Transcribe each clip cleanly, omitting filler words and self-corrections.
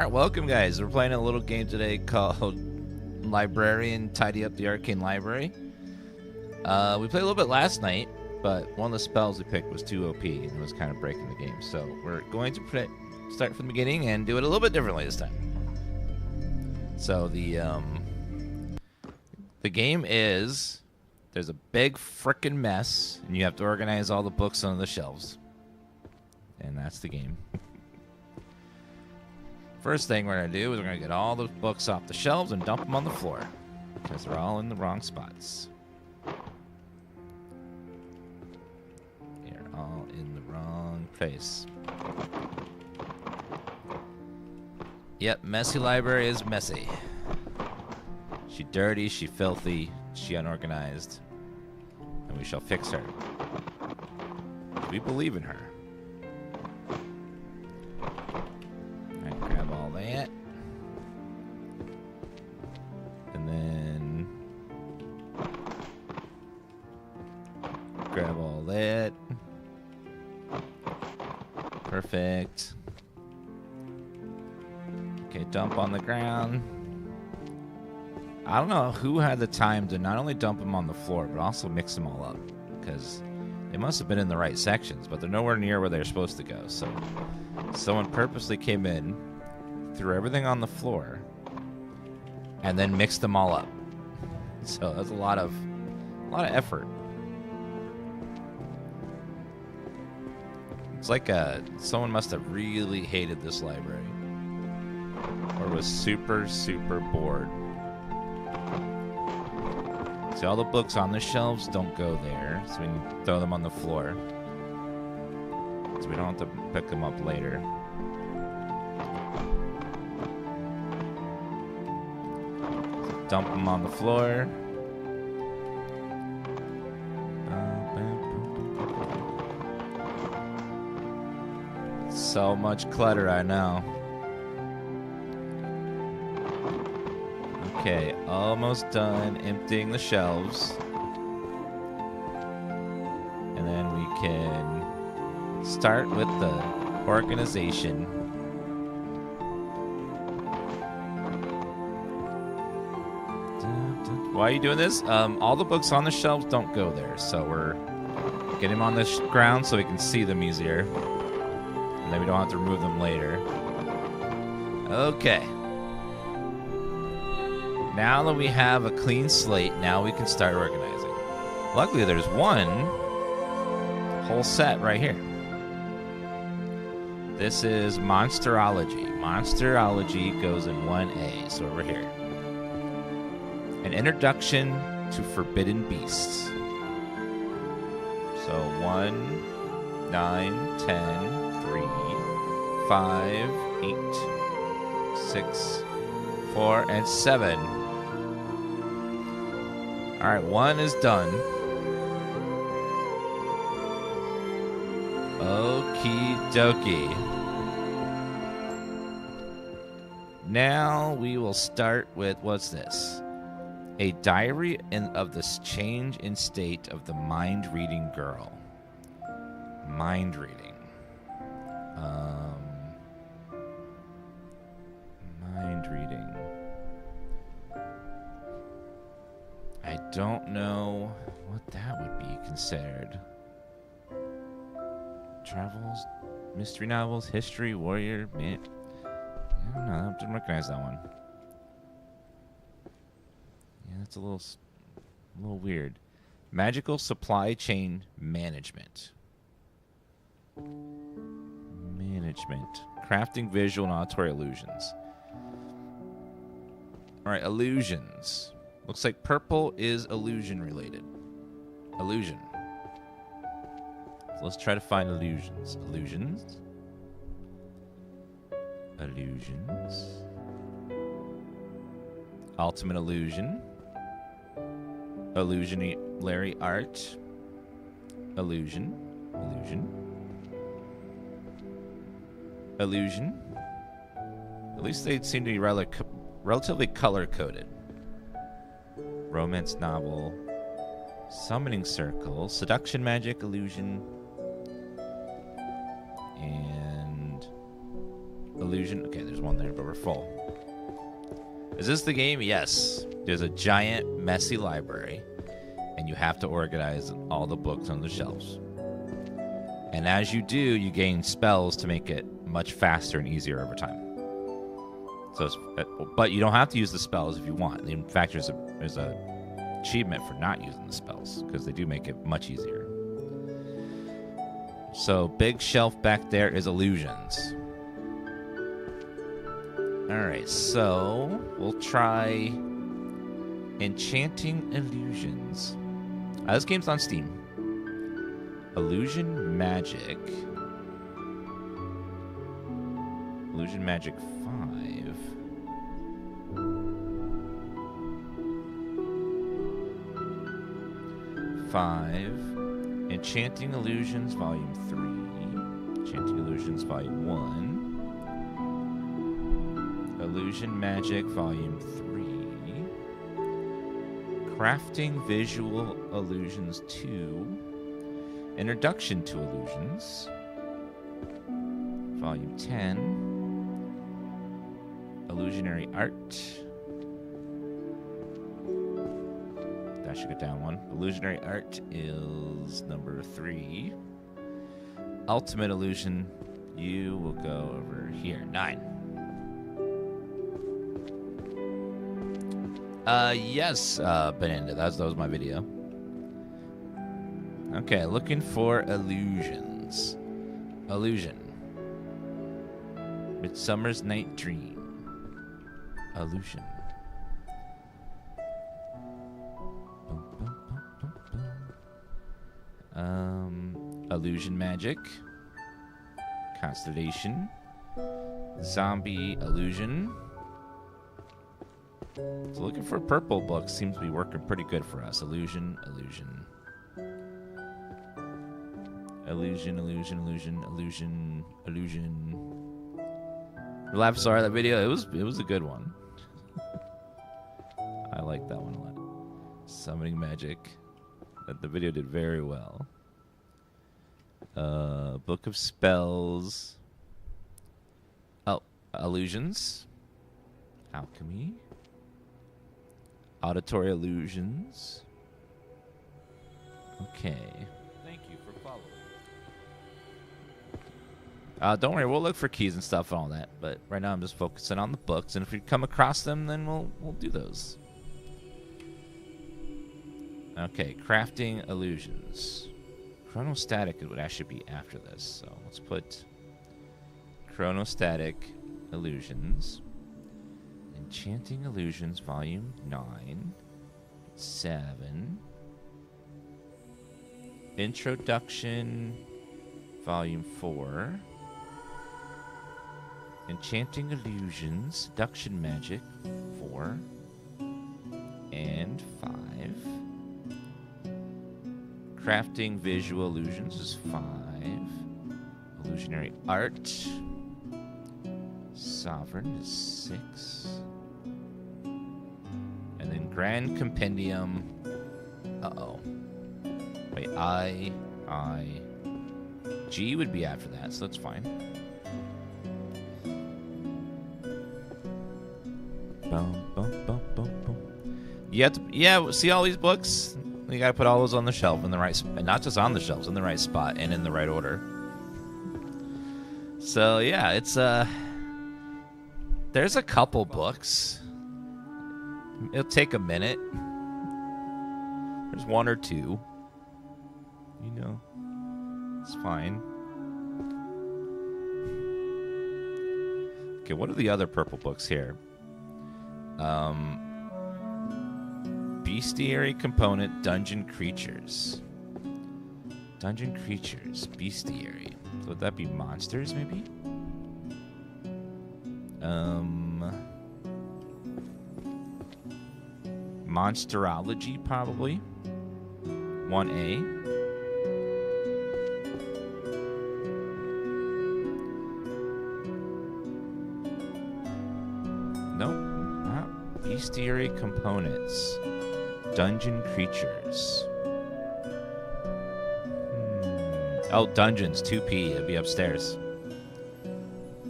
Alright, welcome guys. We're playing a little game today called Librarian, Tidy Up the Arcane Library. We played a little bit last night, but one of the spells we picked was too OP and it was kind of breaking the game. So we're going to start from the beginning and do it a little bit differently this time. So the game is, there's a big frickin' mess and you have to organize all the books on the shelves. And that's the game. First thing we're going to do is we're going to get all the books off the shelves and dump them on the floor. Because they're all in the wrong spots. They're all in the wrong place. Yep, messy library is messy. She dirty, she filthy, she unorganized. And we shall fix her. We believe in her. Grab all that. And then grab all that. Perfect. Okay, dump on the ground. I don't know who had the time to not only dump them on the floor, but also mix them all up. Because they must have been in the right sections, but they're nowhere near where they're supposed to go. So someone purposely came in, threw everything on the floor, and then mixed them all up. So that's a lot of effort. It's like someone must have really hated this library, or was super bored. See, all the books on the shelves don't go there, so we can throw them on the floor, so we don't have to pick them up later. Dump them on the floor. So much clutter, I know. Okay, almost done emptying the shelves. And then we can start with the organization. Why are you doing this? All the books on the shelves don't go there, so we're getting them on the ground so we can see them easier. And then we don't have to remove them later. Okay. Now that we have a clean slate, now we can start organizing. Luckily, there's one whole set right here. This is Monsterology. Monsterology goes in 1A, so over here. An introduction to forbidden beasts. So 1, 9, 10, 3, 5, 8, 6, 4, and 7. Alright, 1 is done. Okie dokie. Now we will start with, what's this? A diary of this change in state of the mind-reading girl. Mind reading. Mind reading. I don't know what that would be considered. Travels, mystery novels, history, warrior, man. I don't know. I didn't recognize that one. Yeah, that's a little weird. Magical supply chain management. Crafting visual and auditory illusions. Alright, illusions. Looks like purple is illusion related. Illusion. So let's try to find illusions. Illusions. Ultimate illusion. Illusionary art. Illusion. At least they seem to be relatively color-coded. Romance novel. Summoning circle. Seduction magic illusion. And illusion. Okay, there's one there, but we're full. Is this the game? Yes. There's a giant, messy library, and you have to organize all the books on the shelves. And as you do, you gain spells to make it much faster and easier over time. So, but you don't have to use the spells if you want. In fact, there's a achievement for not using the spells because they do make it much easier. So, big shelf back there is illusions. Alright, so we'll try Enchanting Illusions. This game's on Steam. Illusion Magic. Illusion Magic 5. Enchanting Illusions Volume 3. Enchanting Illusions Volume 1. Illusion Magic Volume 3. Crafting Visual Illusions 2. Introduction to Illusions. Volume 10. Illusionary Art. That should go down one. Illusionary Art is number 3. Ultimate Illusion, you will go over here. 9. Yes, Benenda, that was my video. Okay, looking for illusions. Illusion. Midsummer's Night Dream. Illusion. Illusion Magic. Constellation. Zombie Illusion. So looking for purple books seems to be working pretty good for us. Illusion. Laugh, sorry, that video, it was a good one. I like that one a lot. Summoning Magic. The video did very well. Book of Spells. Oh, Illusions. Alchemy. Auditory Illusions. Okay. Thank you for following. Don't worry, we'll look for keys and stuff and all that. But right now I'm just focusing on the books, and if we come across them, then we'll do those. Okay, crafting illusions. Chronostatic would actually be after this, so let's put Chronostatic Illusions. Enchanting Illusions, Volume 9. 7. Introduction, Volume 4. Enchanting Illusions, Seduction Magic, 4. And 5. Crafting Visual Illusions is 5. Illusionary Art. Sovereign is 6. And then Grand Compendium. Uh-oh. Wait, G would be after that, so that's fine. You have to, yeah, see all these books? You gotta put all those on the shelf in the right spot. Not just on the shelves, in the right spot and in the right order. So, yeah, it's, there's a couple books. It'll take a minute. There's 1 or 2. You know, it's fine. Okay, what are the other purple books here? Bestiary Component, Dungeon Creatures. Dungeon Creatures, Bestiary. So would that be monsters, maybe? Monsterology, probably. 1A. Nope. Not Bestiary Components. Dungeon Creatures. Oh, Dungeons, 2P. It'll be upstairs.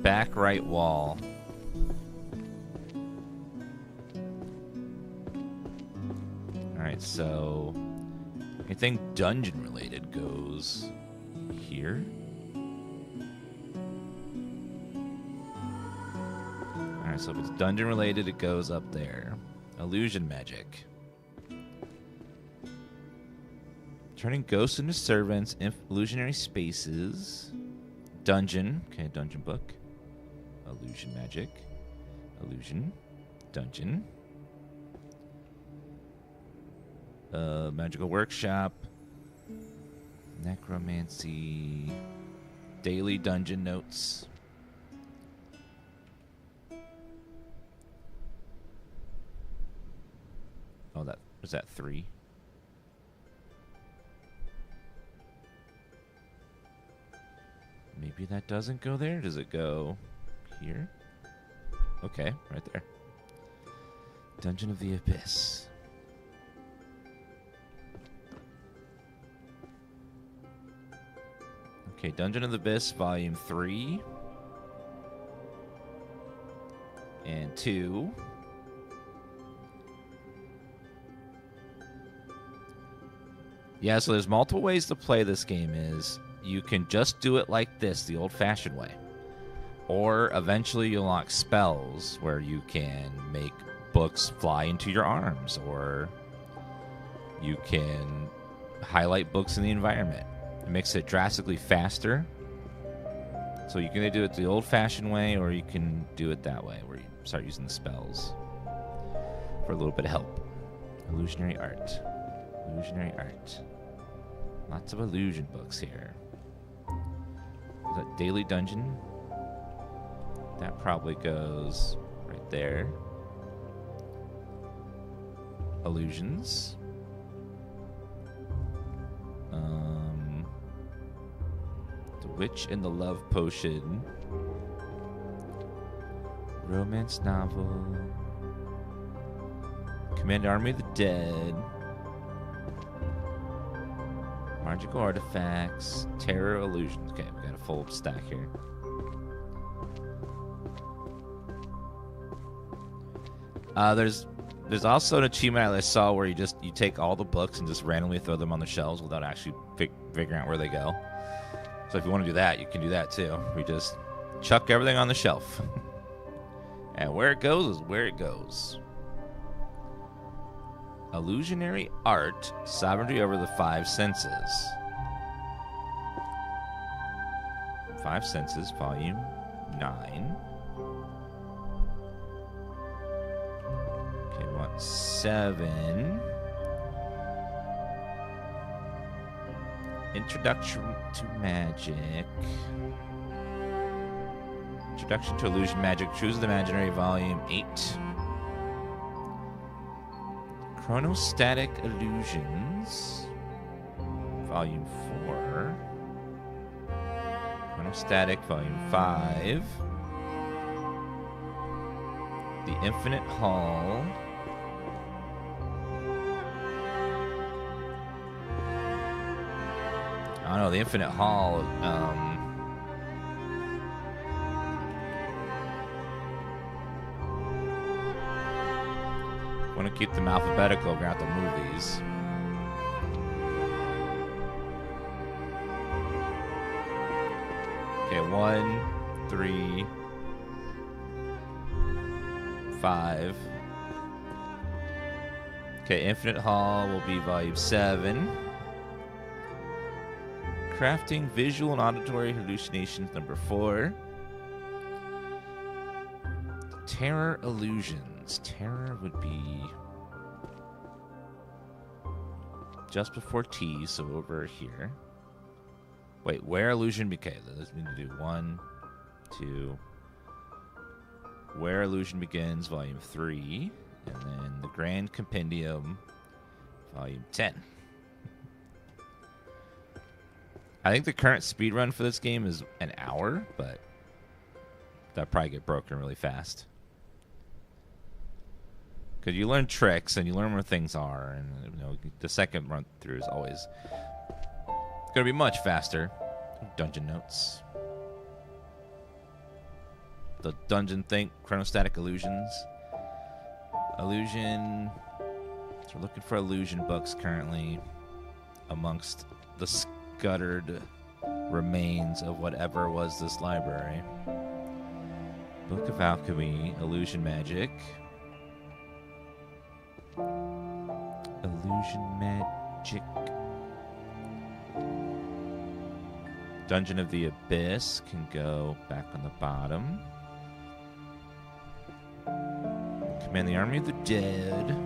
Back right wall. Alright, so anything dungeon related goes here. Alright, so if it's dungeon related, it goes up there. Illusion magic. Turning ghosts into servants, illusionary spaces. Dungeon. Okay, dungeon book. Illusion magic. Illusion. Dungeon. Magical workshop. Necromancy. Daily dungeon notes. Oh, that was that 3. Maybe that doesn't go there. Does it go here? Okay, right there. Dungeon of the Abyss. Okay, Dungeon of the Abyss, Volume 3. And 2. Yeah, so there's multiple ways to play this game. You can just do it like this, the old-fashioned way. Or eventually you'll unlock spells where you can make books fly into your arms, or you can highlight books in the environment. It makes it drastically faster. So you can either do it the old-fashioned way, or you can do it that way, where you start using the spells for a little bit of help. Illusionary art. Illusionary art. Lots of illusion books here. Is that daily dungeon? That probably goes right there. Illusions. The Witch and the Love Potion. Romance novel. Command Army of the Dead. Magical artifacts. Terror illusions. Okay, we got a full stack here. There's also an achievement I saw where you take all the books and just randomly throw them on the shelves without actually figuring out where they go. So if you want to do that, you can do that too. We just chuck everything on the shelf. And where it goes is where it goes. Illusionary art, sovereignty over the 5 senses. 5 senses, volume 9. Okay, we want 7. Introduction to magic. Introduction to illusion magic. Choose the imaginary, volume 8. Chronostatic illusions, volume 4. Chronostatic, volume 5. The Infinite Hall. I don't know, the Infinite Hall, want to keep them alphabetical, we're going to have to move these. Okay, 1, 3, 5. Okay, Infinite Hall will be volume 7. Crafting visual and auditory hallucinations, number 4. Terror illusions. Terror would be just before T, so over here. Wait, where illusion became? Let's need to do 1, 2. Where illusion begins, volume 3, and then the Grand Compendium, volume 10. I think the current speed run for this game is an hour, but that'd probably get broken really fast. Because you learn tricks and you learn where things are, and you know the second run through is always going to be much faster. Dungeon notes. the dungeon thing. Chronostatic illusions. Illusion. So we're looking for illusion books currently amongst the scattered remains of whatever was this library. Book of Alchemy, illusion magic. Illusion magic. Dungeon of the Abyss can go back on the bottom. Command the Army of the Dead.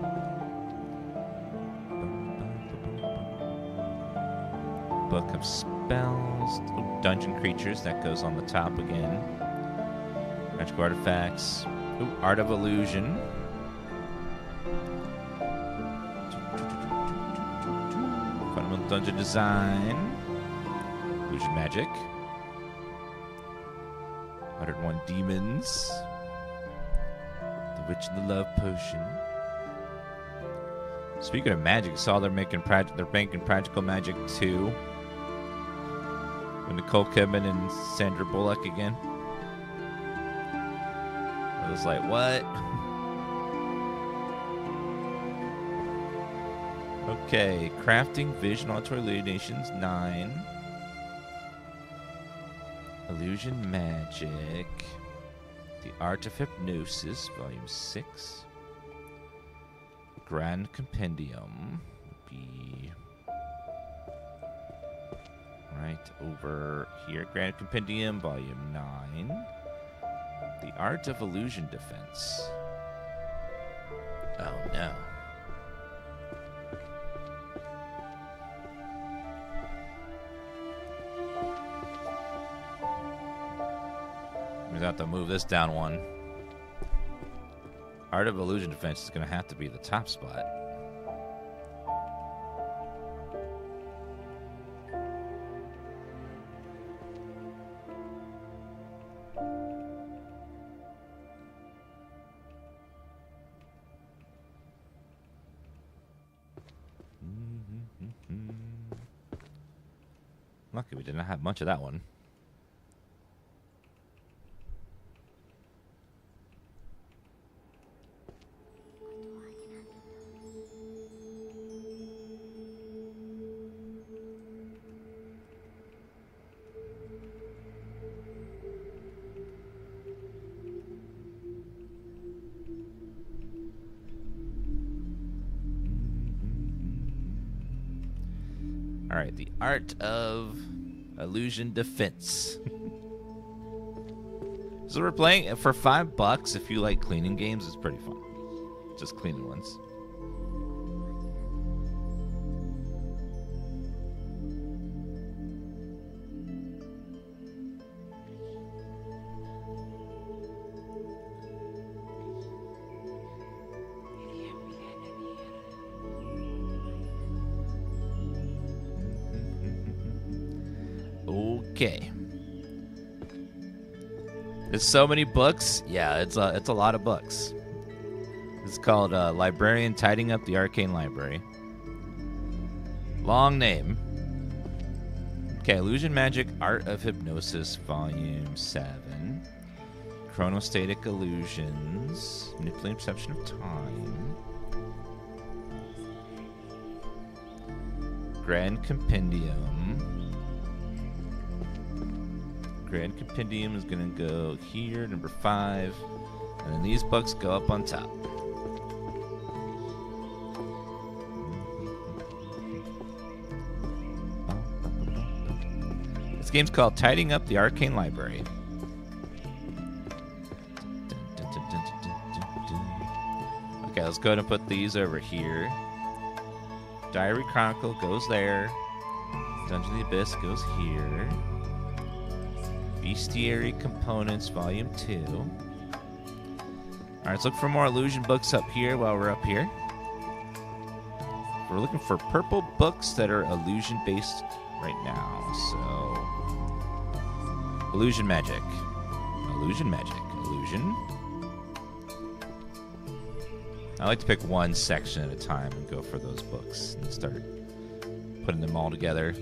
Book of Spells. Ooh, Dungeon Creatures, that goes on the top again. Magical Artifacts. Ooh, Art of Illusion. Fundamental Dungeon Design. Illusion Magic. 101 Demons. The Witch and the Love Potion. Speaking of magic, I saw they're making Practical Magic 2. With Nicole Kidman and Sandra Bullock again. I was like, what? Okay, Crafting Vision Auditory Illuminations 9. Illusion Magic. The Art of Hypnosis, Volume 6. Grand Compendium would be right over here. Grand Compendium, Volume 9. The Art of Illusion Defense. Oh no. We have to move this down one. Art of Illusion Defense is going to have to be the top spot. Lucky we did not have much of that one. All right, the Art of Illusion Defense. So we're playing for $5. If you like cleaning games, it's pretty fun. Just cleaning ones. Okay. There's so many books. Yeah, it's a lot of books. It's called Librarian Tidying Up the Arcane Library. Long name. Okay, Illusion Magic, Art of Hypnosis, Volume 7. Chronostatic Illusions, Manipulating Perception of Time. Grand Compendium. Grand Compendium is going to go here, number 5. And then these books go up on top. This game's called Tidying Up the Arcane Library. Okay, let's go ahead and put these over here. Diary Chronicle goes there. Dungeon of the Abyss goes here. Bestiary Components, Volume 2. Alright, let's look for more illusion books up here while we're up here. We're looking for purple books that are illusion-based right now. So, Illusion Magic. Illusion Magic. Illusion. I like to pick one section at a time and go for those books and start putting them all together.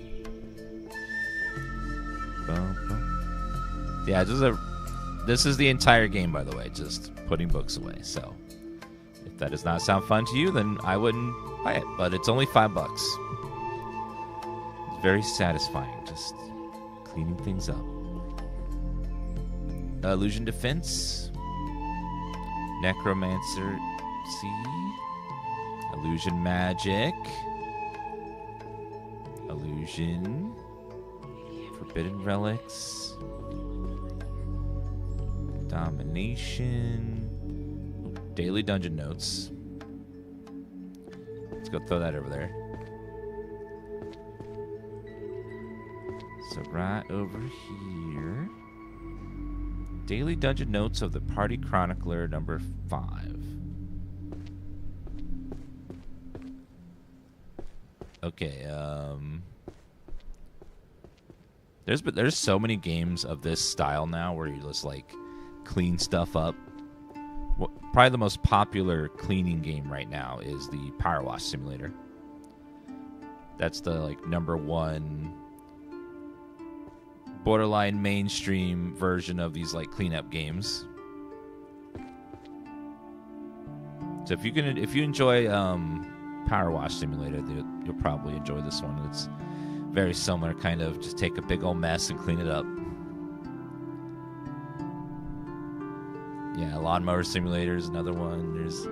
Boom, boom. Yeah, just this is the entire game, by the way, just putting books away. So if that does not sound fun to you, then I wouldn't buy it. But it's only $5. It's very satisfying, just cleaning things up. Illusion Defense, Necromancy, Illusion Magic, Illusion, Forbidden Relics, Domination, Daily Dungeon Notes. Let's go throw that over there. So right over here, Daily Dungeon Notes of the Party Chronicler number 5. Okay, there's so many games of this style now where you just like clean stuff up. Probably the most popular cleaning game right now is the Power Wash Simulator. That's the like number one borderline mainstream version of these like cleanup games. So if you enjoy Power Wash Simulator, you'll probably enjoy this one. It's very similar, kind of just take a big old mess and clean it up. Yeah, Lawnmower Simulator is another one. There's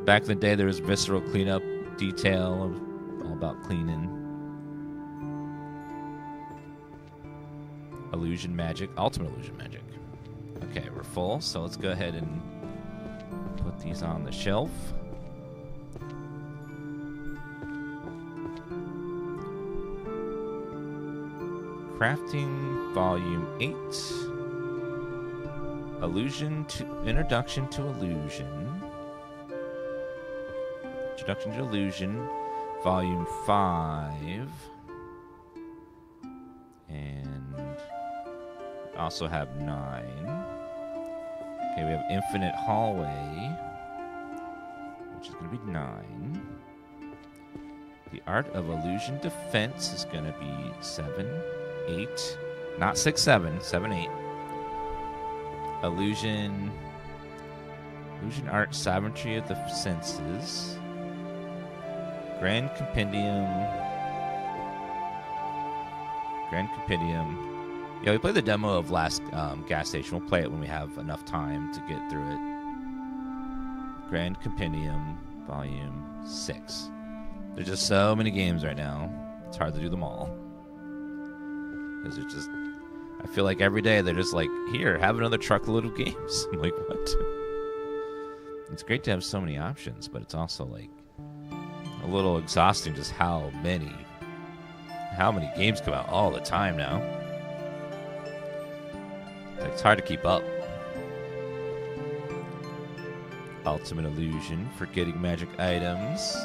back in the day there was Visceral Cleanup Detail, all about cleaning. Illusion Magic, Ultimate Illusion Magic. Okay, we're full, so let's go ahead and put these on the shelf. Crafting Volume 8. Introduction to Illusion. Introduction to Illusion, Volume 5. And also have 9. Okay, we have Infinite Hallway, which is going to be 9. The Art of Illusion Defense is going to be 7, 8. Not 6, 7. 7, 8. Illusion Art, Sovereignty of the Senses. Grand Compendium. Yeah, we played the demo of last gas station. We'll play it when we have enough time to get through it. Grand Compendium, Volume 6. There's just so many games right now. It's hard to do them all. Because it's just... I feel like every day they're just like, here, have another truckload of games. I'm like, what? It's great to have so many options, but it's also like a little exhausting just how many games come out all the time now. It's hard to keep up. Ultimate Illusion, Forgetting Magic Items.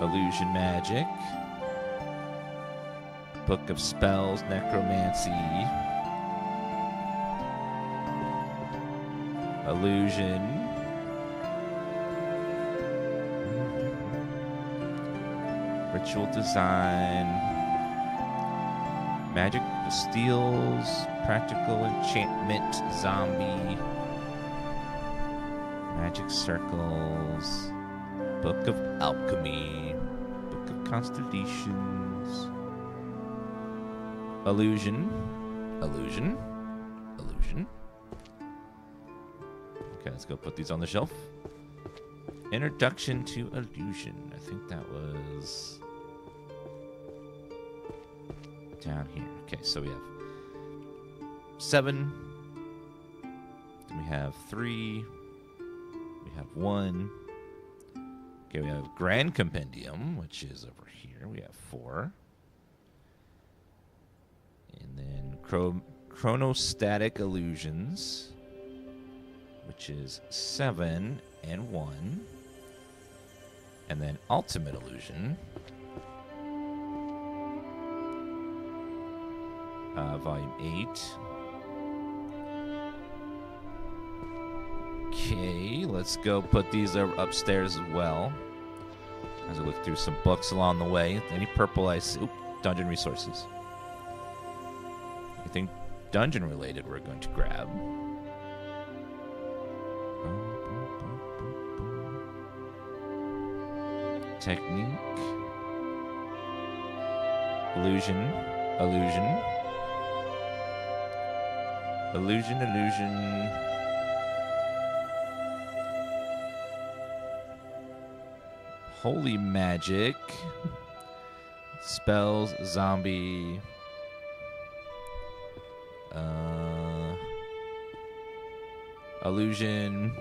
Illusion Magic. Book of Spells, Necromancy. Illusion. Ritual Design. Magic Steals, Practical Enchantment, Zombie. Magic Circles. Book of Alchemy. Book of Constellations. Illusion. Okay, let's go put these on the shelf. Introduction to Illusion. I think that was down here. Okay, so we have 7. We have 3. We have 1. Okay, we have Grand Compendium, which is over here. We have 4. And then Chronostatic Illusions, which is 7 and 1. And then Ultimate Illusion, Volume 8. Okay, let's go put these upstairs as well. As I look through some books along the way. Any purple I see. Oop, Dungeon Resources. dungeon related we're going to grab. Technique. Illusion. Illusion. Illusion, illusion. Holy magic. Spells, zombie. Illusion.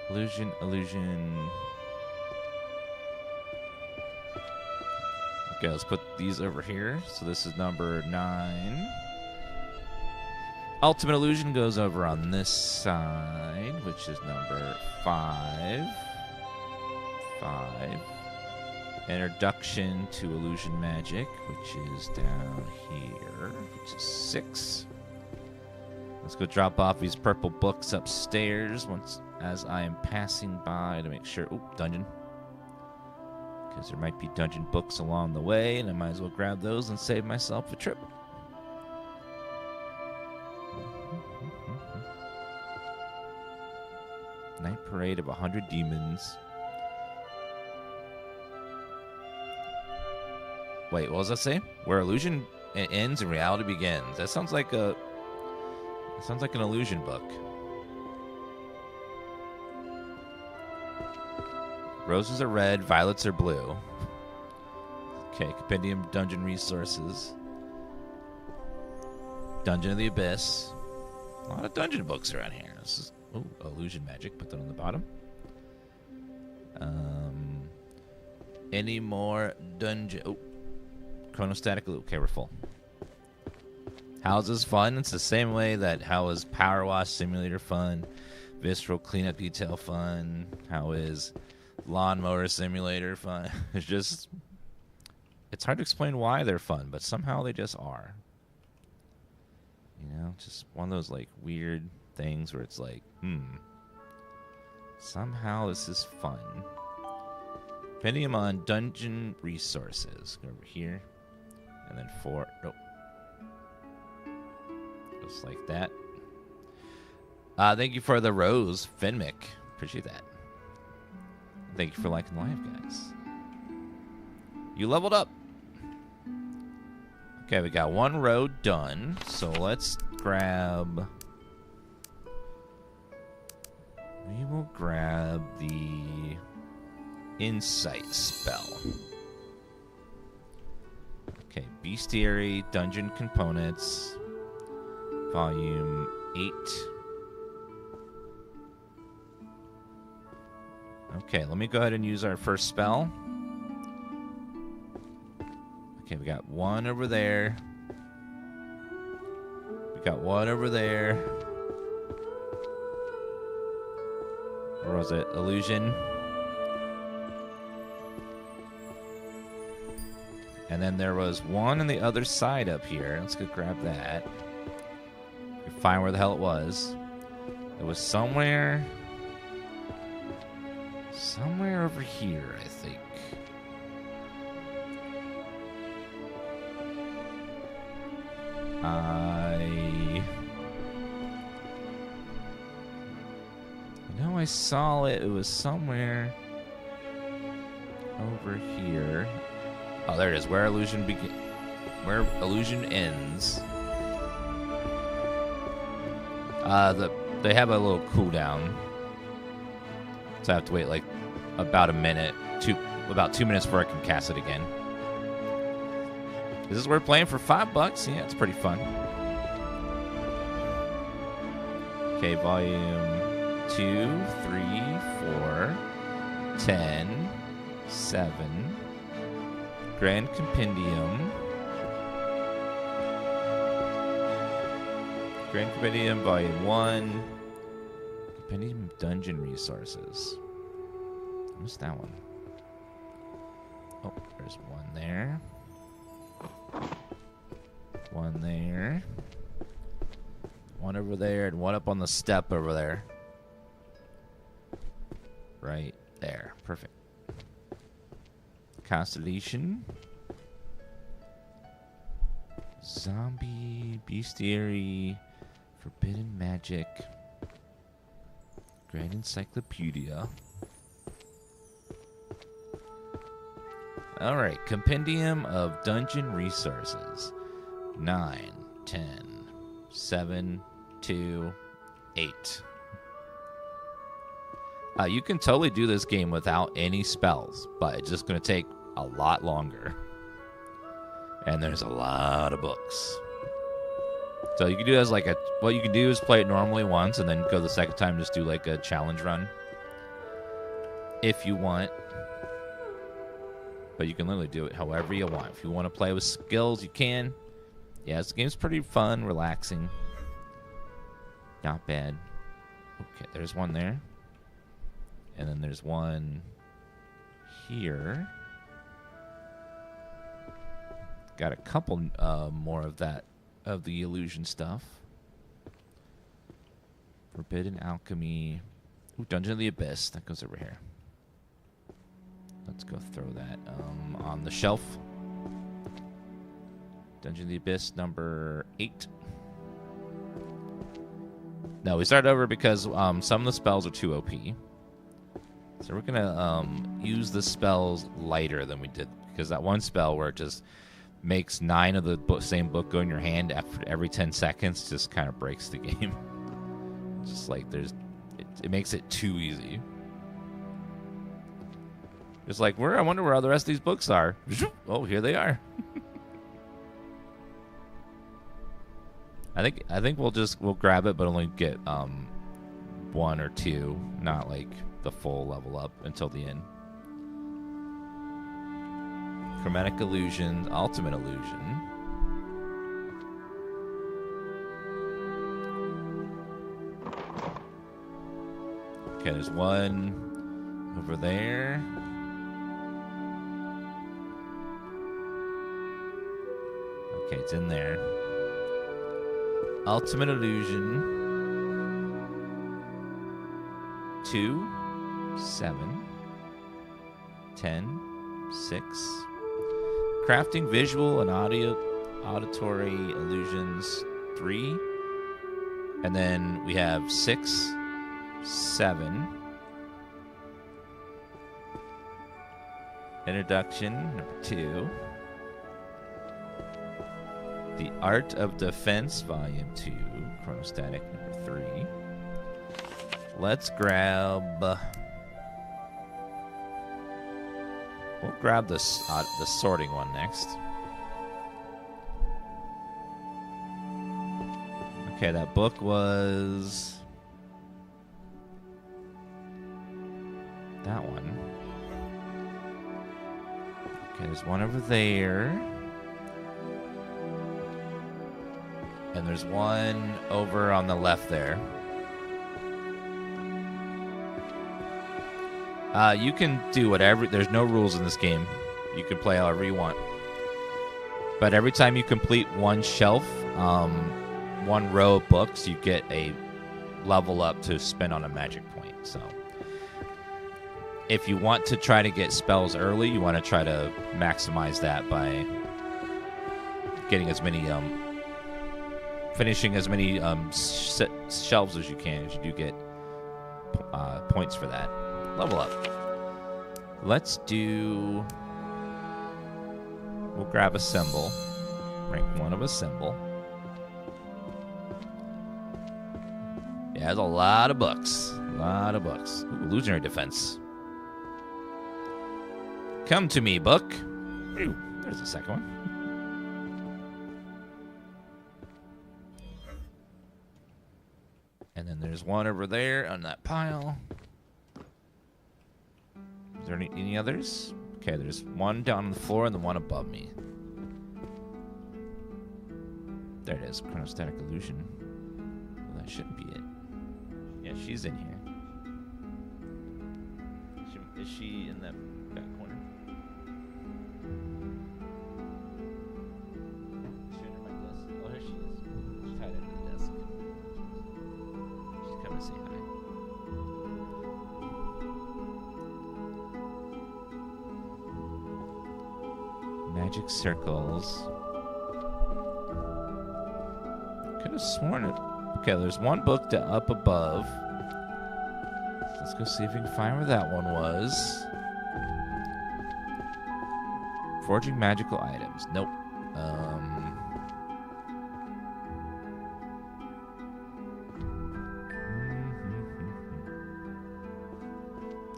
Illusion, illusion. Okay, let's put these over here. So this is number 9. Ultimate illusion goes over on this side, which is number 5. 5. Introduction to illusion magic, which is down here, which is 6. Let's go drop off these purple books upstairs as I am passing by to make sure. Ooh, dungeon. Because there might be dungeon books along the way, and I might as well grab those and save myself a trip. Night parade of 100 demons. Wait, what does that say? Where illusion ends and reality begins. That sounds like an illusion book. Roses are red, violets are blue. Okay, compendium dungeon resources. Dungeon of the Abyss. A lot of dungeon books around here. This is illusion magic. Put that on the bottom. Any more dungeon? Oh, chronostatic. Okay, we're full. How's this fun? It's the same way that how is Power Wash Simulator fun, Visceral Cleanup Detail fun, how is Lawnmower Simulator fun. It's hard to explain why they're fun, but somehow they just are. You know, just one of those like weird things where it's like, somehow this is fun. Depending on dungeon resources. Go over here. And then 4. Nope. Just like that. Thank you for the rose, Finmick. Appreciate that. Thank you for liking the live, guys. You leveled up. Okay, we got one row done. So let's grab... We will grab the Insight spell. Okay, Bestiary, Dungeon Components, Volume 8. Okay, let me go ahead and use our first spell. Okay, we got one over there. We got one over there. Or was it illusion? And then there was one on the other side up here. Let's go grab that. Find where the hell it was. It was somewhere over here, I think. I know I saw it. It was somewhere over here. Oh, there it is. Where illusion ends. They have a little cooldown, so I have to wait like about a minute, about 2 minutes before I can cast it again. This is we're playing for $5. Yeah, it's pretty fun. Okay, volume 2, 3, 4, 10, 7. Grand Compendium. Grand Compendium, Volume 1. Compendium of Dungeon Resources. I missed that one. Oh, there's one there. One there. One over there, and one up on the step over there. Right there. Perfect. Constellation. Zombie, bestiary, forbidden magic, Grand Encyclopedia. Alright, Compendium of Dungeon Resources. 9, 10, 7, 2, 8. You can totally do this game without any spells, but it's just going to take a lot longer. And there's a lot of books. So you can do it as like what you can do is play it normally once and then go the second time, just do like a challenge run. If you want. But you can literally do it however you want. If you want to play with skills, you can. Yeah, this game's pretty fun, relaxing. Not bad. Okay, there's one there. And then there's one here. Got a couple more of that, of the illusion stuff. Forbidden Alchemy. Ooh, Dungeon of the Abyss. That goes over here. Let's go throw that on the shelf. Dungeon of the Abyss number 8. No, we started over because some of the spells are too OP. So we're going to use the spells lighter than we did. Because that one spell where it just makes 9 of the same book go in your hand after every 10 seconds just kind of breaks the game. Just like it makes it too easy. It's like, I wonder where all the rest of these books are. Oh, here they are. I think we'll grab it, but only get 1 or 2, not like the full level up until the end. Chromatic Illusion, Ultimate Illusion. Okay, there's one over there. Okay, it's in there. Ultimate Illusion. 2, 7, 10, 6. Crafting visual and auditory illusions, 3. And then we have 6, 7. Introduction, number 2. The Art of Defense, Volume 2. Chronostatic, number 3. Let's grab... we'll grab the sorting one next. Okay, that book was... that one. Okay, there's one over there. And there's one over on the left there. You can do whatever. There's no rules in this game. You can play however you want. But every time you complete one shelf, one row of books, you get a level up to spend on a magic point. So if you want to try to get spells early, you want to try to maximize that by getting as many, finishing as many shelves as you can, as you do get points for that. Level up. Let's do... we'll grab a symbol. Rank 1 of a symbol. Yeah, there's a lot of books. A lot of books. Ooh, illusionary defense. Come to me, book. Ooh, there's the second one. And then there's one over there on that pile. Is there any others? Okay, there's one down on the floor and the one above me. There it is. Chronostatic illusion. Well, that shouldn't be it. Yeah, she's in here. Is she in that back corner? Is she under my desk? Oh, here she is. She's tied under the desk. She's coming to say hi. Magic circles. Could have sworn it. Okay, there's one book up above. Let's go see if we can find where that one was. Forging magical items. Nope.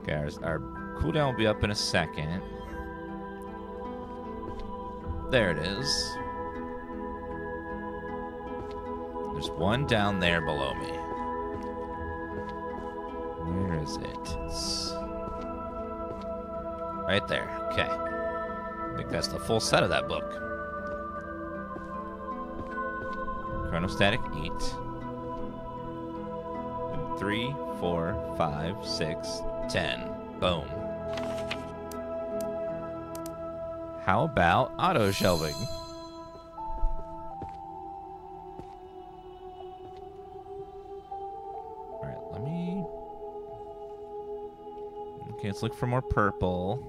Okay, our cooldown will be up in a second. There it is. There's one down there below me. Where is it? It's right there. Okay. I think that's the full set of that book. Chronostatic 8. 3, 4, 5, 6, 10. Boom. How about auto shelving? Alright, let me... Okay, let's look for more purple.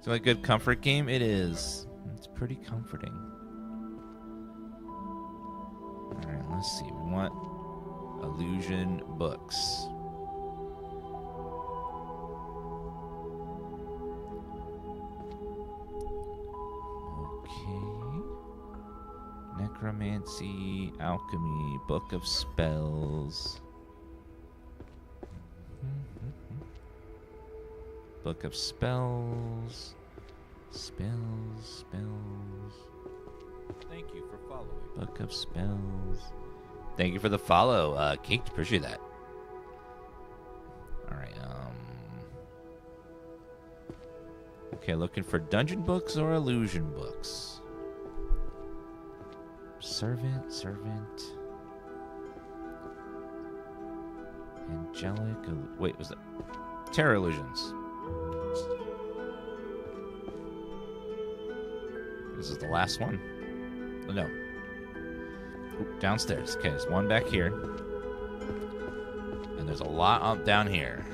Is it a good comfort game? It is. It's pretty comforting. Alright, let's see. We want illusion books. Necromancy, Alchemy, Book of Spells. Book of Spells. Spells. Thank you for following. Book of Spells. Thank you for the follow, Kate. Appreciate that. Alright, okay, looking for dungeon books or illusion books. Servant. Angelic. Wait, was that Terror Illusions? This is the last one. Oh, no. Oop, downstairs. Okay, there's one back here. And there's a lot up down here.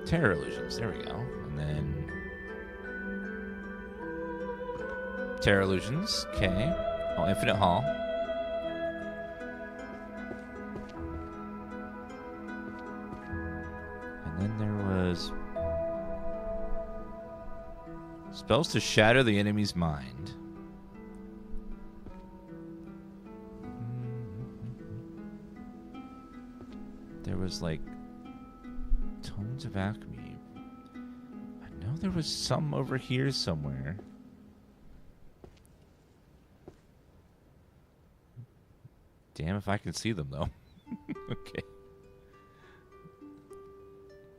Terror Illusions, there we go. And then Terror Illusions, okay. Oh, Infinite Hall. And then there was spells to shatter the enemy's mind. There was like Tones of Alchemy. I know there was some over here somewhere. Damn if I can see them, though. Okay.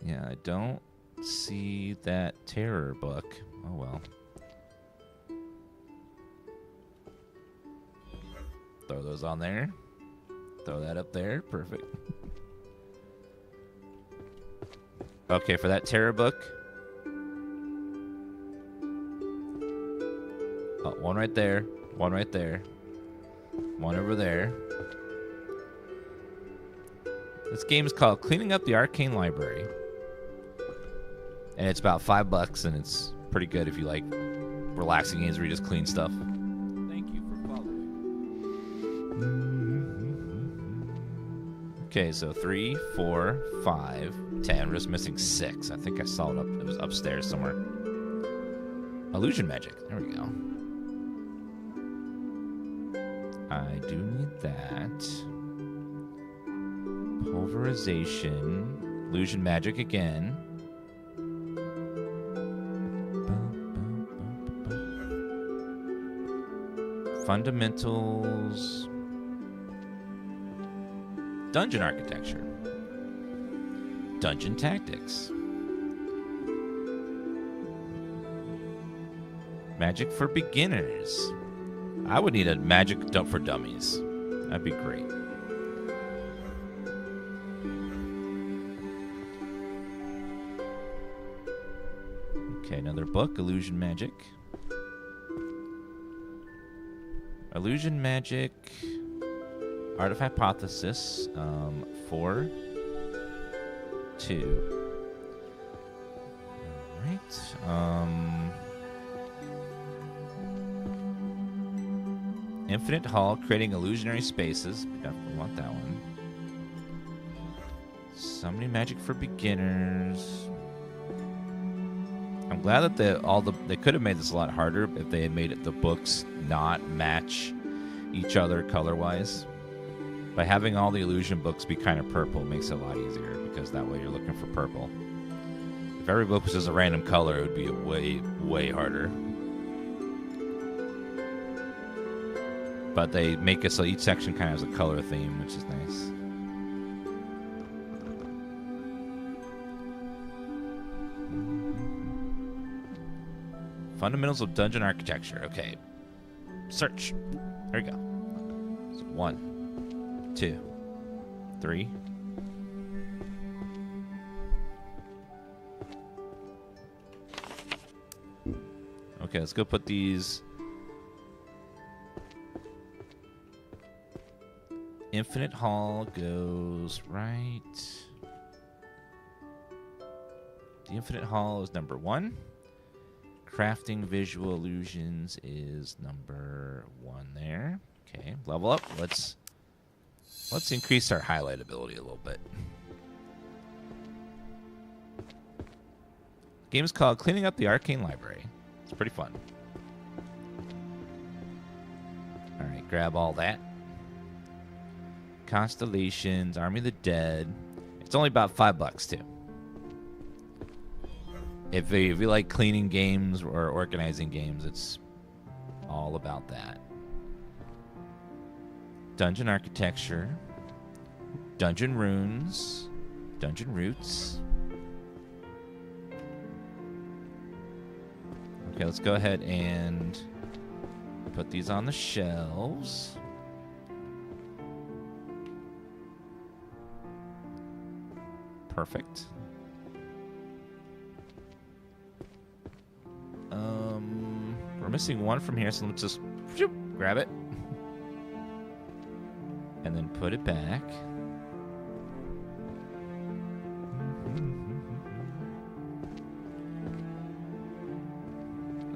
Yeah, I don't see that terror book. Oh, well. Throw those on there. Throw that up there. Perfect. Okay, for that terror book. Oh, one right there. One right there. One over there. This game is called Cleaning Up the Arcane Library. And it's about $5, and it's pretty good if you like relaxing games where you just clean stuff. Thank you for following. Okay, so 3, 4, 5, 10. We're just missing 6. I think I saw it up. It was upstairs somewhere. Illusion magic. There we go. I do need that. Pulverization. Illusion magic again. Fundamentals. Dungeon architecture. Dungeon tactics. Magic for beginners. I would need a magic dump for dummies. That'd be great. Okay, another book, Illusion Magic. Illusion Magic, Art of Hypothesis, 4, 2. Infinite Hall, creating illusionary spaces. We definitely want that one. Summoning magic for beginners. I'm glad that they could have made this a lot harder if they had made the books not match each other color-wise. By having all the illusion books be kind of purple makes it a lot easier, because that way you're looking for purple. If every book was just a random color, it would be way, way harder. But they make it so each section kind of has a color theme, which is nice. Fundamentals of dungeon architecture. Okay. Search. There we go. So 1, 2, 3. Okay, let's go put these. Infinite Hall goes right. The Infinite Hall is number 1. Crafting visual illusions is number 1 there. Okay, level up. Let's increase our highlight ability a little bit. The game is called Cleaning Up the Arcane Library. It's pretty fun. All right, grab all that. Constellations, Army of the Dead. It's only about $5 too. If you like cleaning games or organizing games, it's all about that. Dungeon architecture, dungeon runes, dungeon roots. Okay, let's go ahead and put these on the shelves. Perfect. We're missing one from here, so let's just grab it. And then put it back.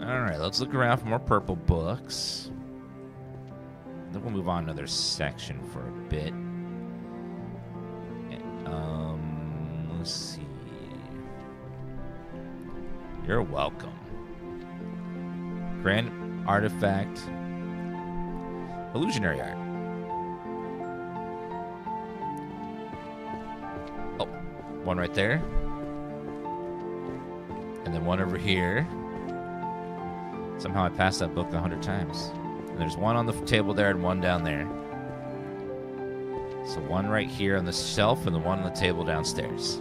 Alright, let's look around for more purple books. Then we'll move on to another section for a bit. Let's see. You're welcome. Grand artifact. Illusionary art. Oh, one right there. And then one over here. Somehow I passed that book 100 times. And there's one on the table there and one down there. So one right here on the shelf and the one on the table downstairs.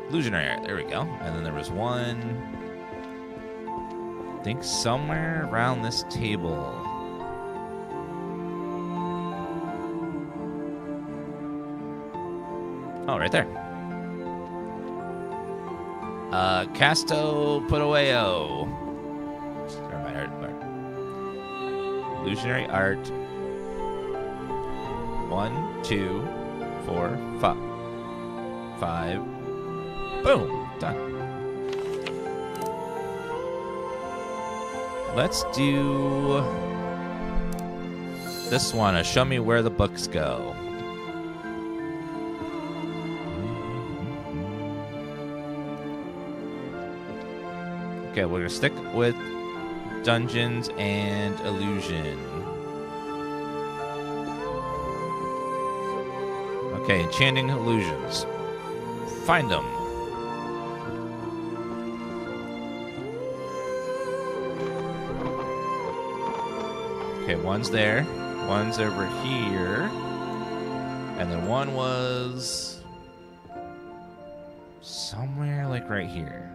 Illusionary art. There we go. And then there was one, I think, somewhere around this table. Oh, right there. Casto Putaweo. Illusionary art. 1, 2, 4, 5. Boom. Done. Let's do this one. Show me where the books go. Okay, we're going to stick with dungeons and illusion. Okay, enchanting illusions. Find them. Okay, one's there. One's over here. And then one was somewhere like right here.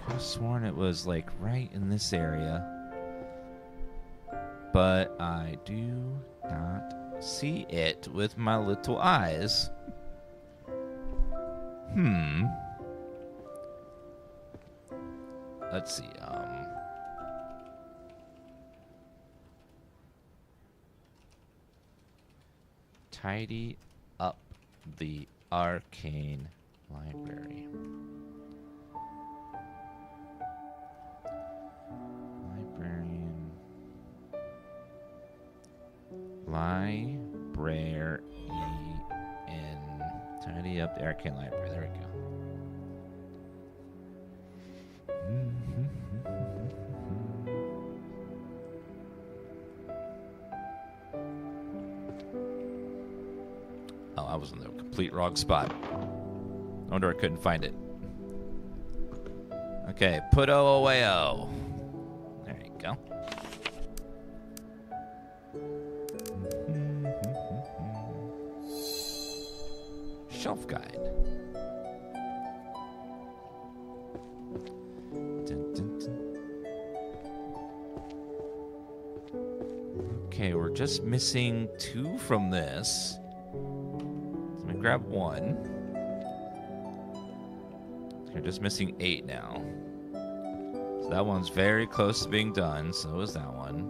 Could have sworn it was like right in this area. But I do not see it with my little eyes. let's see. Tidy up the Arcane Library. Librarian. Librarian. Tidy up the Arcane Library. There we go. Oh, I was in the complete wrong spot. No wonder I couldn't find it. Okay, put-o away-o. There you go. Shelf guide. Dun, dun, dun. Okay, we're just missing 2 from this. Let me grab 1. We're just missing 8 now. So that one's very close to being done. So is that one.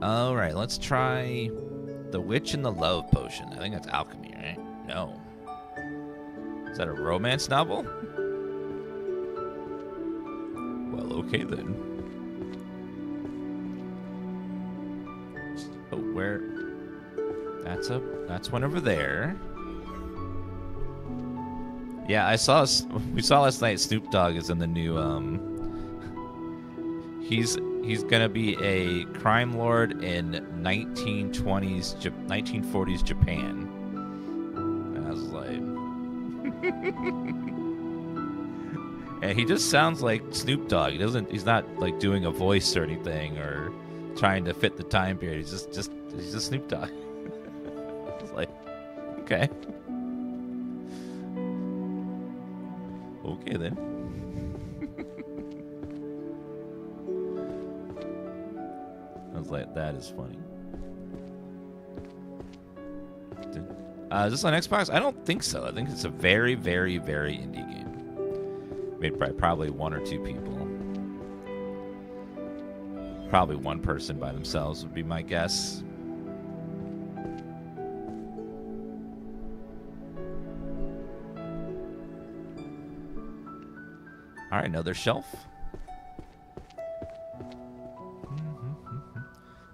All right, let's try the Witch and the Love Potion. I think that's Alchemy, right? No. Is that a romance novel? Well, okay then. Oh, where? That's one over there. Yeah, we saw last night Snoop Dogg is in the new he's gonna be a crime lord in 1940s Japan. And I was like and he just sounds like Snoop Dogg. He's not like doing a voice or anything or trying to fit the time period. He's just Snoop Dogg. It's like, okay. Okay then. I was like, that is funny. Is this on Xbox? I don't think so. I think it's a very, very, very indie game. Made by probably 1 or 2 people. Probably 1 person by themselves would be my guess. All right, another shelf.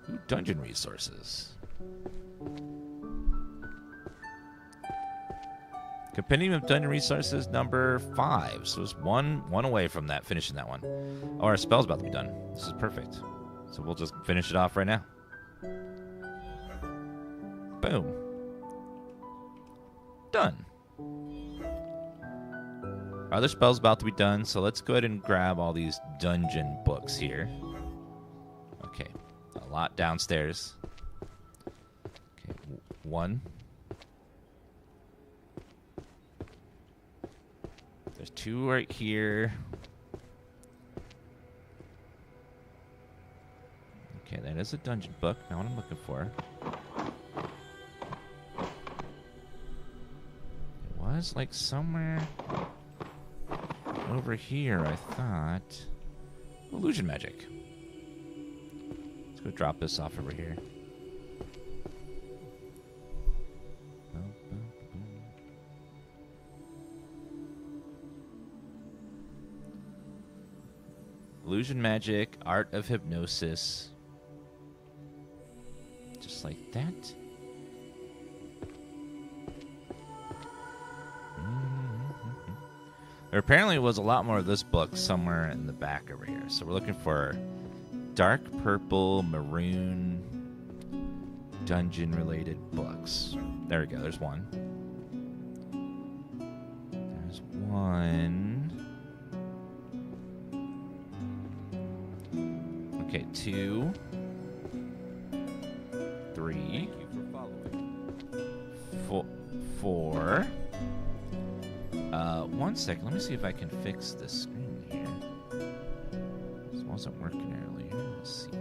Ooh, dungeon resources. Compendium of Dungeon Resources number 5. So it's one away from that, finishing that one. Oh, our spell's about to be done. This is perfect. So we'll just finish it off right now. Boom. Done. Our other spell's about to be done, so let's go ahead and grab all these dungeon books here. Okay, a lot downstairs. Okay, 1. There's 2 right here. Okay, that is a dungeon book. Not what I'm looking for. It was like somewhere over here, I thought. Illusion magic. Let's go drop this off over here. Illusion magic, art of hypnosis. Just like that. There apparently was a lot more of this book somewhere in the back over here. So we're looking for dark purple, maroon, dungeon-related books. There we go. There's 1. There's 1. Okay, 2. 3. Thank you for following. 4. 1 second. Let me see if I can fix this screen here. This wasn't working earlier. Let's see.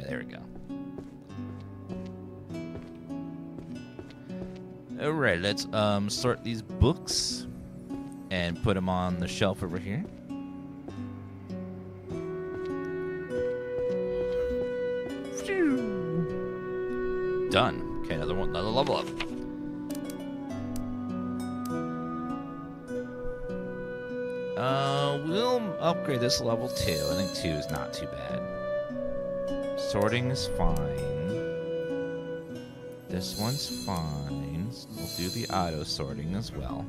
Okay, there we go. Alright, let's sort these books and put them on the shelf over here. Done. Okay, another level up. We'll upgrade this to level 2. I think 2 is not too bad. Sorting is fine. This one's fine. We'll do the auto sorting as well.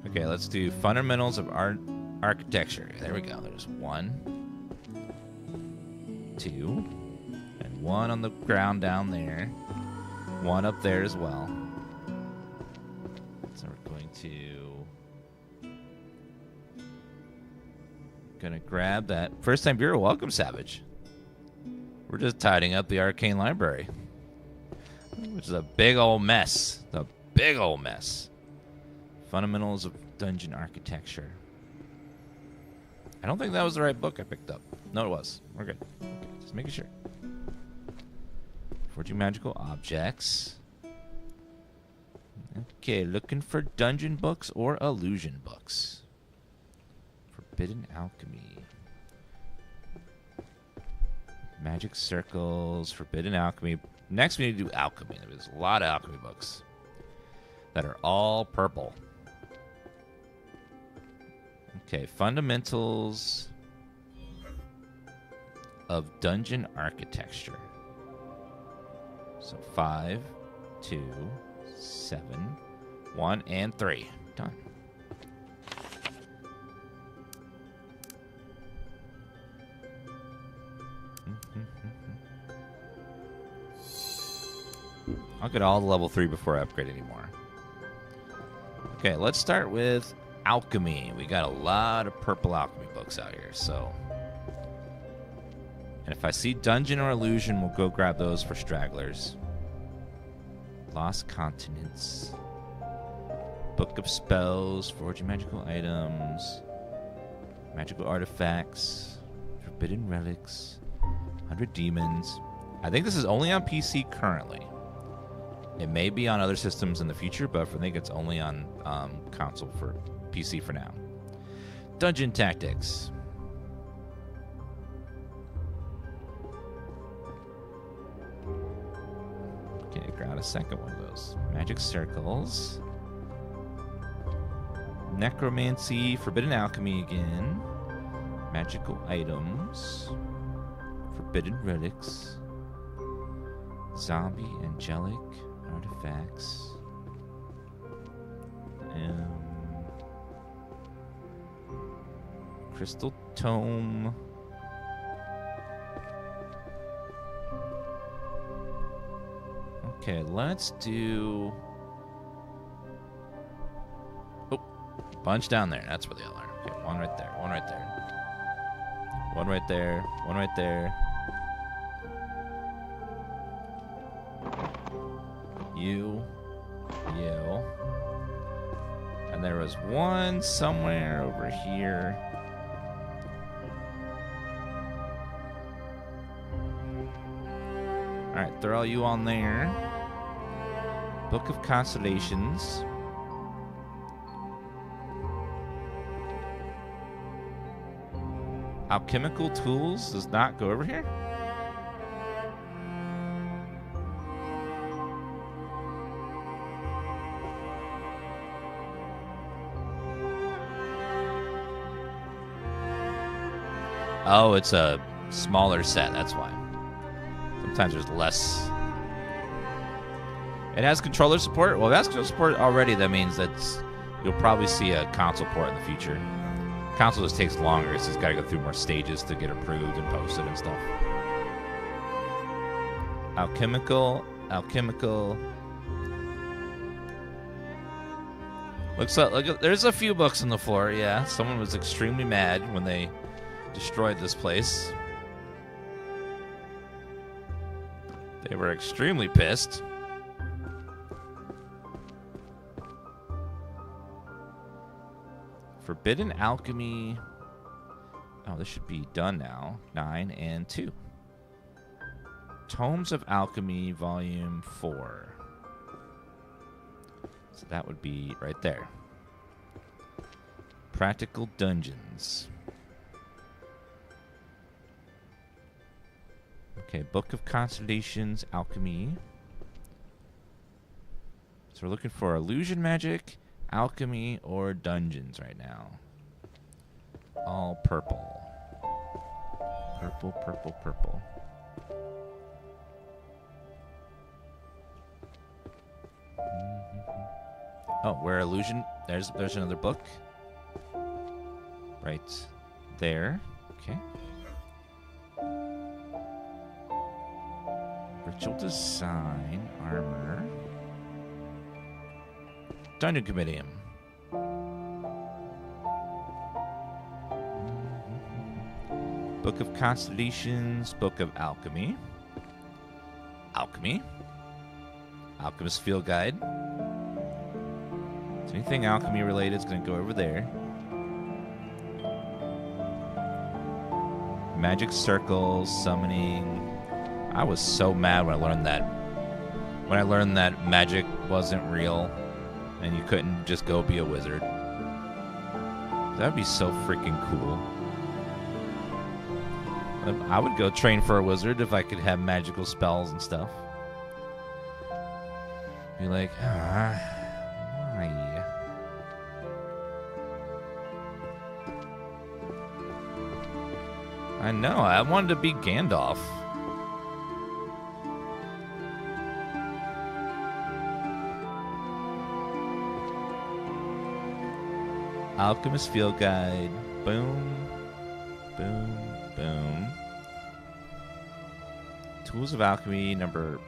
Okay, let's do fundamentals of architecture. There we go. There's 1, 2, and 1 on the ground down there. 1 up there as well. So we're going to grab that. First time viewer, welcome, Savage. We're just tidying up the Arcane Library, which is a big old mess. A big old mess. Fundamentals of Dungeon Architecture. I don't think that was the right book I picked up. No, it was. We're good. Okay, just making sure. Forging magical objects. Okay, looking for dungeon books or illusion books. Forbidden alchemy. Magic circles, forbidden alchemy. Next we need to do alchemy. There's a lot of alchemy books that are all purple. Okay, fundamentals of dungeon architecture. So 5, 2, 7, 1, and 3. Done. I'll get all the level 3 before I upgrade anymore. Okay, let's start with alchemy. We got a lot of purple alchemy books out here, so. And if I see dungeon or illusion, we'll go grab those for stragglers. Lost continents. Book of spells, forging magical items, magical artifacts, forbidden relics, 100 demons. I think this is only on PC currently. It may be on other systems in the future, but I think it's only on console for PC for now. Dungeon tactics. Okay, grab a second one of those. Magic circles. Necromancy, forbidden alchemy again. Magical items. Forbidden relics. Zombie, angelic, artifacts. Crystal tome. Okay, let's do. Oh, bunch down there. That's where they all are. Okay, one right there. One right there. One right there. One right there. You. And there was one somewhere over here. Alright, throw you on there. Book of Constellations. Alchemical tools does not go over here? Oh, it's a smaller set, that's why. Sometimes there's less. It has controller support. Well, if it has controller support already, that means that you'll probably see a console port in the future. Console just takes longer. It's just got to go through more stages to get approved and posted and stuff. Alchemical. Looks like there's a few books on the floor. Yeah, someone was extremely mad when they destroyed this place. They were extremely pissed. Forbidden alchemy. Oh, this should be done now. 9 and 2. Tomes of Alchemy, Volume 4. So that would be right there. Practical Dungeons. Okay, Book of Constellations, Alchemy. So we're looking for illusion magic, alchemy, or dungeons right now. All purple. Purple, purple, purple. Oh, where illusion? There's another book. Right there. Okay. Ritual design, armor. Dungeon Compendium. Book of Constellations, Book of Alchemy. Alchemy. Alchemist Field Guide. So anything alchemy related is going to go over there. Magic circles, summoning. I was so mad when I learned that. When I learned that magic wasn't real and you couldn't just go be a wizard. That would be so freaking cool. I would go train for a wizard if I could have magical spells and stuff. Be like, why? I know, I wanted to be Gandalf. Alchemist Field Guide. Boom. Boom. Boom. Tools of Alchemy, number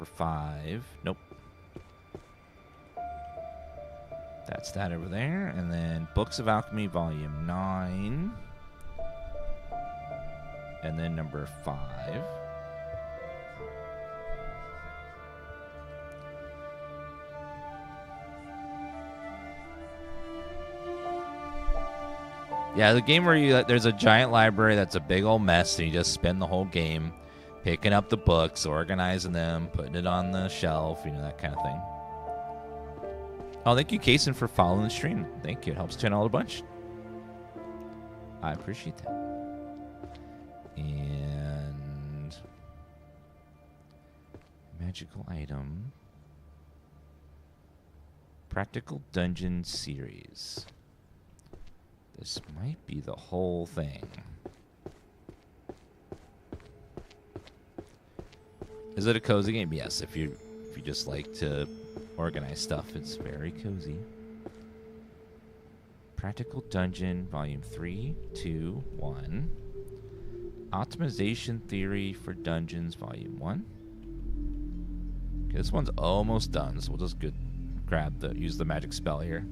5. Nope. That's that over there. And then Books of Alchemy, Volume 9. And then number 5. Yeah, the game where you there's a giant library that's a big old mess, and you just spend the whole game picking up the books, organizing them, putting it on the shelf, you know, that kind of thing. Oh, thank you, Kason, for following the stream. Thank you. It helps channel a bunch. I appreciate that. And magical item. Practical Dungeon series. This might be the whole thing. Is it a cozy game? Yes, if you just like to organize stuff, it's very cozy. Practical Dungeon, Volume 3, 2, 1. Optimization Theory for Dungeons, Volume 1. Okay, this one's almost done, so we'll just use the magic spell here.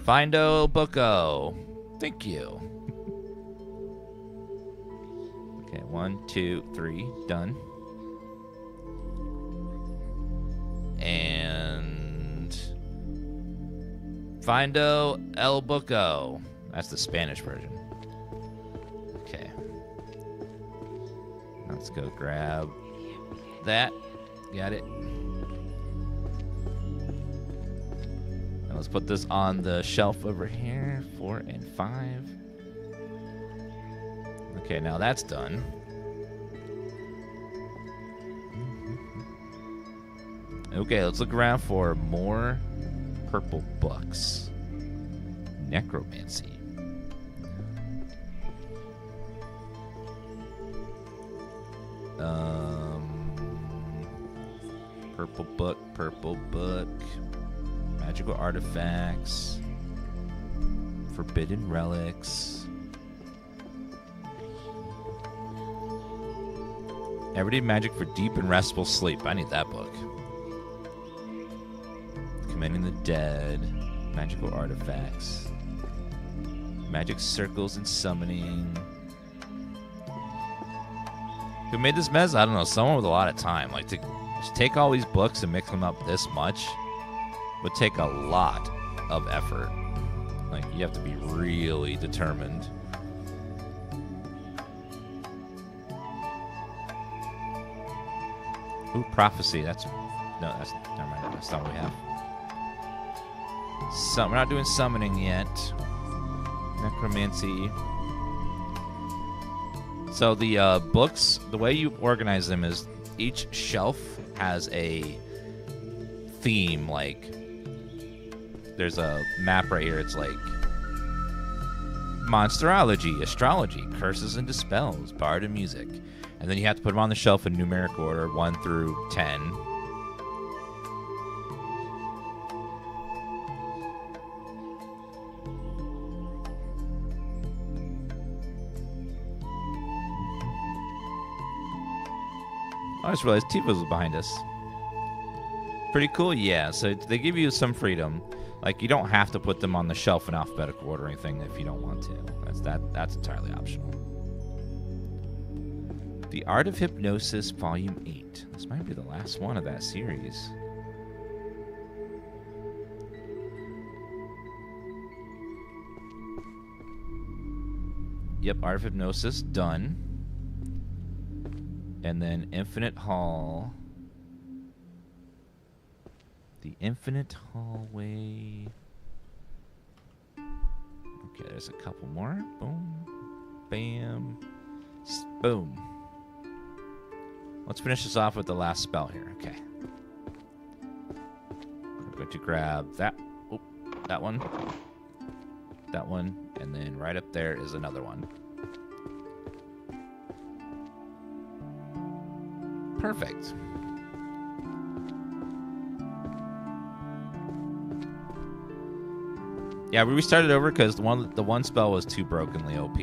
Findo Booko. Thank you. Okay, 1, 2, 3, done. And Findo El Booko. That's the Spanish version. Okay. Let's go grab that. Got it. And let's put this on the shelf over here. 4 and 5. Okay, now that's done. Okay, let's look around for more purple books. Necromancy. Purple book. Magical artifacts. Forbidden relics. Everyday magic for deep and restful sleep. I need that book. Commending the dead. Magical artifacts. Magic circles and summoning. Who made this mess? I don't know. Someone with a lot of time. Like, to just take all these books and mix them up this much would take a lot of effort. Like, you have to be really determined. Ooh, prophecy. Never mind. That's not what we have. We're not doing summoning yet. Necromancy. So the books, the way you organize them is each shelf has a theme. Like, there's a map right here. It's like monsterology, astrology, curses and dispels, bard and music. And then you have to put them on the shelf in numeric order, 1 through 10. I just realized Tifa was behind us. Pretty cool, yeah. So they give you some freedom. Like, you don't have to put them on the shelf in alphabetical order or anything if you don't want to. That's entirely optional. The Art of Hypnosis, Volume 8. This might be the last one of that series. Yep, Art of Hypnosis, done. And then Infinite Hall. The Infinite Hallway. Okay, there's a couple more. Boom. Bam. Boom. Let's finish this off with the last spell here. Okay. I'm going to grab that. Oh, that one. That one. And then right up there is another one. Perfect. Yeah, we restarted over because the one spell was too brokenly OP.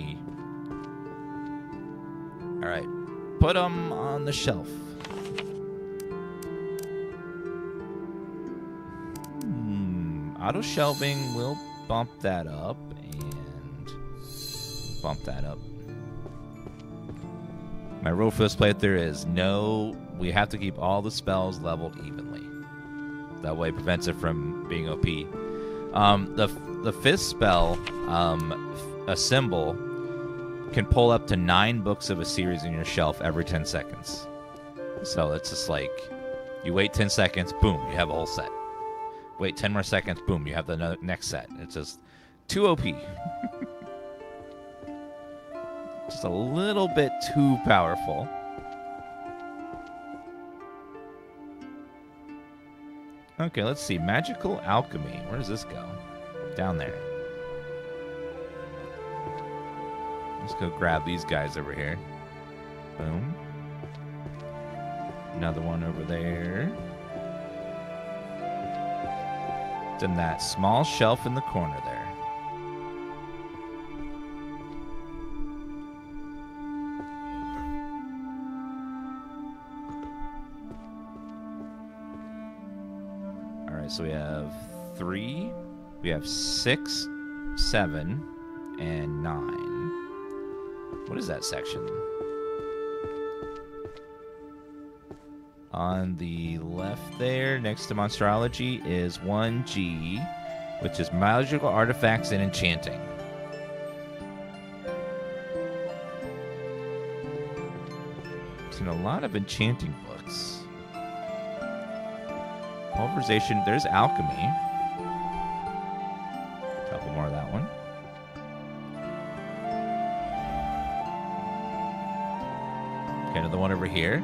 All right, put them on the shelf. Auto shelving will bump that up and bump that up. My rule for this playthrough is no, we have to keep all the spells leveled evenly. That way it prevents it from being OP. The fifth spell, a symbol, can pull up to 9 books of a series in your shelf every 10 seconds. So it's just like, you wait 10 seconds, boom, you have a whole set. Wait 10 more seconds, boom, you have the next set. It's just too OP. Just a little bit too powerful. Okay, let's see. Magical Alchemy. Where does this go? Down there. Let's go grab these guys over here. Boom. Another one over there. It's in that small shelf in the corner there. So we have 3, we have 6, 7, and 9. What is that section? On the left there, next to Monsterology, is 1G, which is Magical Artifacts and Enchanting. Seen a lot of enchanting books. Pulverization, there's Alchemy. A couple more of that one. Okay, another one over here.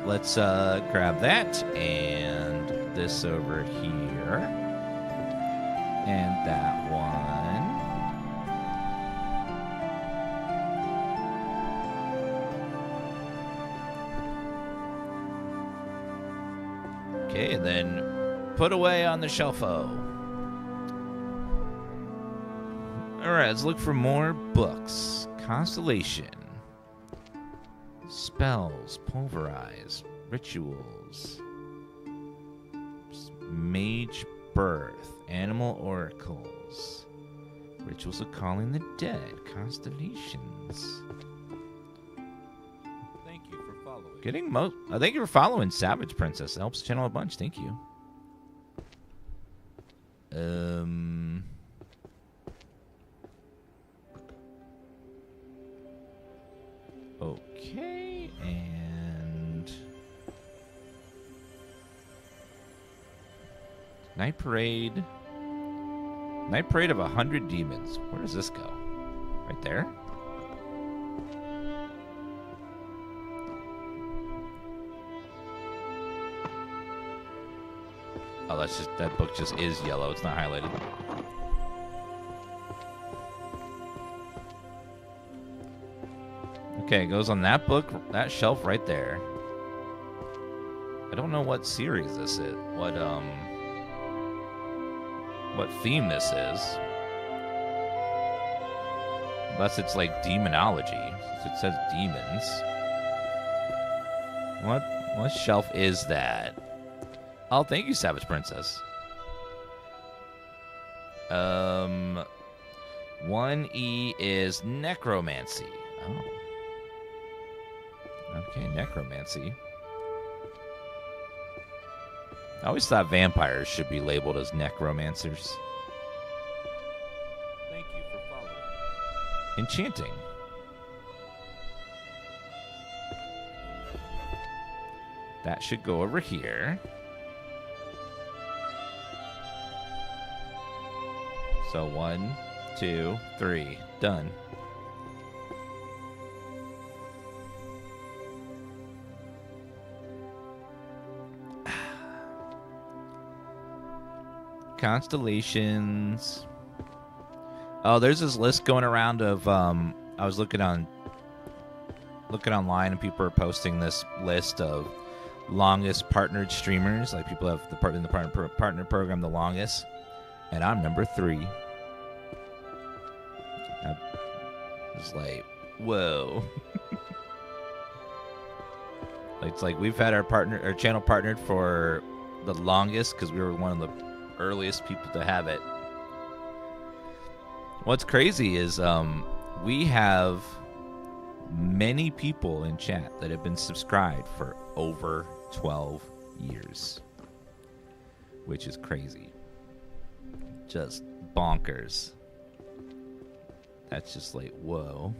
Let's grab that and this over here. And that one. Okay, and then put away on the shelfo. Alright, let's look for more books. Constellation. Spells. Pulverize. Rituals. Mage Birth. Animal Oracles. Rituals of Calling the Dead. Constellations. Thank you for following. Thank you for following Savage Princess. Helps channel a bunch. Thank you. Okay, and Night Parade. Night Parade of 100 Demons. Where does this go? Right there? Oh, that's just, that book just is yellow. It's not highlighted. Okay, it goes on that book, that shelf right there. I don't know what series this is. What theme this is. Unless it's like demonology. Since it says demons. What shelf is that? Oh, thank you, Savage Princess. 1E is necromancy. Oh. Okay, necromancy. I always thought vampires should be labeled as necromancers. Thank you for following. Enchanting. That should go over here. So 1, 2, 3. Done. Constellations. Oh, there's this list going around of I was looking online and people are posting this list of longest partnered streamers. Like people have in the partner program the longest, and I'm number 3. I was like, whoa. It's like we've had our channel partnered for the longest because we were one of the earliest people to have it. What's crazy is we have many people in chat that have been subscribed for over 12 years, which is crazy. Just bonkers. That's just like, whoa.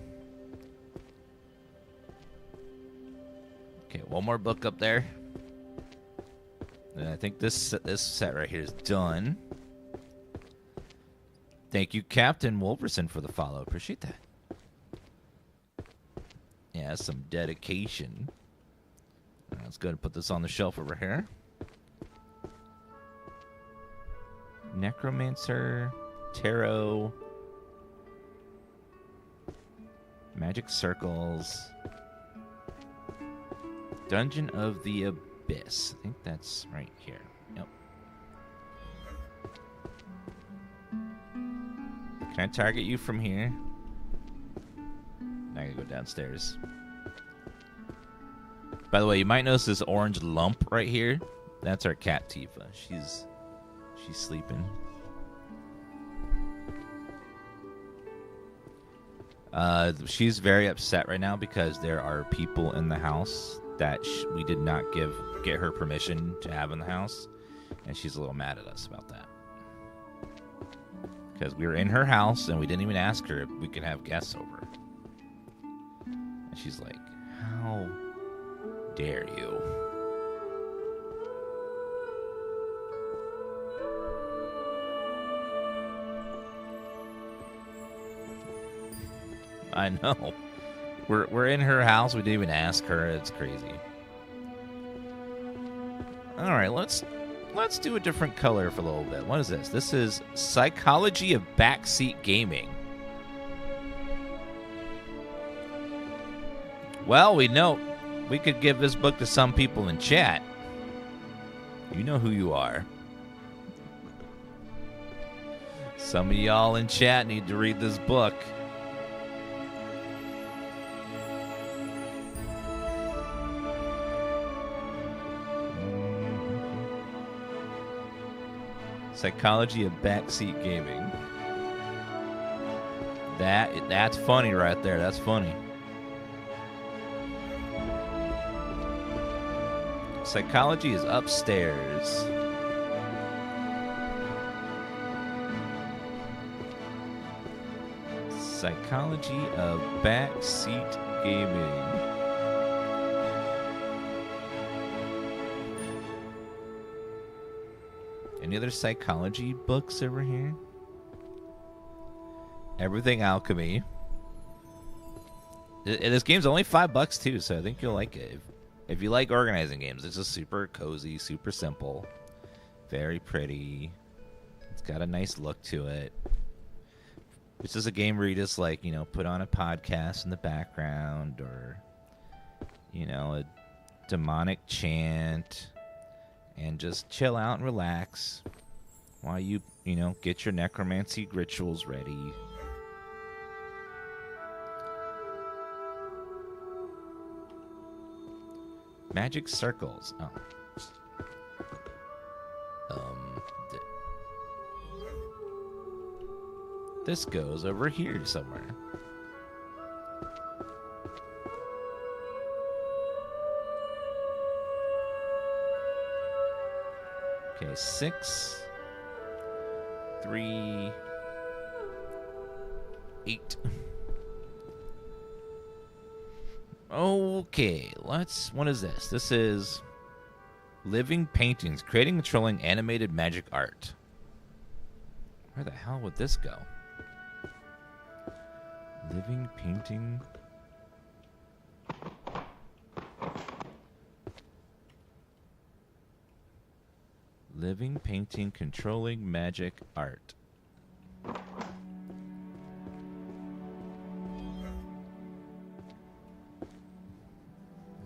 Okay, one more book up there. And I think this set right here is done. Thank you, Captain Wolverson, for the follow. Appreciate that. Yeah, some dedication. Let's go ahead and put this on the shelf over here. Necromancer, Tarot, Magic Circles, Dungeon of the Abyss. I think that's right here. Yep. Can I target you from here? Now I gotta go downstairs. By the way, you might notice this orange lump right here. That's our cat Tifa. She's sleeping. She's very upset right now because there are people in the house that we did not get her permission to have in the house, and she's a little mad at us about that. Because we were in her house and we didn't even ask her if we could have guests over. And she's like, how dare you? I know. We're in her house. We didn't even ask her. It's crazy. All right, let's do a different color for a little bit. What is this? This is Psychology of Backseat Gaming. Well, we know we could give this book to some people in chat. You know who you are. Some of y'all in chat need to read this book. Psychology of Backseat Gaming. That's funny right there. That's funny. Psychology is upstairs. Psychology of backseat gaming. Any other psychology books over here? Everything Alchemy. This game's only $5 too, so I think you'll like it. If you like organizing games, it's just super cozy, super simple, very pretty. It's got a nice look to it. It's just a game where you just, like, you know, put on a podcast in the background, or, you know, a demonic chant, and just chill out and relax while you know, get your necromancy rituals ready. Magic circles. Oh. This goes over here somewhere. Okay, 6, 3, 8. Okay, what is this? This is Living Paintings, creating and controlling animated magic art. Where the hell would this go? Living painting. Living painting, controlling magic art.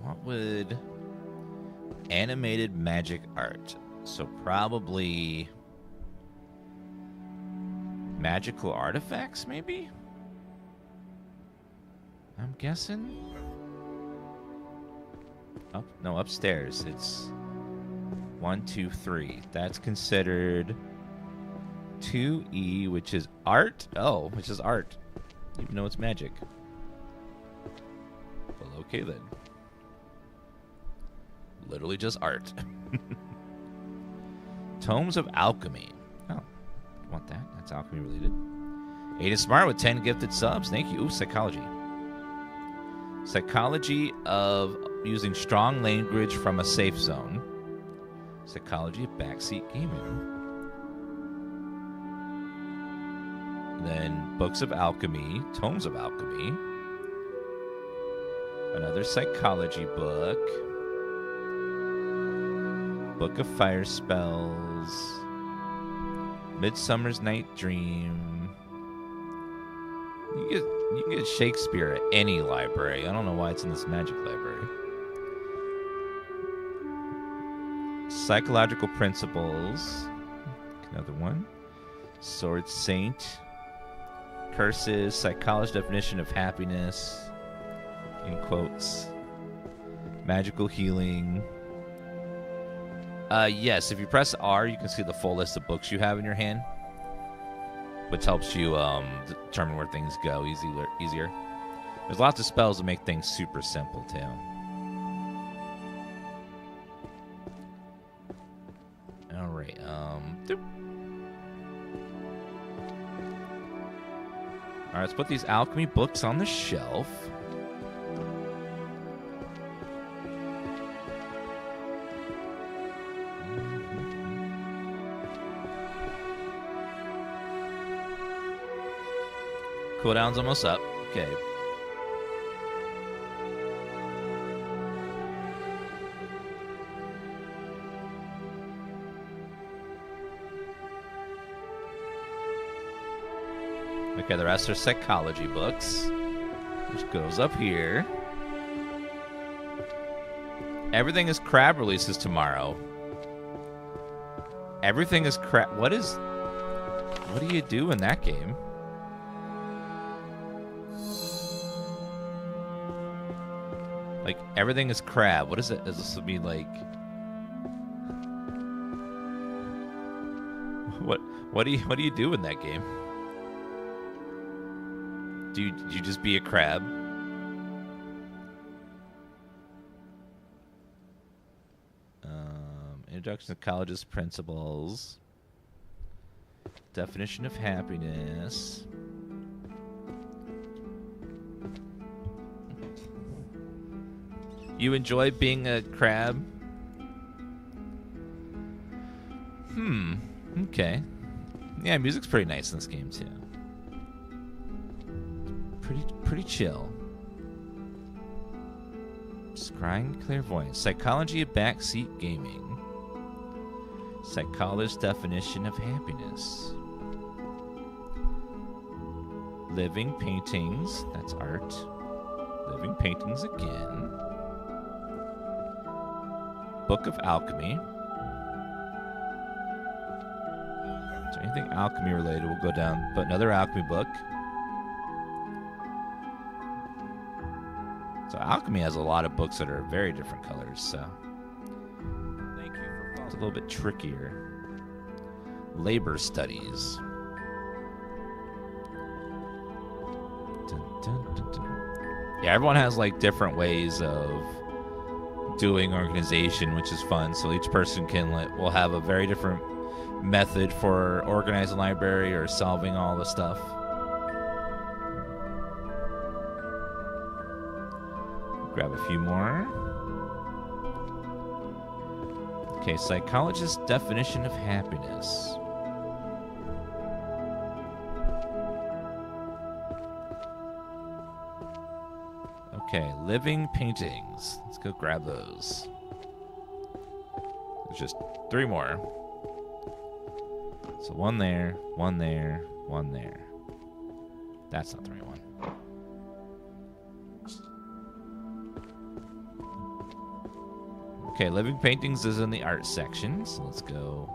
What would animated magic art? So probably magical artifacts, maybe? I'm guessing. No, upstairs. It's 1, 2, 3. That's considered 2E, which is art. Oh, which is art, even though it's magic. Well, okay then. Literally just art. Tomes of Alchemy. Oh, want that? That's alchemy related. Aiden Smart with 10 gifted subs. Thank you. Ooh, psychology. Psychology of using strong language from a safe zone. Psychology of backseat gaming. Then Books of Alchemy, Tomes of Alchemy. Another psychology book. Book of Fire Spells. Midsummer's Night Dream. You can get Shakespeare at any library. I don't know why it's in this magic library. Psychological Principles. Another one. Sword Saint. Curses. Psychology definition of happiness. In quotes. Magical Healing. Yes, if you press R, you can see the full list of books you have in your hand, which helps you determine where things go easier. There's lots of spells that make things super simple, too. Alright, doop. Alright, let's put these alchemy books on the shelf. Cooldown's almost up. Okay. Okay, the rest are psychology books, which goes up here. Everything is Crab releases tomorrow. Everything is Crab. What do you do in that game? Like, everything is crab. What is it? Does this mean, like... What do you do in that game? Do you just be a crab? Introduction to College's Principles. Definition of happiness. You enjoy being a crab? Okay. Yeah, music's pretty nice in this game too. Pretty chill. Scrying clairvoyance. Psychology of backseat gaming. Psychologist's definition of happiness. Living paintings. That's art. Living paintings again. Book of Alchemy. So anything alchemy related will go down. But another alchemy book. So alchemy has a lot of books that are very different colors, so Thank you for it's a following. little bit trickier. Labor studies. Dun, dun, dun, dun. Yeah, everyone has like different ways of doing organization, which is fun. So each person will have a very different method for organizing a library or solving all the stuff. Grab a few more. Okay, psychologist's definition of happiness. Okay, living paintings. Let's go grab those. There's just 3 more. So one there, one there, one there. That's not the right one. Okay, living paintings is in the art section, so let's go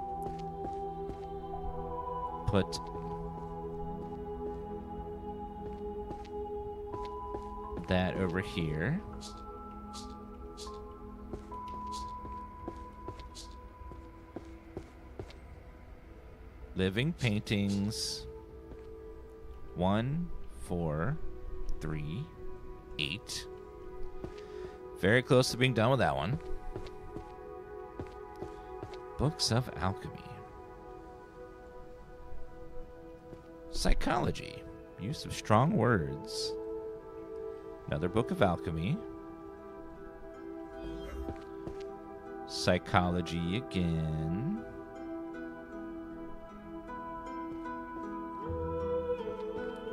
put that over here. Living paintings. 1, 4, 3, 8. Very close to being done with that one. Books of Alchemy. Psychology. Use of strong words. Another book of alchemy. Psychology again.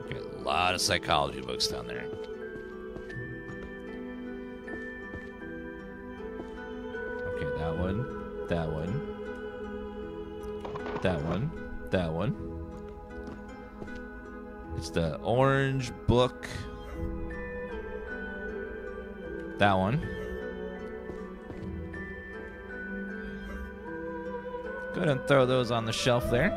Okay, a lot of psychology books down there. Okay, that one. That one. That one. That one. It's the orange book. That one. Go ahead and throw those on the shelf there.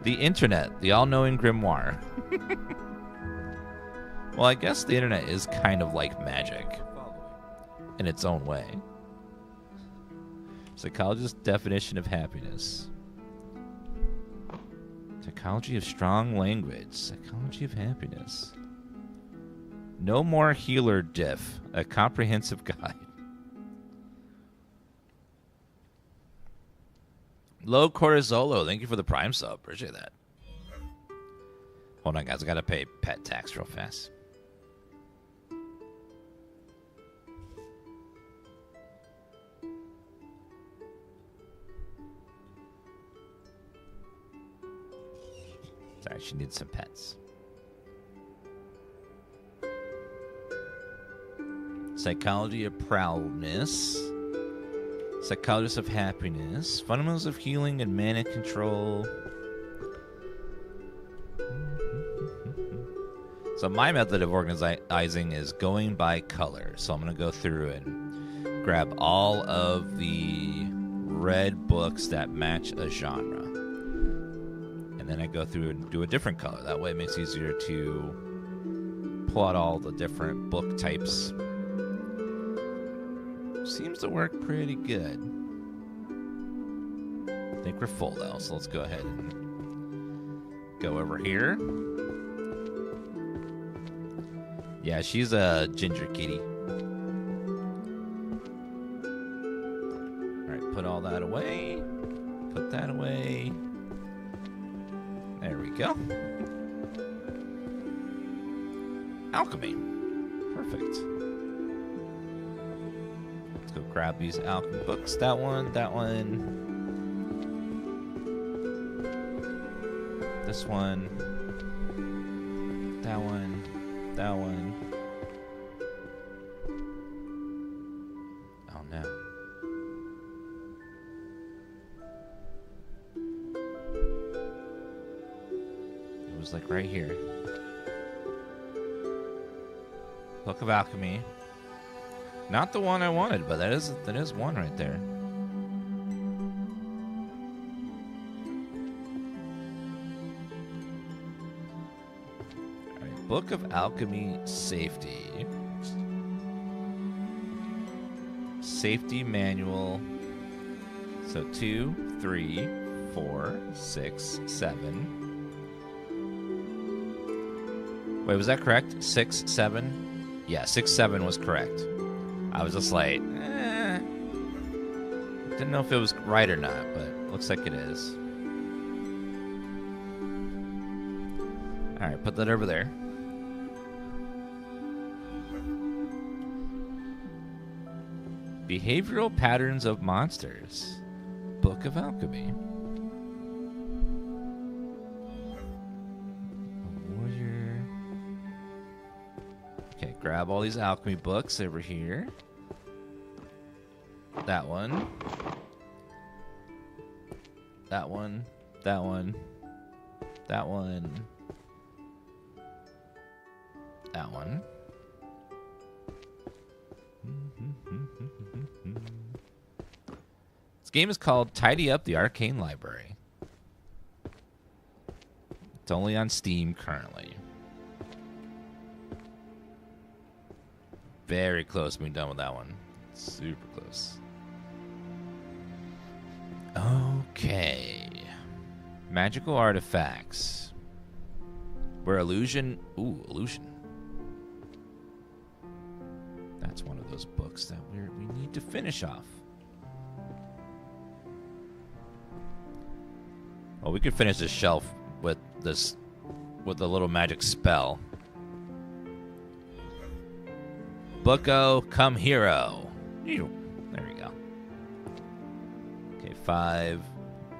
The internet, the all-knowing grimoire. Well, I guess the internet is kind of like magic in its own way. Psychologist's definition of happiness. Psychology of strong language. Psychology of happiness. No More Healer Diff, a comprehensive guide. Low Cortisolo, thank you for the Prime sub. Appreciate that. Hold on, guys. I gotta pay pet tax real fast. Sorry, she needs some pets. Psychology of Proudness. Psychologist of Happiness. Fundamentals of Healing and Mana Control. So my method of organizing is going by color. So I'm going to go through and grab all of the red books that match a genre. And then I go through and do a different color. That way it makes it easier to pull out all the different book types. Seems to work pretty good. I think we're full though, so let's go ahead and go over here. Yeah, she's a ginger kitty. Alright, put all that away. Put that away. There we go. Alchemy. Perfect. Let's go grab these alchemy books. That one, that one. This one. That one. That one. Oh no. It was like right here. Book of Alchemy. Not the one I wanted, but that is one right there. Alright, Book of Alchemy Safety. Safety manual. So 2, 3, 4, 6, 7. Wait, was that correct? 6, 7? Yeah, 6, 7 was correct. I was just like, didn't know if it was right or not, but looks like it is. Alright, put that over there. Behavioral Patterns of Monsters. Book of Alchemy. Warrior. Okay, grab all these alchemy books over here. That one. That one. That one. That one. That one. This game is called Tidy Up the Arcane Library. It's only on Steam currently. Very close to being done with that one. Super close. Okay. Magical artifacts. Where illusion... Ooh, illusion. That's one of those books that we need to finish off. Well, we could finish this shelf with this, with a little magic spell. Booko, come hero. Ew. There we go. Okay, 5,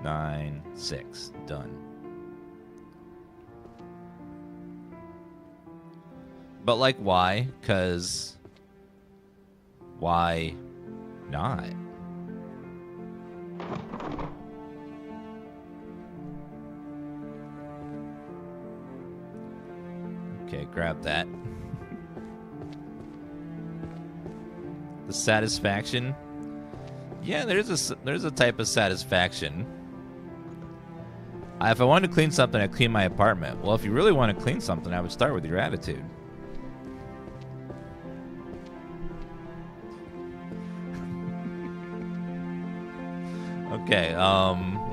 9, 6. Done. But, like, why? Because... why not? Okay, grab that. The satisfaction. Yeah, there's a type of satisfaction. If I wanted to clean something, I'd clean my apartment. Well, if you really want to clean something, I would start with your attitude. Okay,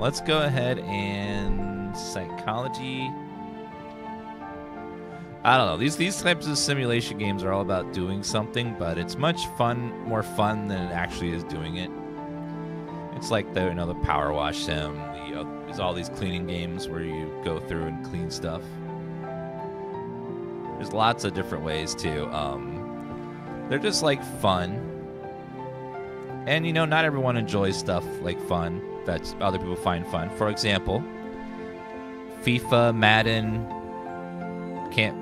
let's go ahead and psychology. I don't know. These types of simulation games are all about doing something, but it's much more fun than it actually is doing it. It's like the the Power Wash sim. There's all these cleaning games where you go through and clean stuff. There's lots of different ways too. They're just like fun. And, not everyone enjoys stuff like fun that other people find fun. For example, FIFA, Madden,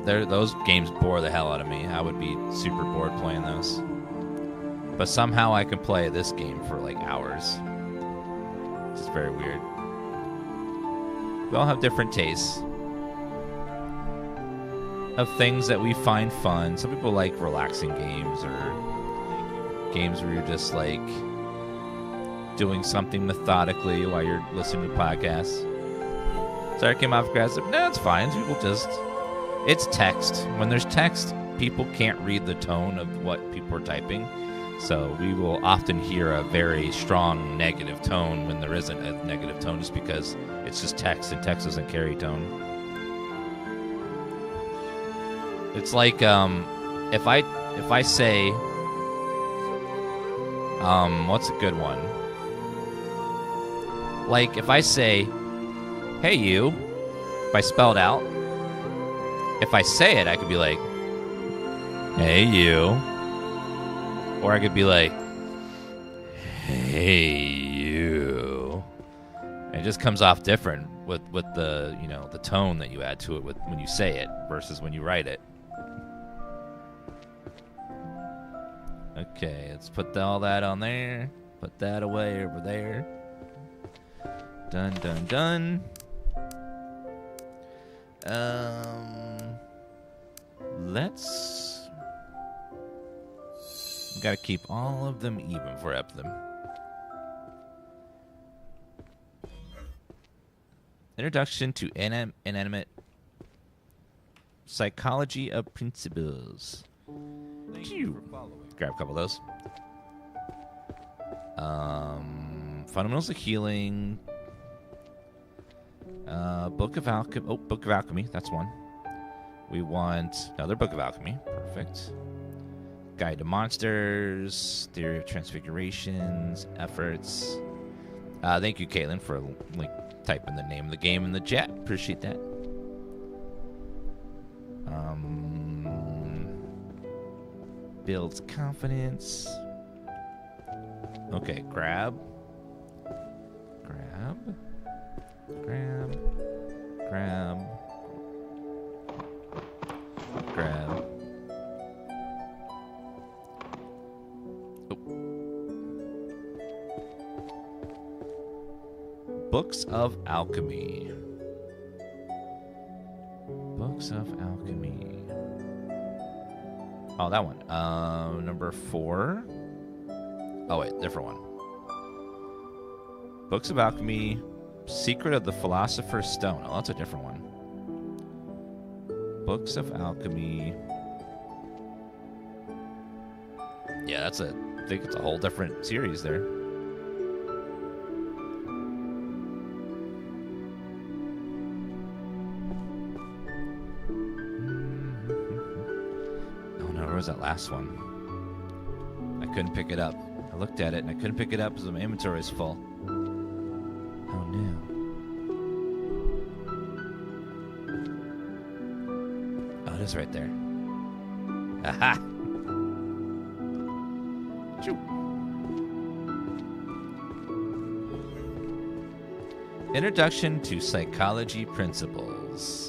those games bore the hell out of me. I would be super bored playing those. But somehow I can play this game for like hours. It's very weird. We all have different tastes of things that we find fun. Some people like relaxing games or games where you're just like doing something methodically while you're listening to podcasts. Sorry, I came off aggressive. No, it's fine. People just... it's text. When there's text, people can't read the tone of what people are typing. So we will often hear a very strong negative tone when there isn't a negative tone, just because it's just text, and text doesn't carry tone. It's like if I say what's a good one? Like if I say, "Hey you," if I spell it out, if I say it, I could be like, Hey, you. Or I could be like, hey, you. And it just comes off different with the, you know, the tone that you add to it when you say it versus when you write it. Okay, let's put all that on there. Put that away over there. Done, done, done. Let's... Gotta keep all of them even for up them. Introduction to inanimate psychology of principles. Grab a couple of those. Fundamentals of healing. Book of Alchemy. Oh, Book of Alchemy. That's one. We want another Book of Alchemy. Perfect. Guide to Monsters. Theory of Transfigurations. Efforts. Thank you, Caitlin, for typing the name of the game in the chat. Appreciate that. Builds confidence. Okay, grab. Grab. Grab. Grab. Grab. Oh. Books of Alchemy. Books of Alchemy. Oh, that one. Number 4. Oh, wait, different one. Books of Alchemy. Secret of the Philosopher's Stone. Oh, that's a different one. Books of Alchemy. Yeah, I think it's a whole different series there. Where was that last one? I couldn't pick it up. I looked at it and I couldn't pick it up because my inventory is full. Oh no. Oh, it is right there. Aha! Choo. Introduction to Psychology Principles.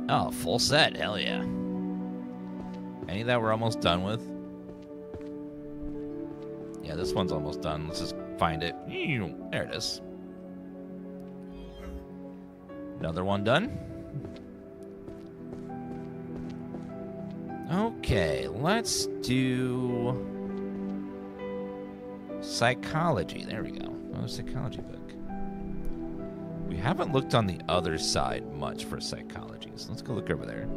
Oh, full set. Hell yeah. Any that we're almost done with? Yeah, this one's almost done. Let's just find it. There it is. Another one done. Okay, let's do psychology. There we go. Another psychology book. We haven't looked on the other side much for psychology, so let's go look over there.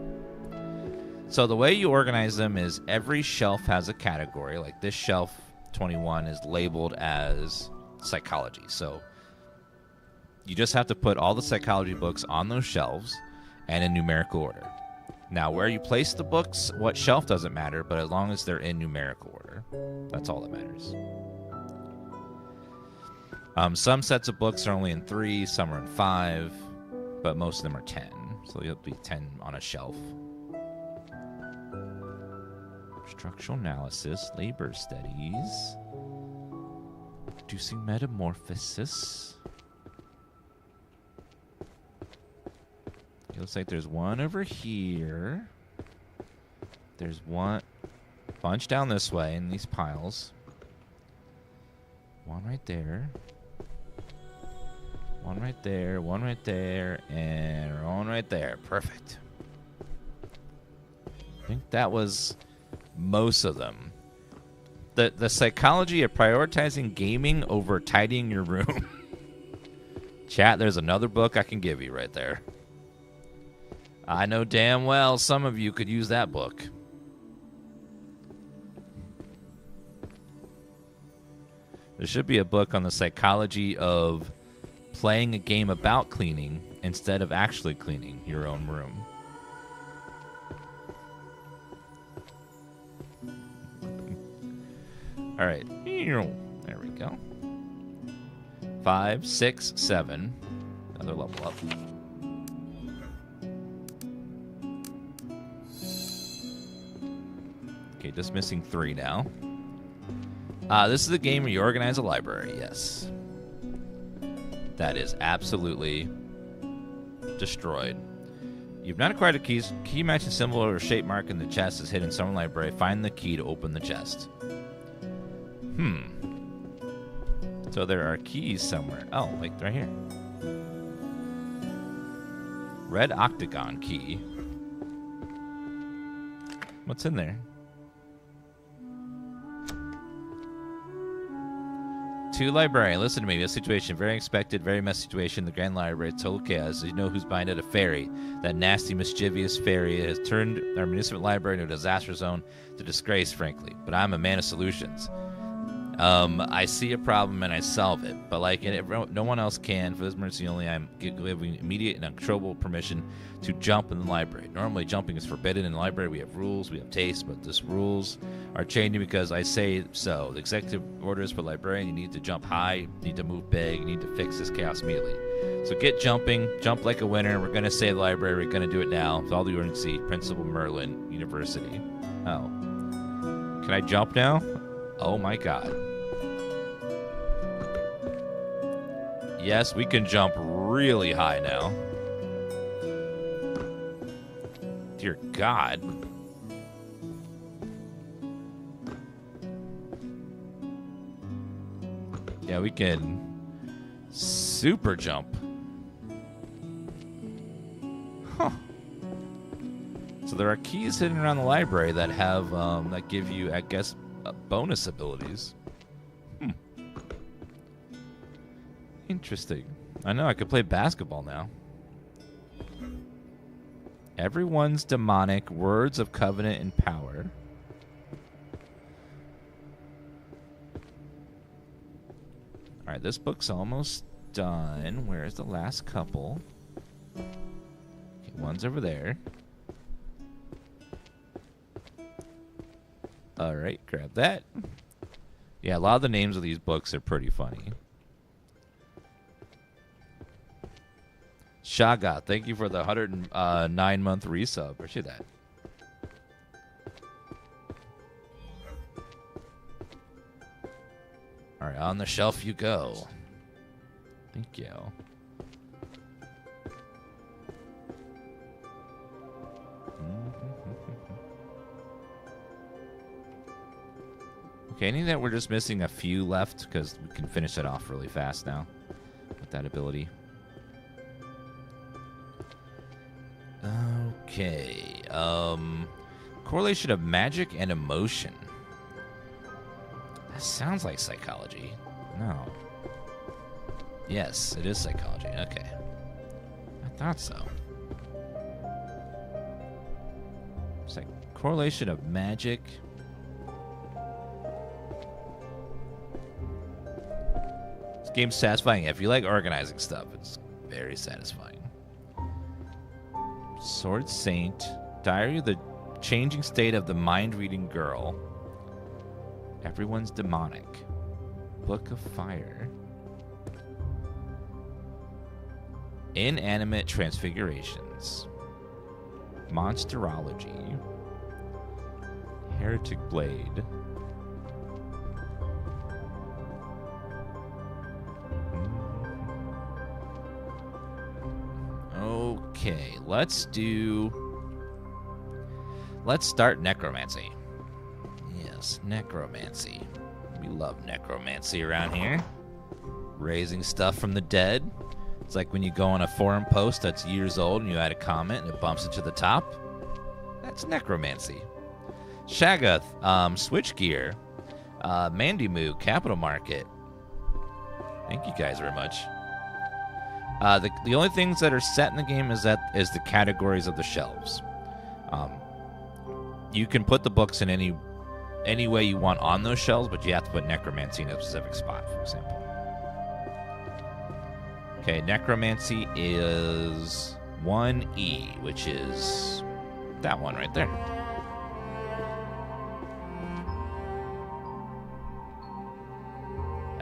So the way you organize them is every shelf has a category. Like this shelf 21 is labeled as psychology. So you just have to put all the psychology books on those shelves and in numerical order. Now, where you place the books, what shelf doesn't matter, but as long as they're in numerical order, that's all that matters. Some sets of books are only in 3, some are in 5, but most of them are 10. So you'll be 10 on a shelf. Structural analysis, labor studies, producing metamorphosis. It looks like there's one over here. There's one bunch down this way in these piles. One right there. One right there, one right there, and one right there. Perfect. I think that was most of them. The psychology of prioritizing gaming over tidying your room. Chat, there's another book I can give you right there. I know damn well some of you could use that book. There should be a book on the psychology of playing a game about cleaning instead of actually cleaning your own room. All right. There we go. 5, 6, 7. Another level up. just missing 3 now. This is a game where you organize a library, yes. That is absolutely destroyed. You've not acquired a key matching symbol or shape mark in the chest is hidden somewhere in the library. Find the key to open the chest. So there are keys somewhere. Oh, like right here. Red octagon key. What's in there? 2 librarian. Listen to me. This situation, very expected, very messy situation. The Grand Library, total chaos. You know who's behind it? A fairy. That nasty, mischievous fairy has turned our municipal library into a disaster zone, to disgrace, frankly. But I'm a man of solutions. I see a problem and I solve it, but like no one else can. For this emergency only, I'm giving immediate and uncontrollable permission to jump in the library. Normally, jumping is forbidden in the library. We have rules, we have taste, but these rules are changing because I say so. The executive orders for librarian: you need to jump high, you need to move big, you need to fix this chaos immediately. So get jumping, jump like a winner. We're gonna save the library. We're gonna do it now. With all the urgency, Principal Merlin University. Oh, can I jump now? Oh my God. Yes, we can jump really high now. Dear God. Yeah, we can super jump. Huh. So there are keys hidden around the library that have, that give you, I guess, bonus abilities. Interesting. I know I could play basketball now. Everyone's demonic, words of covenant and power. Alright, this book's almost done. Where's the last couple? Okay, one's over there. Alright, grab that. Yeah, a lot of the names of these books are pretty funny. Shaga, thank you for the 109-month resub. Appreciate that. All right, on the shelf you go. Thank you. Okay, any that we're just missing a few left because we can finish it off really fast now with that ability. Okay. Correlation of magic and emotion. That sounds like psychology. No. Yes, it is psychology. Okay. I thought so. It's like correlation of magic. This game's satisfying. If you like organizing stuff, it's very satisfying. Sword Saint, Diary of the Changing State of the Mind-Reading Girl, Everyone's Demonic, Book of Fire, Inanimate Transfigurations, Monsterology, Heretic Blade, Okay, let's start necromancy. Yes, necromancy. We love necromancy around here. Raising stuff from the dead. It's like when you go on a forum post that's years old and you add a comment and it bumps it to the top. That's necromancy. Shagath, Switchgear, Mandymoo, Capital Market. Thank you guys very much. The only things that are set in the game is the categories of the shelves. You can put the books in any way you want on those shelves, but you have to put necromancy in a specific spot, for example. Okay, necromancy is 1E, which is that one right there.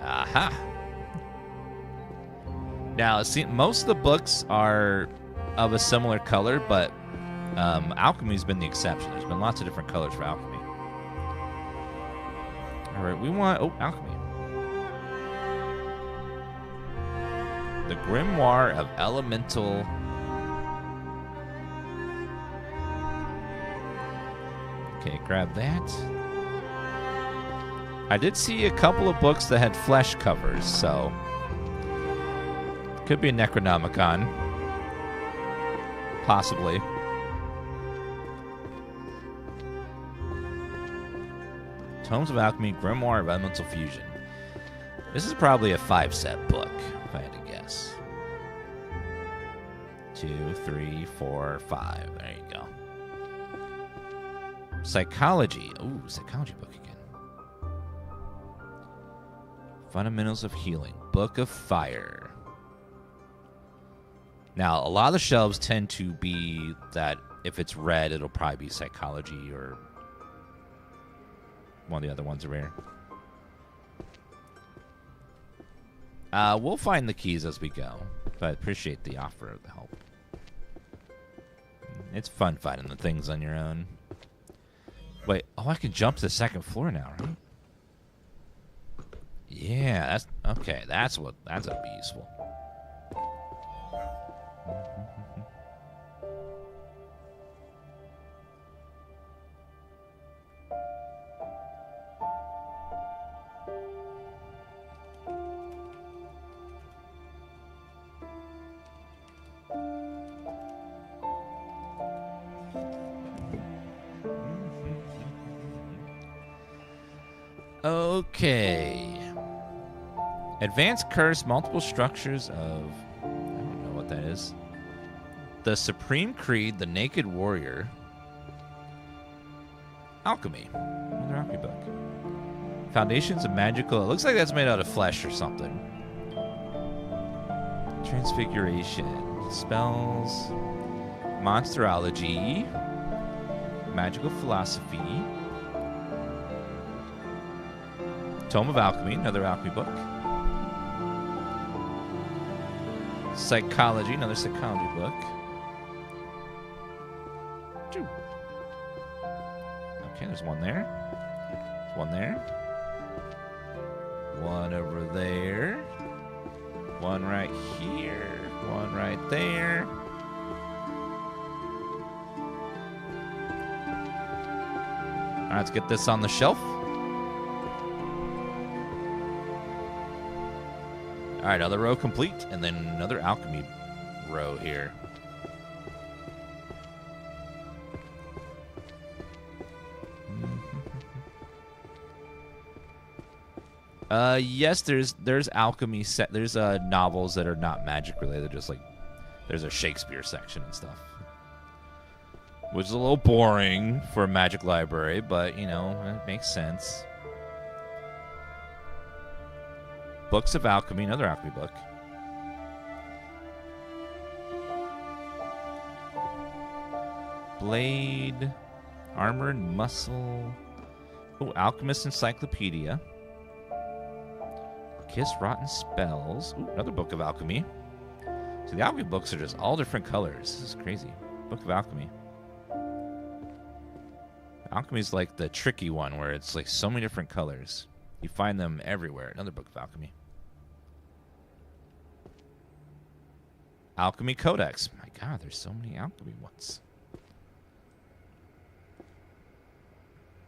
Aha! Now, see, most of the books are of a similar color, but Alchemy's been the exception. There's been lots of different colors for Alchemy. All right, we want... Oh, alchemy. The Grimoire of Elemental... Okay, grab that. I did see a couple of books that had flesh covers, so... Could be a Necronomicon. Possibly. Tomes of Alchemy, Grimoire of Elemental Fusion. This is probably a 5-set book, if I had to guess. 2, 3, 4, 5. There you go. Psychology. Ooh, psychology book again. Fundamentals of Healing. Book of Fire. Now, a lot of the shelves tend to be that if it's red, it'll probably be psychology or one of the other ones are rare. We'll find the keys as we go, but I appreciate the offer of the help. It's fun finding the things on your own. Wait, oh, I can jump to the second floor now, right? Yeah, that's okay. That's gonna be useful. Okay. Advanced Curse, multiple structures of... I don't know what that is. The Supreme Creed, the Naked Warrior. Alchemy. Another alchemy book. Foundations of Magical... It looks like that's made out of flesh or something. Transfiguration. Spells. Monsterology. Magical Philosophy. Tome of Alchemy, another alchemy book. Psychology, another psychology book. Okay, there's one there. There's one there. One over there. One right here. One right there. All right, let's get this on the shelf. All right, another row complete, and then another alchemy row here. Yes, there's alchemy set. There's novels that are not magic related. Just like there's a Shakespeare section and stuff, which is a little boring for a magic library, but you know it makes sense. Books of Alchemy, another alchemy book. Blade, Armor and Muscle. Oh, Alchemist Encyclopedia. Kiss Rotten Spells. Ooh, another book of alchemy. So the alchemy books are just all different colors. This is crazy. Book of Alchemy. Alchemy is like the tricky one where it's like so many different colors. You find them everywhere. Another book of alchemy. Alchemy Codex. My God, there's so many alchemy ones.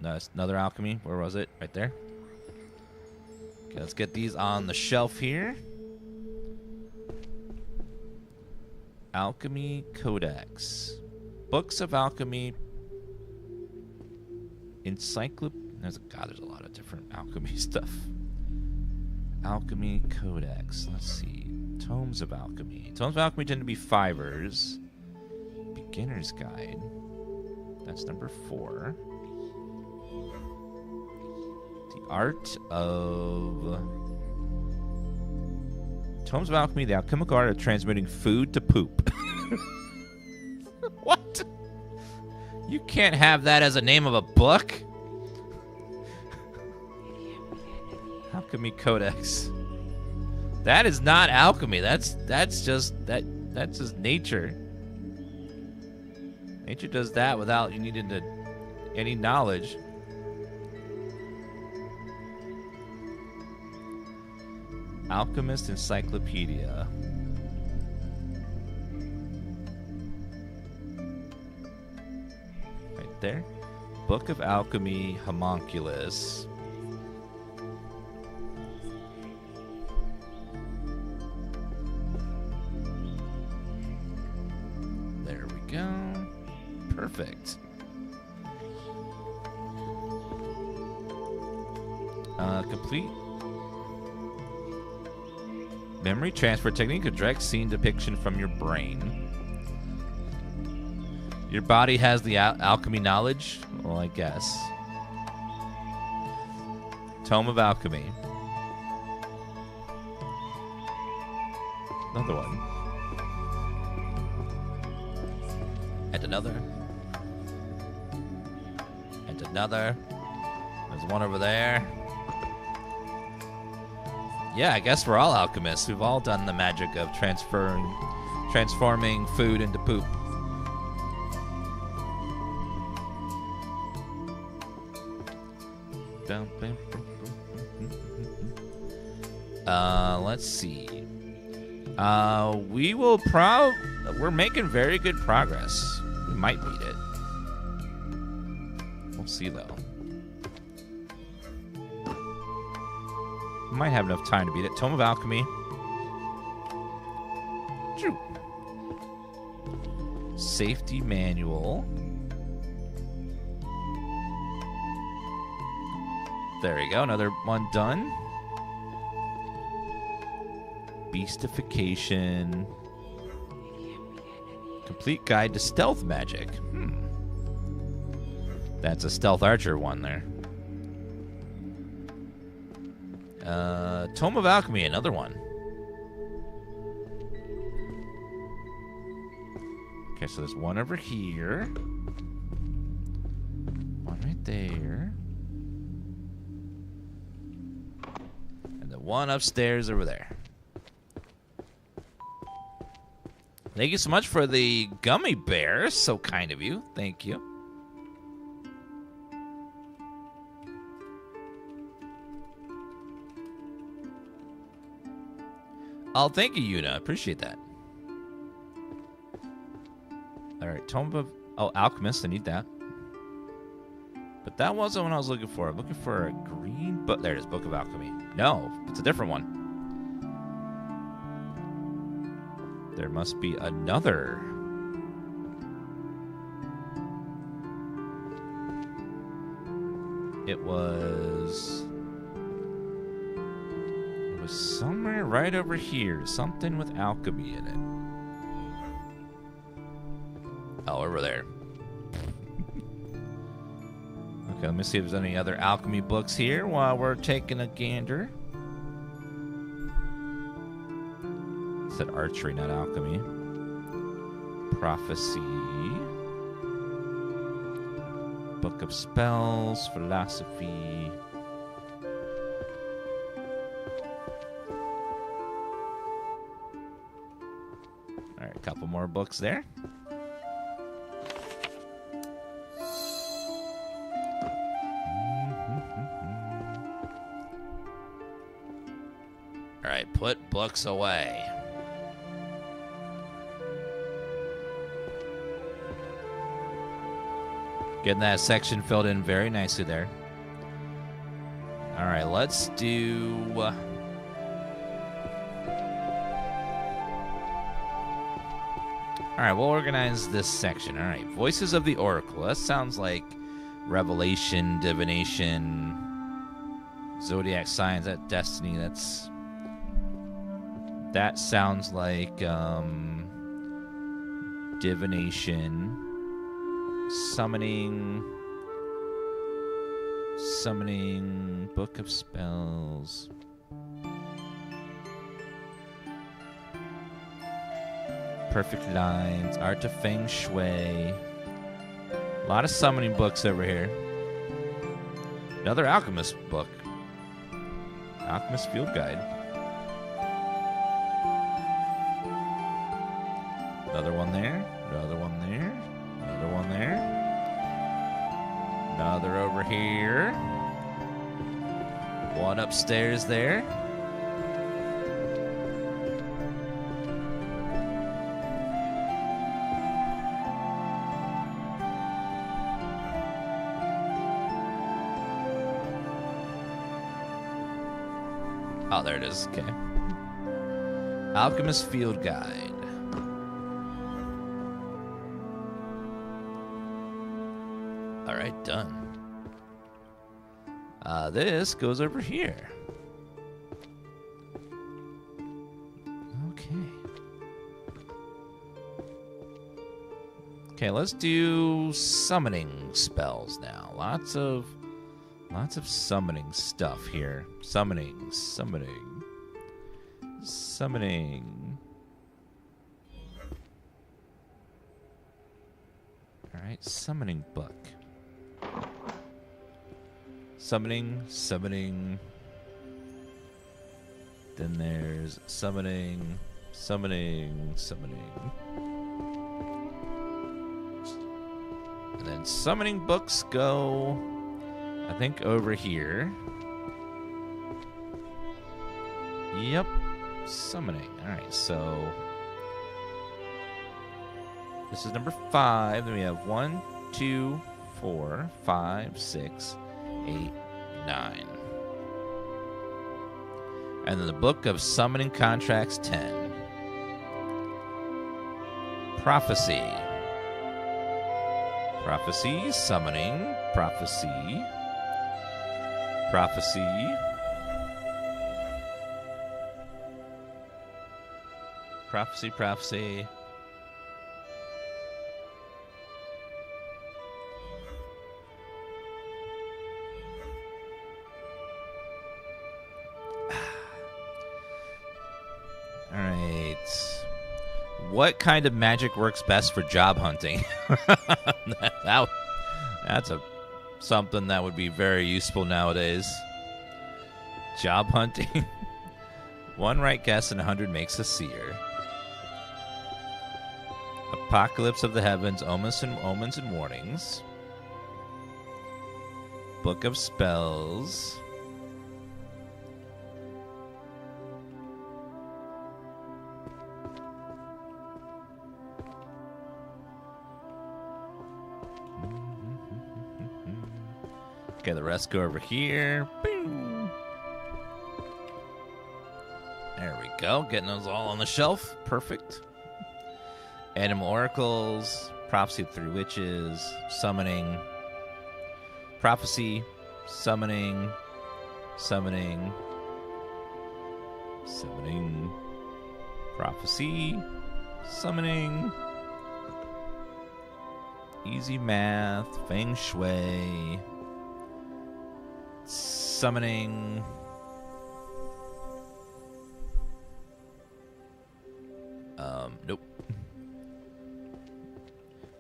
No, another alchemy. Where was it? Right there. Okay, let's get these on the shelf here. Alchemy Codex. Books of Alchemy. There's a lot of different alchemy stuff. Alchemy Codex. Let's see. Tomes of Alchemy. Tomes of Alchemy tend to be 5ers. Beginner's Guide. That's number 4. The Art of... Tomes of Alchemy, the alchemical art of transmitting food to poop. What? You can't have that as a name of a book? Alchemy Codex. That is not alchemy. That's just nature. Nature does that without you needing any knowledge. Alchemist Encyclopedia. Right there. Book of Alchemy Homunculus. There we go. Perfect. Complete memory transfer technique, a direct scene depiction from your brain. Your body has the alchemy knowledge? Well, I guess. Tome of Alchemy. Another one. And another. And another. There's one over there. Yeah, I guess we're all alchemists. We've all done the magic of transforming food into poop. Let's see. We're making very good progress. We might beat it. We'll see, though. Might have enough time to beat it. Tome of Alchemy. Safety manual. There you go. Another one done. Beastification. Complete guide to stealth magic. That's a stealth archer one there. Tome of Alchemy, another one. Okay, so there's one over here. One right there. And the one upstairs over there. Thank you so much for the gummy bears. So kind of you. Thank you. Oh, thank you, Yuna. Appreciate that. All right, Tome of... Oh, Alchemist. I need that. But that wasn't what I was looking for. I'm looking for a green book. There it is, Book of Alchemy. No, it's a different one. There must be another. It was somewhere right over here. Something with alchemy in it. Oh, over there. Okay, let me see if there's any other alchemy books here while we're taking a gander. It said archery, not alchemy. Prophecy. Book of Spells, Philosophy. Alright, a couple more books there. Alright, put books away. Getting that section filled in very nicely there. Alright, let's do... Alright, we'll organize this section. Alright, Voices of the Oracle. That sounds like Revelation, Divination, Zodiac Signs, that Destiny, that's... That sounds like Divination, Summoning, Book of Spells. Perfect Lines, Art of Feng Shui. A lot of summoning books over here. Another Alchemist book. Alchemist Field Guide. Another one there. Another one there. Another one there. Another over here. One upstairs there. Oh, there it is. Okay. Alchemist Field Guide. All right, done. This goes over here. Okay. Okay, let's do summoning spells now. Lots of summoning stuff here. Summoning. All right, summoning book. Summoning. Then there's summoning. And then summoning books go, I think, over here. Yep. Summoning. Alright, so this is number 5. Then we have 1, 2, 4, 5, 6, 8, 9. And then the Book of Summoning Contracts 10. Prophecy. Prophecy, summoning, prophecy. All right. What kind of magic works best for job hunting? That's something that would be very useful nowadays. Job hunting. 1 right guess and 100 makes a seer. Apocalypse of the heavens, omens and warnings. Book of spells. Okay, the rest go over here. Boom. There we go. Getting those all on the shelf. Perfect. Animal oracles. Prophecy of 3 witches. Summoning. Prophecy. Summoning. Prophecy. Summoning. Easy math. Feng shui. Summoning. Nope.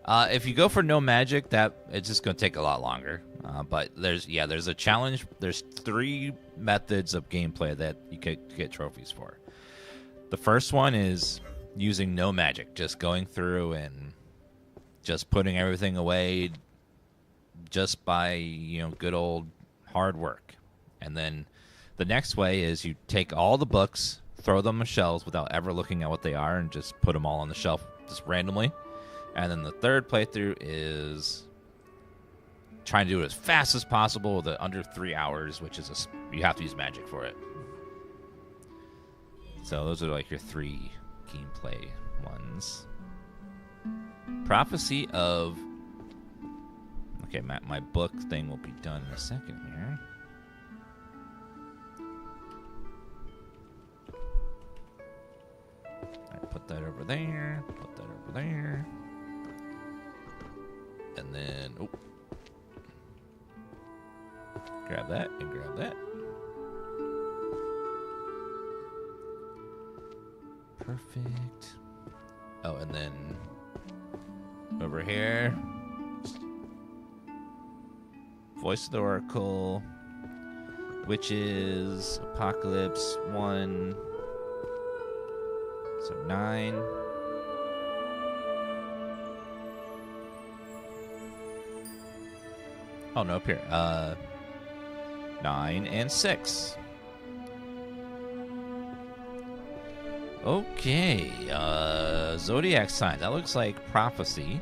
If you go for no magic, that it's just going to take a lot longer. But there's a challenge. There's 3 methods of gameplay that you could get trophies for. The first one is using no magic, just going through and just putting everything away just by, good old hard work. And then the next way is you take all the books, throw them on shelves without ever looking at what they are, and just put them all on the shelf just randomly. And then the third playthrough is trying to do it as fast as possible with under 3 hours, which is you have to use magic for it. So those are like your 3 gameplay ones. Prophecy of... Okay, my book thing will be done in a second here. Alright, put that over there. Put that over there. And then... Oh. Grab that and grab that. Perfect. Oh, and then... over here... Voice of the Oracle, Witches, Apocalypse, 1, so 9. Oh, no, up here. 9 and 6. Okay, Zodiac signs. That looks like Prophecy.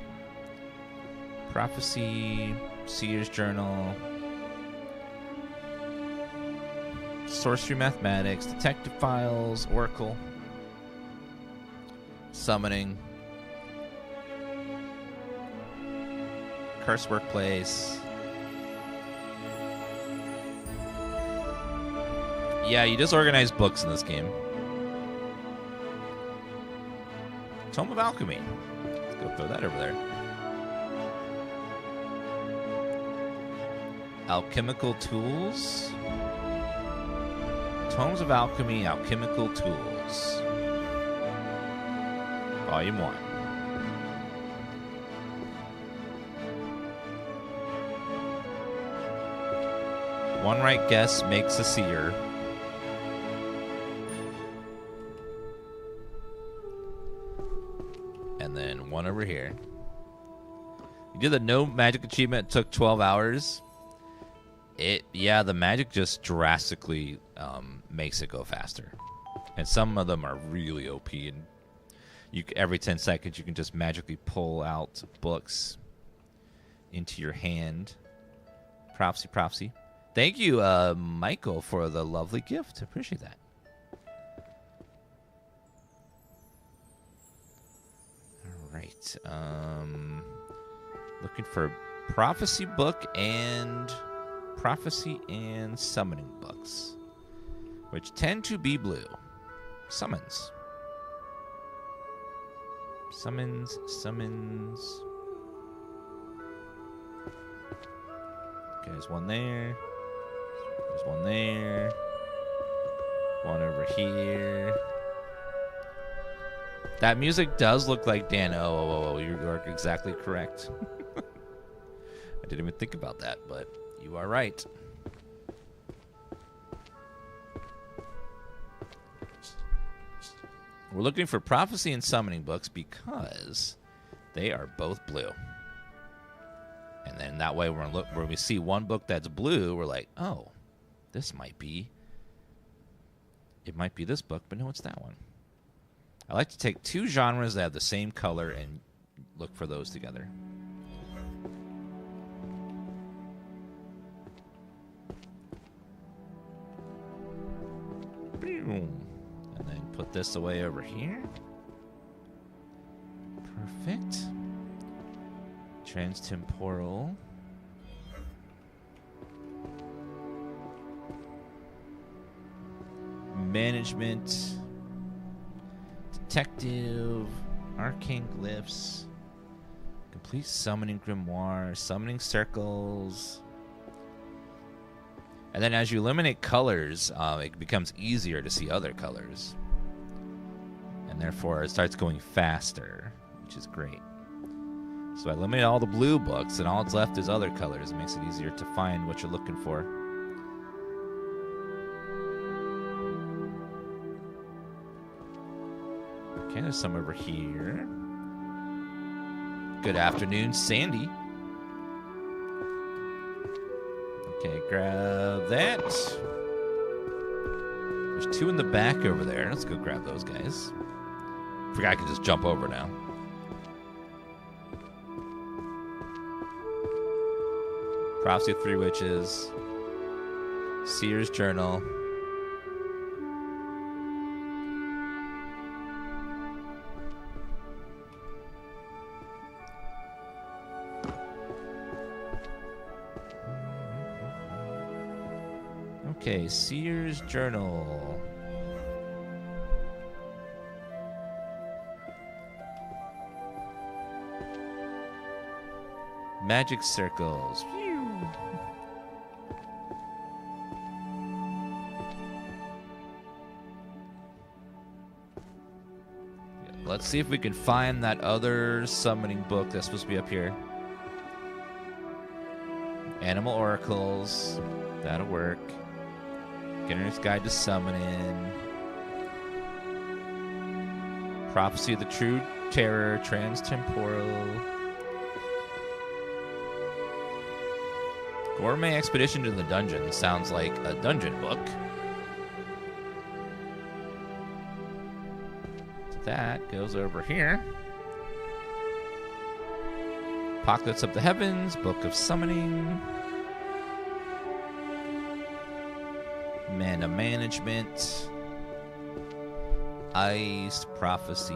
Prophecy... Seer's Journal. sorcery, mathematics, detective files, oracle, summoning, curse workplace. Yeah, you just organize books in this game. Tome of Alchemy. Let's go throw that over there. Alchemical tools. Tomes of Alchemy, Alchemical Tools. Volume 1. One right guess makes a seer. And then one over here. You did the no magic achievement, took 12 hours. Yeah, the magic just drastically makes it go faster. And some of them are really OP, and every 10 seconds you can just magically pull out books into your hand. Prophecy, prophecy. Thank you, Michael, for the lovely gift. Appreciate that. All right. Looking for prophecy book and prophecy and summoning books, which tend to be blue. Summons. Summons, summons. Okay, there's one there. There's one there. One over here. That music does look like Dan. Oh, you are exactly correct. I didn't even think about that, but you are right. We're looking for prophecy and summoning books because they are both blue. And then that way, when we see one book that's blue, we're like, oh, this might be. It might be this book, but no, it's that one. I like to take two genres that have the same color and look for those together. And then put this away over here. Perfect. Transtemporal. Management. Detective. Arcane glyphs. Complete summoning grimoire. Summoning circles. And then as you eliminate colors, it becomes easier to see other colors. And therefore, it starts going faster, which is great. So I eliminate all the blue books, and all that's left is other colors. It makes it easier to find what you're looking for. Okay, there's some over here. Good afternoon, Sandy. Okay, grab that. There's two in the back over there. Let's go grab those guys. Forgot I could just jump over now. Prophecy of Three Witches. Seer's Journal. Okay, Seer's Journal. Magic circles. Phew. Let's see if we can find that other summoning book that's supposed to be up here. Animal Oracles. That'll work. Beginner's Guide to Summoning. Prophecy of the True Terror. Transtemporal. Gourmet Expedition to the Dungeon sounds like a dungeon book. So that goes over here. Apocalypse of the Heavens, Book of Summoning. Mana management. Ice. Prophecy.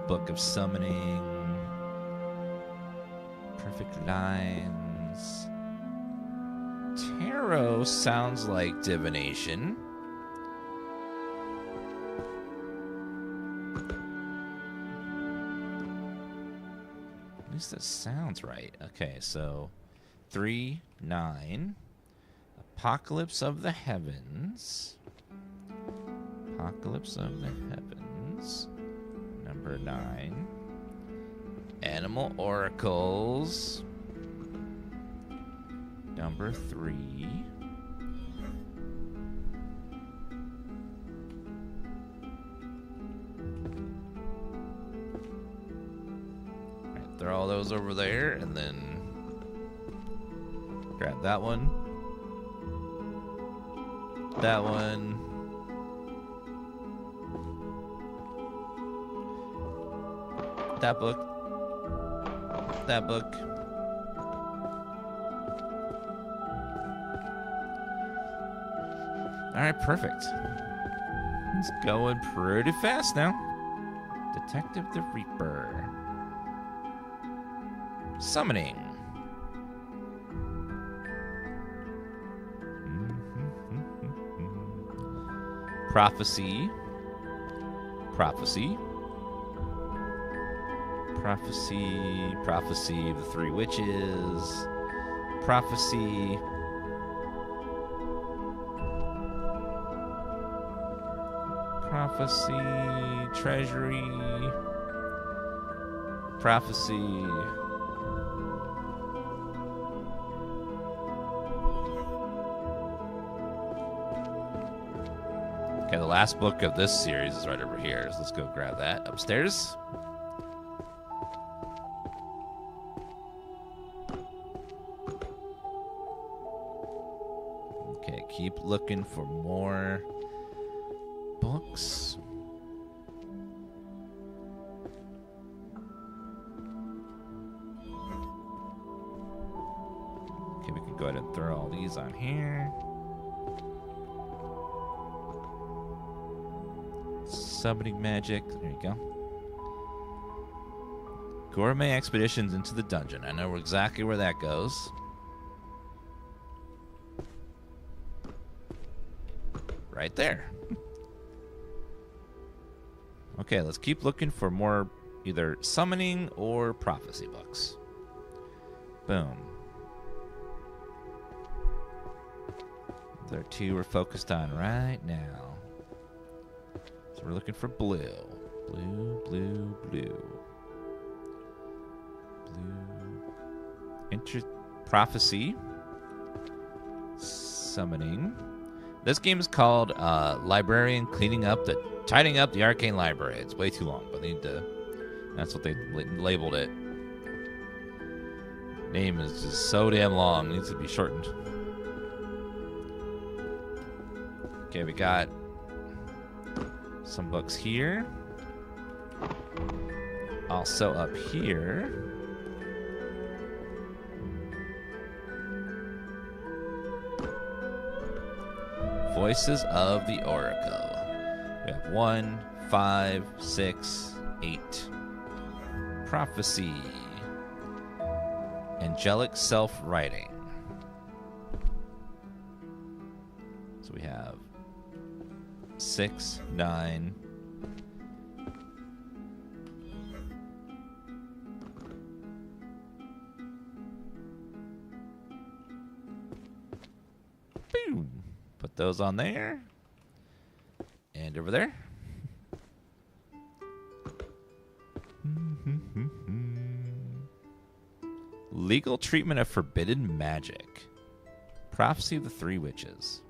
Book of Summoning. Perfect Lines. Tarot sounds like divination. At least that sounds right. Okay, so 3, 9. Apocalypse of the Heavens. Apocalypse of the Heavens. Number 9. Animal Oracles. Number 3. Alright, throw all those over there and then grab that one. That one. That book. That book. Alright, perfect. It's going pretty fast now. Detective the Reaper. Summoning. Prophecy. Prophecy. Prophecy. Prophecy of the Three Witches. Prophecy. Prophecy. Treasury. Prophecy. Okay, the last book of this series is right over here, so let's go grab that upstairs. Okay, keep looking for more books. Okay, we can go ahead and throw all these on here. Summoning magic. There you go. Gourmet expeditions into the dungeon. I know exactly where that goes. Right there. Okay, let's keep looking for more either summoning or prophecy books. Boom. There are two we're focused on right now. So we're looking for blue. Blue, blue, blue. Blue. Prophecy. Summoning. This game is called Librarian tidying up the Arcane Library. It's way too long, but they need to. That's what they labeled it. Name is just so damn long. It needs to be shortened. Okay, we got some books here. Also up here. Voices of the Oracle. We have 1, 5, 6, 8. Prophecy. Angelic self-writing. So we have 6, 9. Boom. Put those on there. And over there. Legal treatment of forbidden magic. Prophecy of the Three Witches.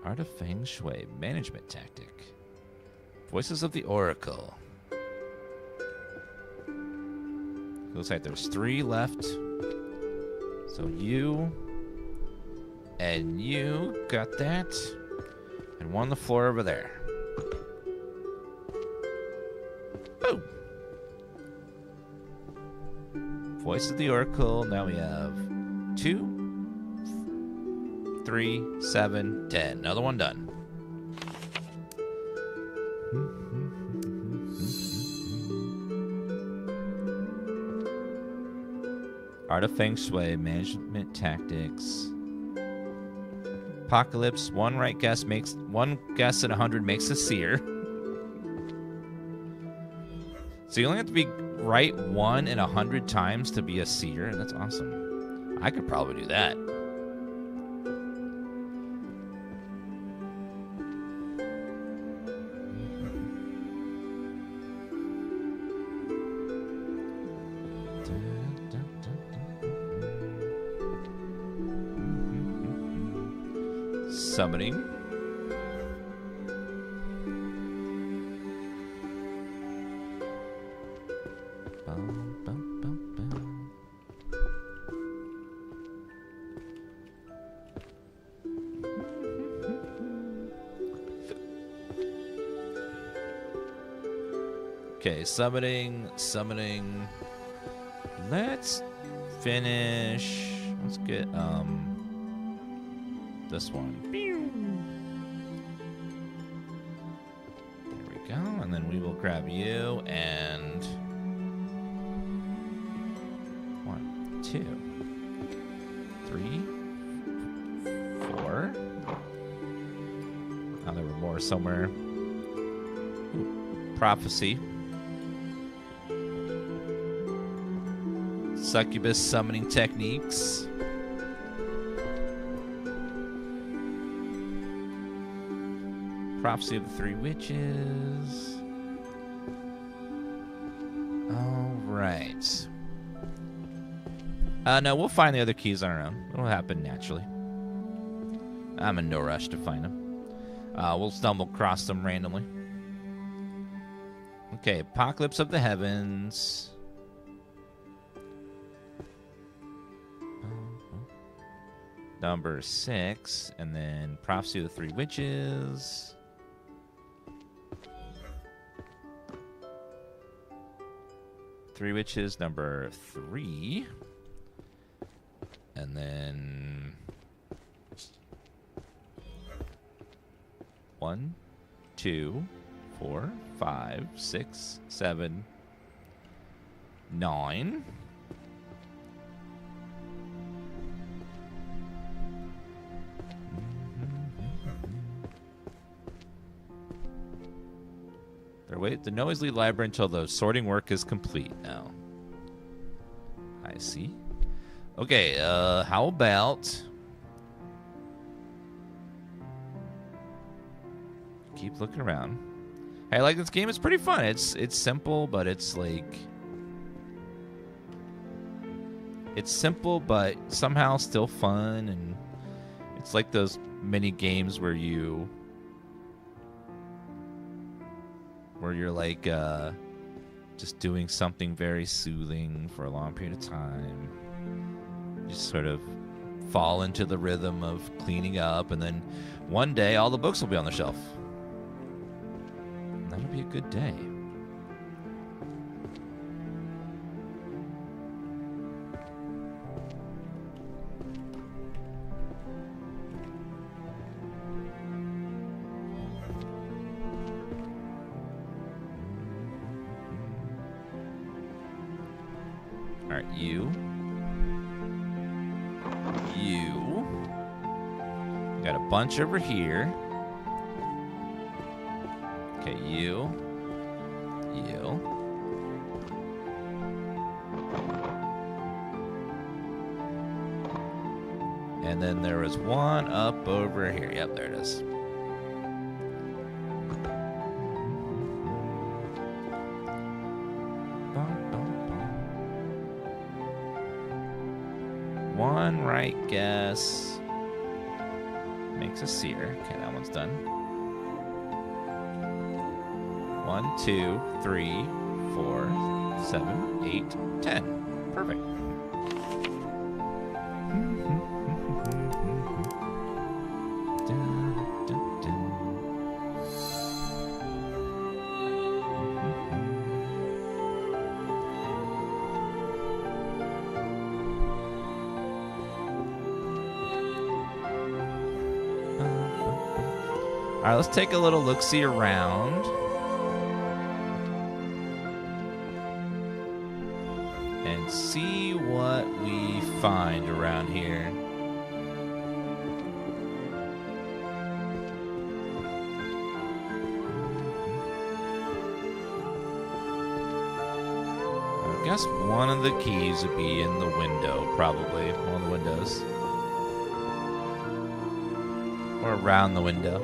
Art of Feng Shui management tactic. Voices of the Oracle. Looks like there's 3 left. So you and you got that. And one on the floor over there. Boom. Voice of the Oracle. Now we have 2, 3, 7, 10. Another one done. Art of Feng Shui, management tactics. Apocalypse, one guess in 100 makes a seer. So you only have to be right 1 in 100 times to be a seer. That's awesome. I could probably do that. Summoning. Okay, summoning. Let's finish. Let's get this one. There we go, and then we will grab you and 1, 2, 3, 4. Now there were more somewhere. Ooh, prophecy. Succubus summoning techniques. Prophecy of the 3 witches. All right. No, we'll find the other keys on our own. It'll happen naturally. I'm in no rush to find them. We'll stumble across them randomly. Okay, Apocalypse of the Heavens. Number 6, and then Prophecy of the 3 Witches. Three Witches, number 3. And then 1, 2, 4, 5, 6, 7, 9. Wait the noisy library until the sorting work is complete now. I see. Okay, how about keep looking around. Hey, I like this game. It's pretty fun. It's simple, but it's like it's simple, but somehow still fun, and it's like those mini games where you're like just doing something very soothing for a long period of time. You just sort of fall into the rhythm of cleaning up, and then one day all the books will be on the shelf. And that'll be a good day. Alright, you. Got a bunch over here. Okay, you. And then there was one up over here. Yep, there it is. One right guess makes a seer. Okay, that one's done. 1, 2, 3, 4, 7, 8, 10. Perfect. right, let's take a little look-see around. And see what we find around here. I guess one of the keys would be in the window, probably. One of the windows. Or around the window.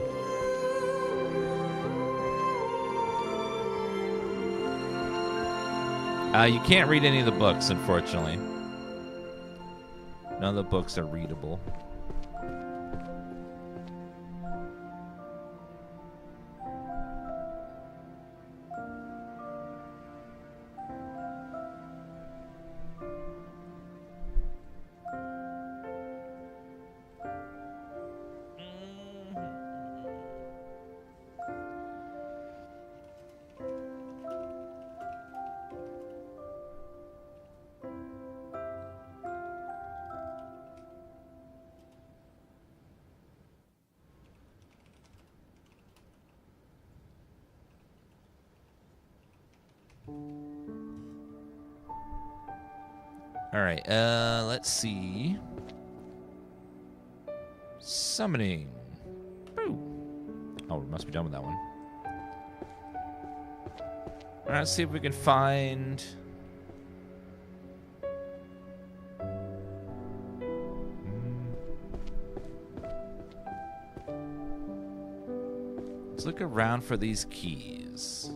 You can't read any of the books, unfortunately. None of the books are readable. All right, let's see. Summoning. Ooh. Oh, we must be done with that one. All right, let's see if we can find... Let's look around for these keys.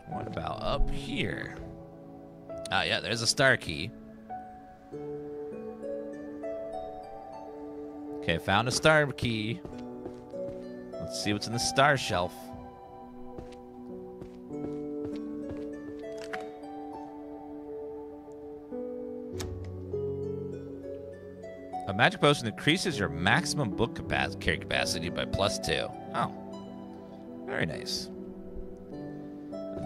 What about up here? Ah, yeah, there's a star key. Okay, found a star key. Let's see what's in the star shelf. A magic potion increases your maximum book carry capacity by +2. Oh, very nice.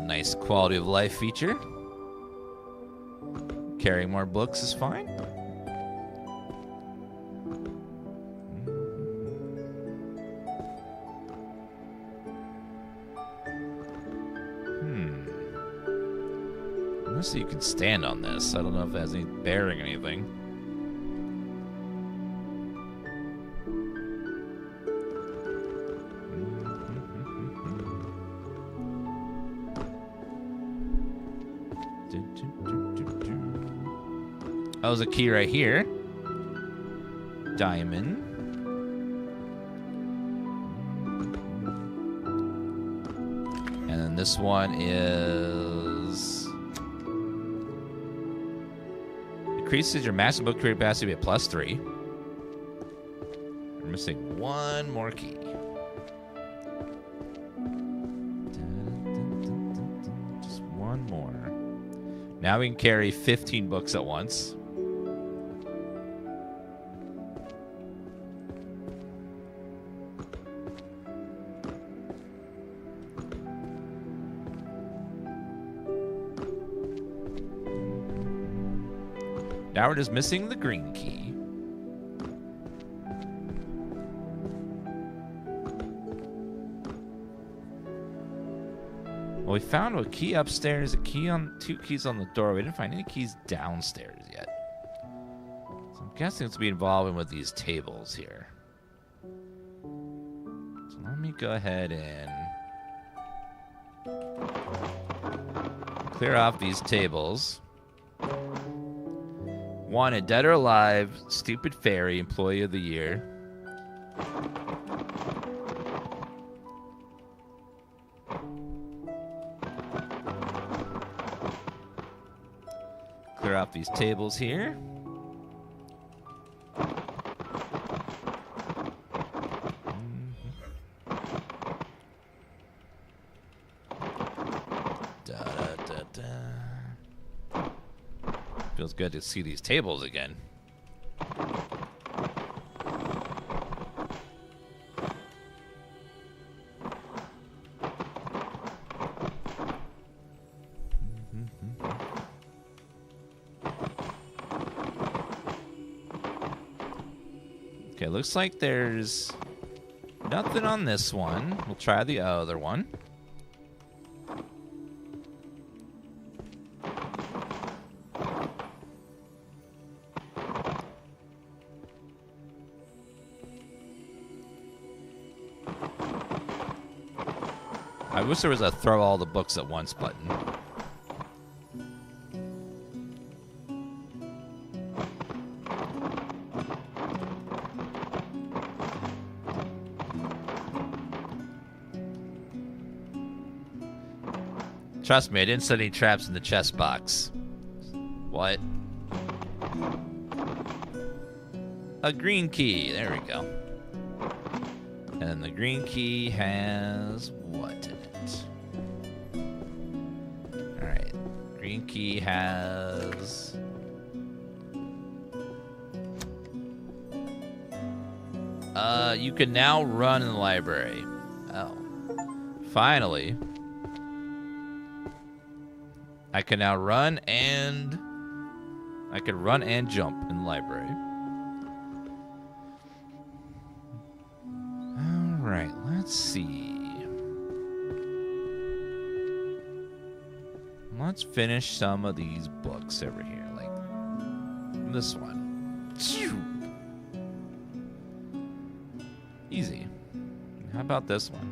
Nice quality of life feature. Carrying more books is fine. Unless you can stand on this. I don't know if it has any bearing anything. Oh, there's a key right here. Diamond. And then this one is... Increases your maximum book carry capacity by +3. We're missing one more key. Just one more. Now we can carry 15 books at once. Now we're just missing the green key. Well, we found a key upstairs, two keys on the door. We didn't find any keys downstairs yet. So I'm guessing it's be involving with these tables here. So let me go ahead and clear off these tables. Wanted, dead or alive, stupid fairy, employee of the year. Clear off these tables here. Feels good to see these tables again. Okay, looks like there's nothing on this one. We'll try the other one. I wish there was a throw all the books at once button. Trust me, I didn't set any traps in the chest box. What? A green key. There we go. And the green key has what in it? Alright. Green key has... you can now run in the library. Oh. Finally. I can now run and... I can run and jump in the library. Alright, let's see. Let's finish some of these books over here. Like this one. Easy. How about this one?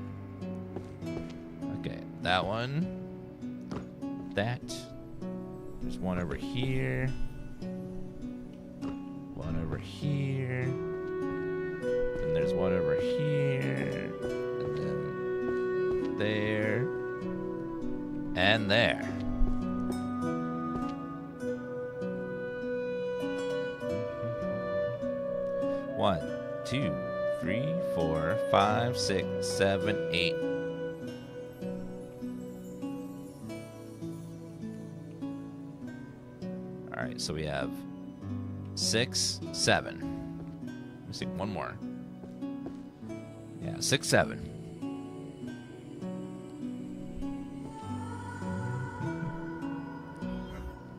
Okay, that one. That. There's one over here. One over here. And there's one over here. And then there. And there. One, two, 3, 4, 5, 6, 7, 8. Alright, so we have 6, 7. Let me see, one more. Yeah, 6, 7.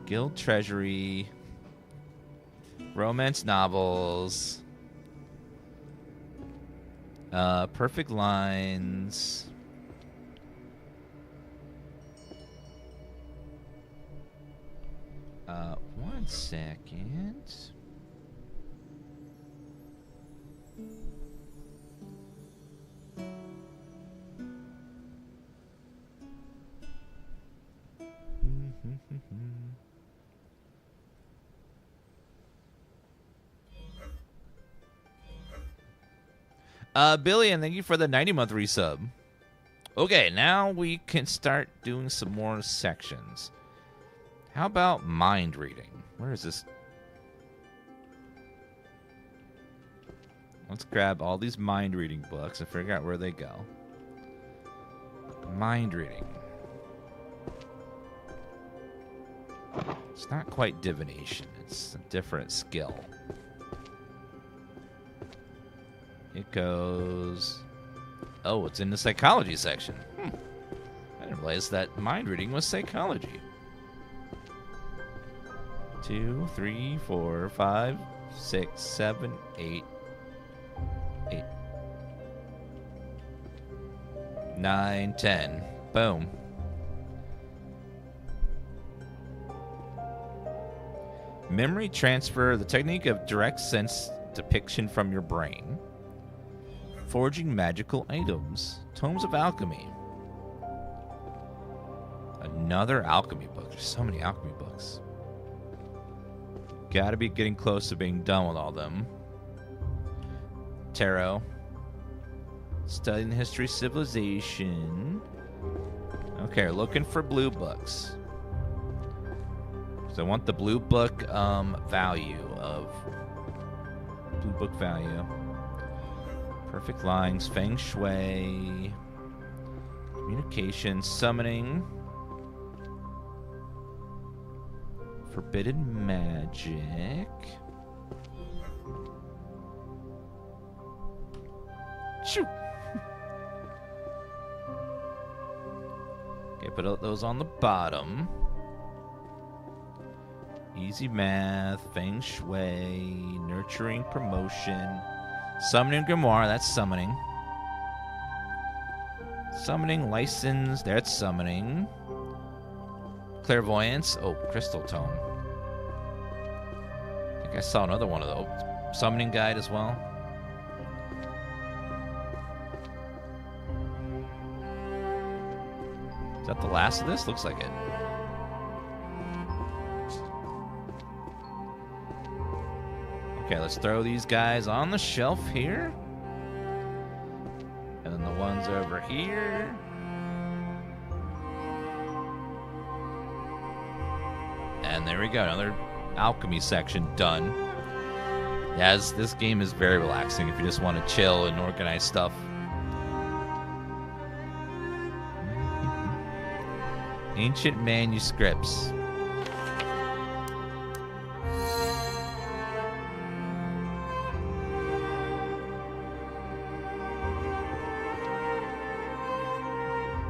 Guild Treasury. Romance novels. Perfect lines. One second. Billy, and thank you for the 90-month resub. Okay, now we can start doing some more sections. How about mind reading? Where is this? Let's grab all these mind reading books and figure out where they go. Mind reading. It's not quite divination. It's a different skill. It goes... Oh, it's in the psychology section. I didn't realize that mind reading was psychology. 2, 3, 4, 5, 6, 7, 8. 8. 9, 10. Boom. Memory transfer, the technique of direct sense depiction from your brain. Forging magical items. Tomes of Alchemy. Another alchemy book. There's so many alchemy books. Gotta be getting close to being done with all them. Tarot. Studying the history of civilization. Okay, we're looking for blue books. So I want the blue book value of... Blue book value. Perfect lines, feng shui, communication, summoning, forbidden magic. Shoot. Okay, put those on the bottom. Easy math, feng shui, nurturing promotion. Summoning Grimoire, that's summoning. Summoning License, that's summoning. Clairvoyance, oh, Crystal Tome. I think I saw another one of those. Summoning Guide as well. Is that the last of this? Looks like it. Okay, let's throw these guys on the shelf here. And then the ones over here. And there we go, another alchemy section done. Yes, this game is very relaxing if you just want to chill and organize stuff. Ancient manuscripts.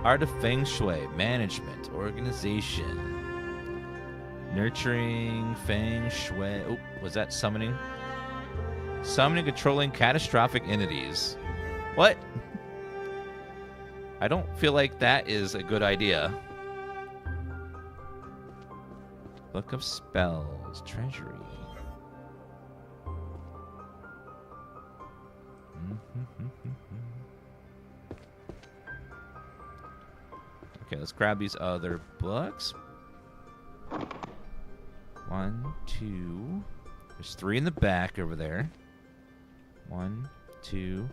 Art of Feng Shui, management, organization, nurturing, Feng Shui. Oh, was that summoning? Summoning, controlling catastrophic entities. What? I don't feel like that is a good idea. Book of Spells, Treasury. Okay, let's grab these other books. 1, 2. There's 3 in the back over there. 1, 2,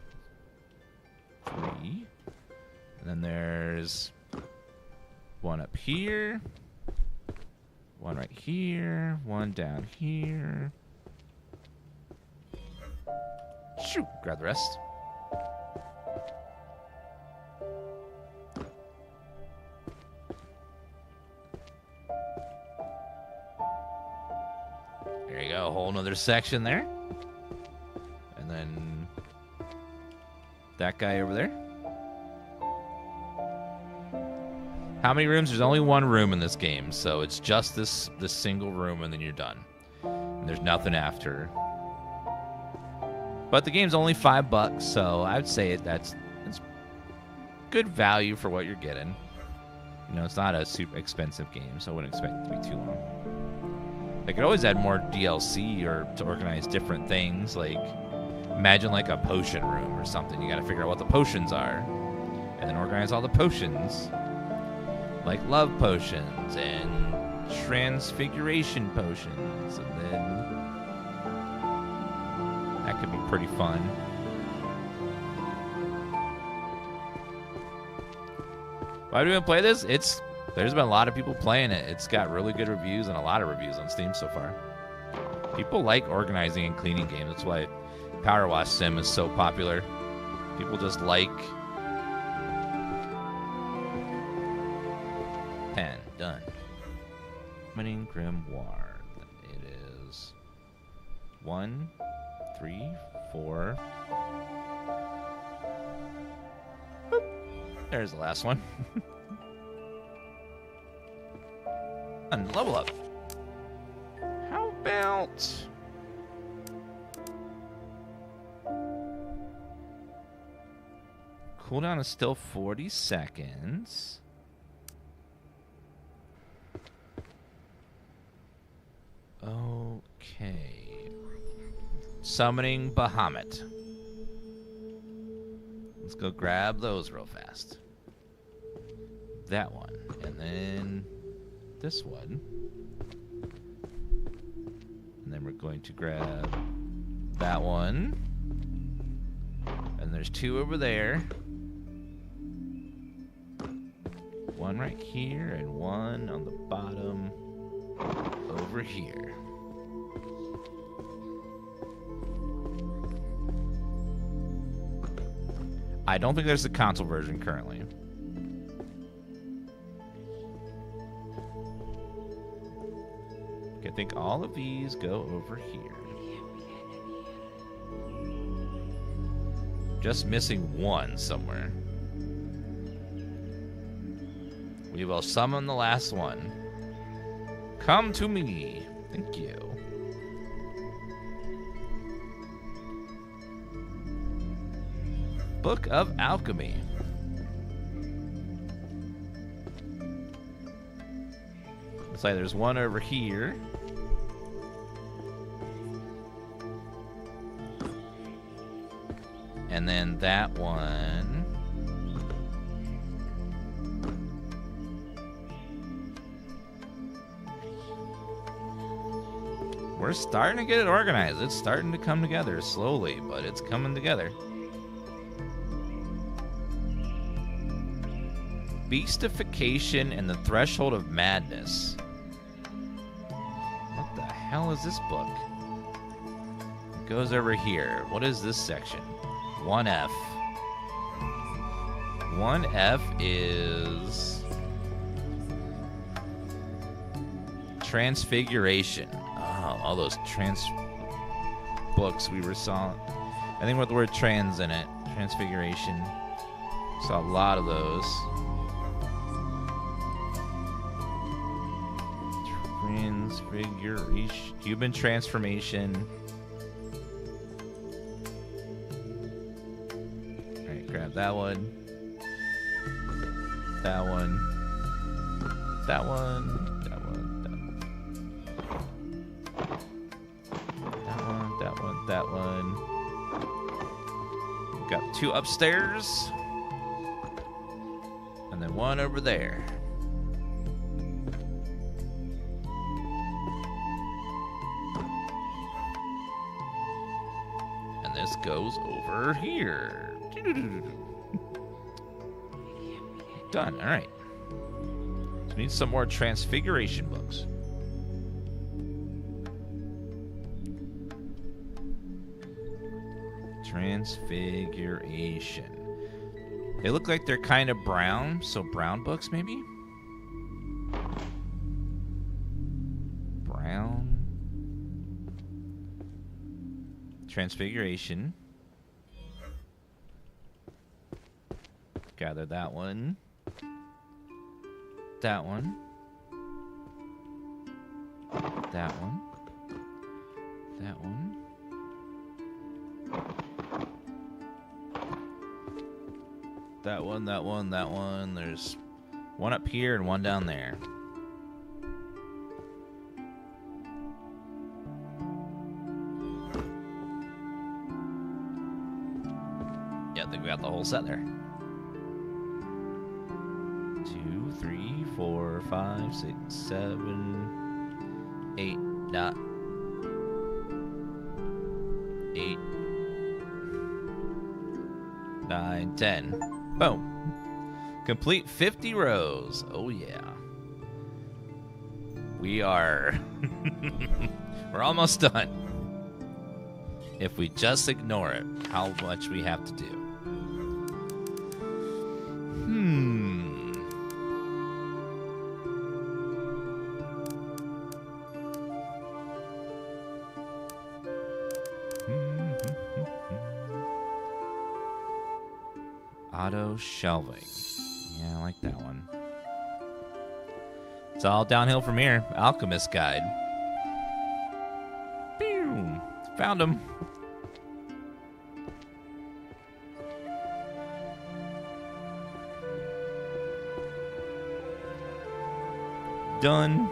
3. And then there's 1 up here. 1 right here. 1 down here. Shoot! Grab the rest. There you go, a whole nother section there. And then that guy over there. How many rooms? There's only 1 room in this game, so it's just this single room and then you're done. And there's nothing after. But the game's only $5, so I would say it's good value for what you're getting. You know, it's not a super expensive game, so I wouldn't expect it to be too long. They could always add more DLC or to organize different things. Like, imagine like a potion room or something. You got to figure out what the potions are, and then organize all the potions, like love potions and transfiguration potions, and then that could be pretty fun. Why do we even play this? There's been a lot of people playing it. It's got really good reviews and a lot of reviews on Steam so far. People like organizing and cleaning games. That's why Power Wash Sim is so popular. People just like... 10. Done. Summoning Grimoire. It is 1, 3, 4. Boop. There's the last one. And level up. How about... Cooldown is still 40 seconds. Okay. Summoning Bahamut. Let's go grab those real fast. That one. And then this one. And then we're going to grab that one. And there's 2 over there. 1 right here and 1 on the bottom over here. I don't think there's a console version currently. I think all of these go over here. Just missing 1 somewhere. We will summon the last one. Come to me. Thank you. Book of Alchemy. Looks like there's one over here. And then that one. We're starting to get it organized. It's starting to come together slowly, but it's coming together. Beastification and the Threshold of Madness. What the hell is this book? It goes over here. What is this section? 1F. 1F is Transfiguration. Oh, all those trans books we saw. I think with the word trans in it. Transfiguration. Saw a lot of those. Transfiguration. Human transformation. Alright, grab that one. That one. That one. That one. That one. That one. Got two upstairs. And then one over there. And this goes over here. Done. All right. So we need some more Transfiguration books. Transfiguration. They look like they're kind of brown, so brown books maybe? Brown. Transfiguration. Gather that one. That one. That one. That one. That one, that one, that one. There's one up here and one down there. Yeah, I think we got the whole set there. 2, 3, 4, 5, 6, 7, 8, 9, 10. Boom. Complete 50 rows. Oh, yeah. We are... We're almost done. If we just ignore it, how much we have to do. Auto shelving. Yeah, I like that one. It's all downhill from here. Alchemist Guide. Pew! Found him. Done.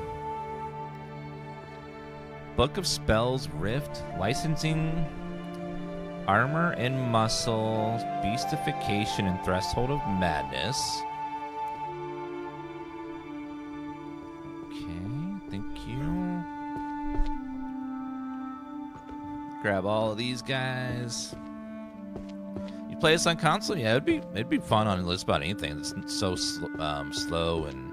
Book of Spells, Rift, Licensing, Armor and Muscle, Beastification, and Threshold of Madness. Okay, thank you. Grab all of these guys. You play this on console? Yeah, it'd be fun on just about anything. It's so slow and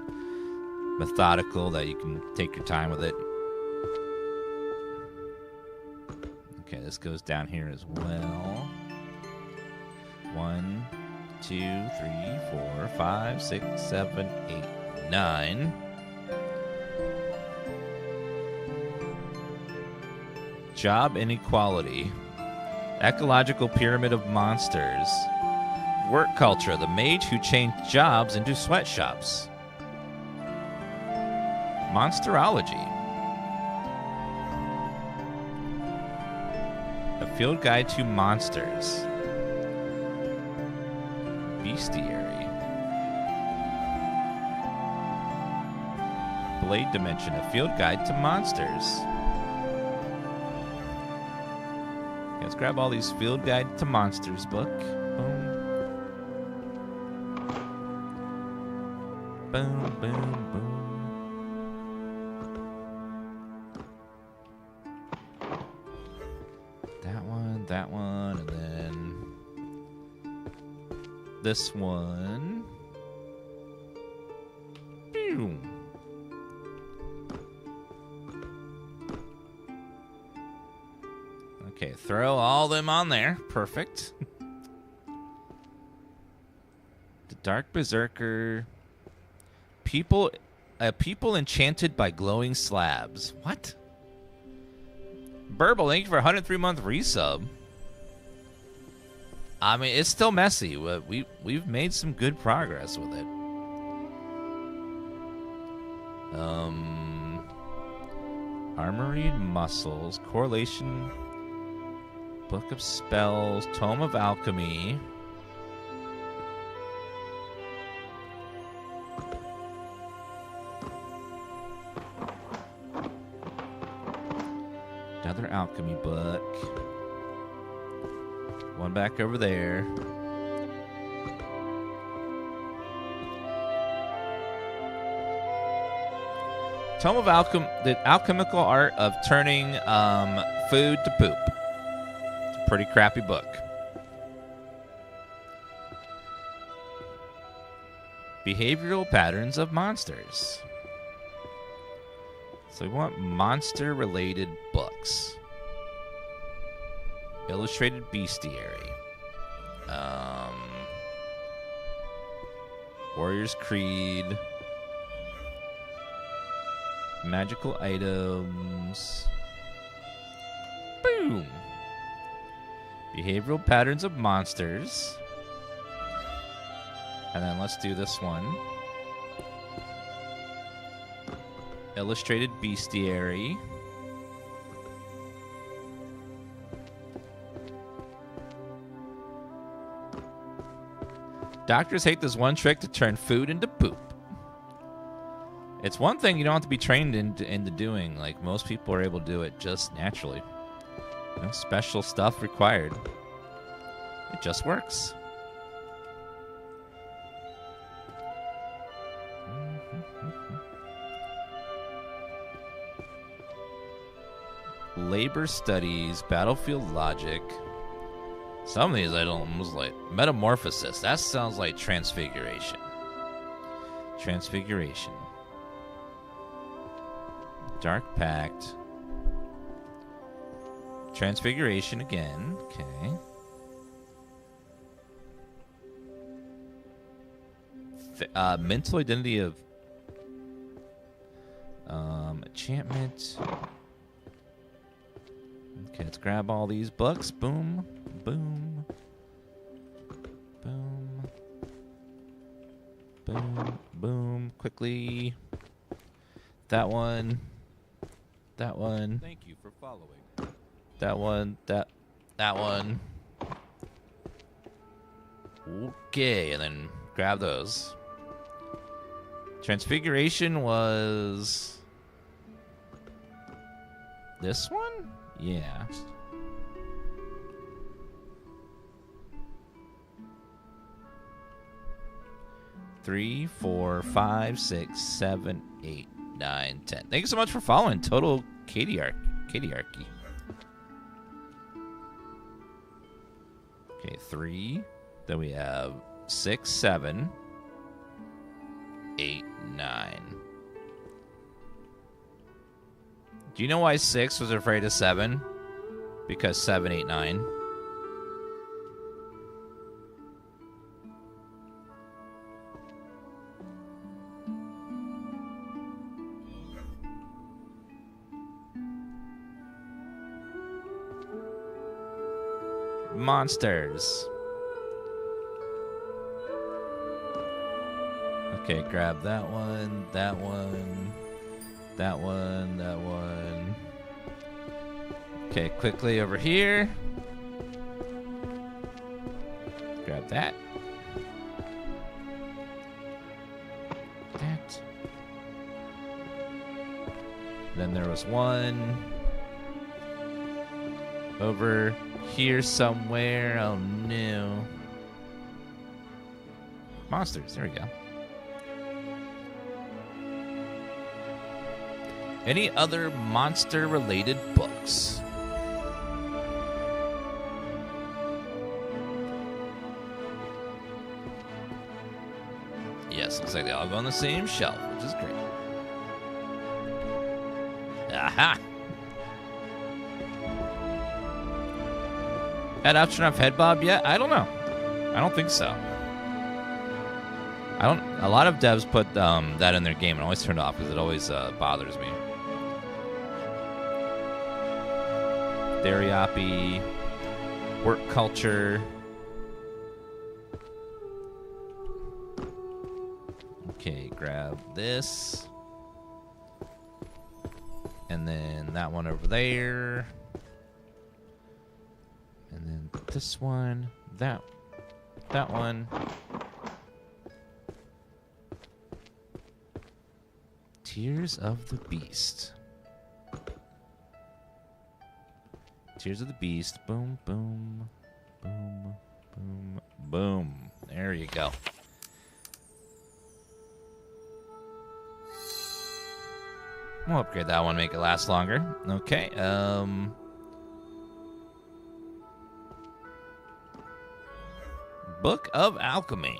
methodical that you can take your time with it. Okay, this goes down here as well. 1, 2, 3, 4, 5, 6, 7, 8, 9. Job inequality. Ecological pyramid of monsters. Work culture. The mage who changed jobs into sweatshops. Monsterology. A field guide to monsters. Bestiary. Blade Dimension, a field guide to monsters. Let's grab all these field guide to monsters book. Boom. Boom, boom, boom. That one, and then this one. Boom. Okay, throw all them on there. Perfect. The Dark Berserker. People enchanted by glowing slabs. What? Burble, thank you for a 103-month resub. I mean, it's still messy, but we've made some good progress with it. Armory and Muscles, Correlation, Book of Spells, Tome of Alchemy. Another alchemy book. One back over there. Tome of Alchem, the alchemical art of turning food to poop. It's a pretty crappy book. Behavioral patterns of monsters. So we want monster-related books. Illustrated Bestiary. Warrior's Creed. Magical items. Boom! Behavioral patterns of monsters. And then let's do this one. Illustrated Bestiary. Doctors hate this one trick to turn food into poop. It's one thing you don't have to be trained into doing. Like, most people are able to do it just naturally. No special stuff required. It just works. Labor Studies, Battlefield Logic. Some of these I don't almost like. Metamorphosis. That sounds like Transfiguration. Transfiguration. Dark Pact. Transfiguration again. Okay. Mental Identity of enchantment. Okay, let's grab all these books. Boom, boom, boom, boom, boom. Quickly. That one. That one. Thank you for following. That one. That one. Okay, and then grab those. Transfiguration was this one? Yeah. Three, 4, 5, 6, 7, 8, 9, 10. Thank you so much for following Total Kadiarchy. Okay, 3. Then we have 6, 7, 8, 9. Do you know why 6 was afraid of 7? Because 7, 8, 9. Monsters. Okay, grab that one, that one, that one, that one. Okay, quickly over here. Grab that. Then there was one over here somewhere. Oh no. Monsters, there we go. Any other monster-related books? Yes, looks like they all go on the same shelf, which is great. Aha! Had option of head bob yet? I don't know. I don't think so. A lot of devs put that in their game and I always turn it off because it always bothers me. Dariopi, work culture. Okay, grab this. And then that one over there. And then this one, that one. Tears of the Beast. Tears of the Beast. Boom, boom, boom, boom, boom. There you go. We'll upgrade that one, make it last longer. Okay. Book of Alchemy.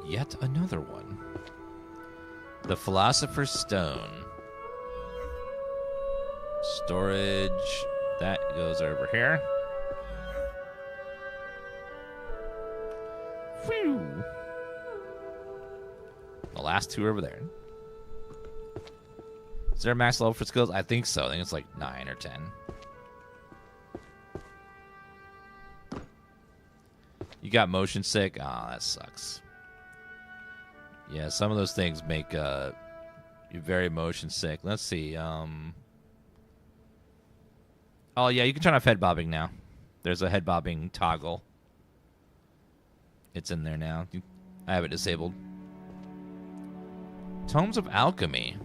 Yet another one. The Philosopher's Stone. Storage. That goes over here. Whew. The last two are over there. Is there a max level for skills? I think so. I think it's like 9 or 10. You got motion sick? Oh, that sucks. Yeah, some of those things make you very motion sick. Let's see. Oh, yeah, you can turn off head bobbing now. There's a head bobbing toggle. It's in there now. I have it disabled. Tomes of Alchemy.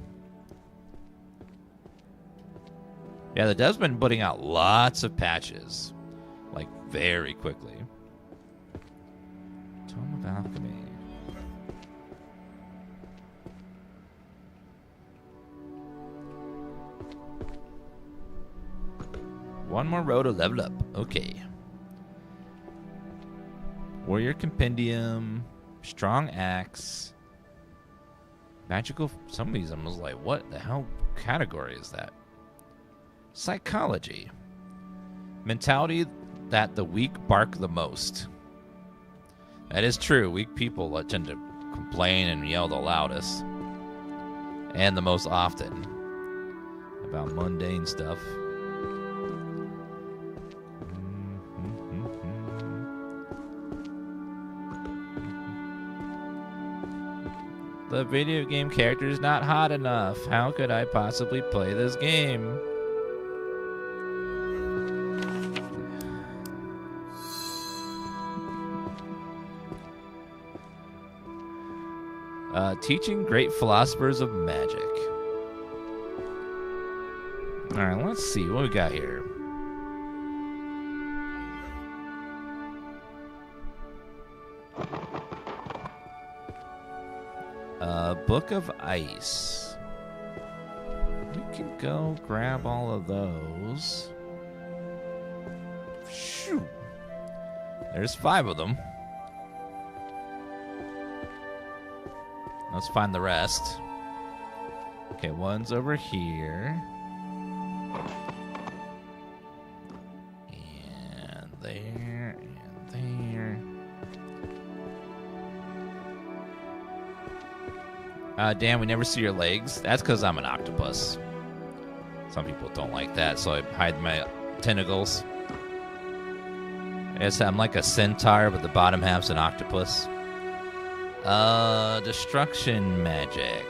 Yeah, the dev's been putting out lots of patches. Like, very quickly. Tome of Alchemy. One more row to level up. Okay. Warrior Compendium. Strong Axe. Magical. Some of these, I was like, what the hell category is that? Psychology. Mentality that the weak bark the most. That is true. Weak people tend to complain and yell the loudest. And the most often. About mundane stuff. The video game character is not hot enough. How could I possibly play this game? Teaching great philosophers of magic. Alright, let's see what we got here. Book of Ice. We can go grab all of those. Shoo. There's 5 of them. Let's find the rest. Okay, one's over here. And there, and there. Damn, we never see your legs. That's because I'm an octopus. Some people don't like that, so I hide my tentacles. I guess I'm like a centaur, but the bottom half's an octopus. Destruction magic.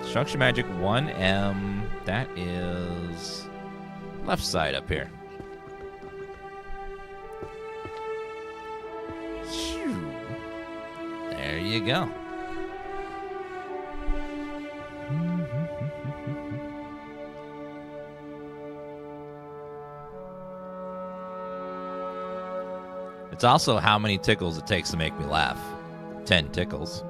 Destruction magic 1M. That is left side up here. There you go. It's also how many tickles it takes to make me laugh. 10 tickles.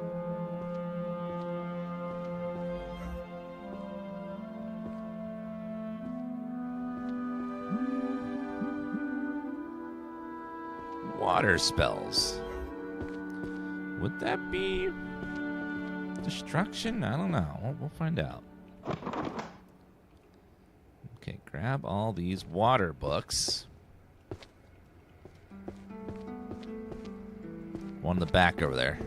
Water spells. Would that be destruction? I don't know. We'll find out. Okay, grab all these water books. One in the back over there.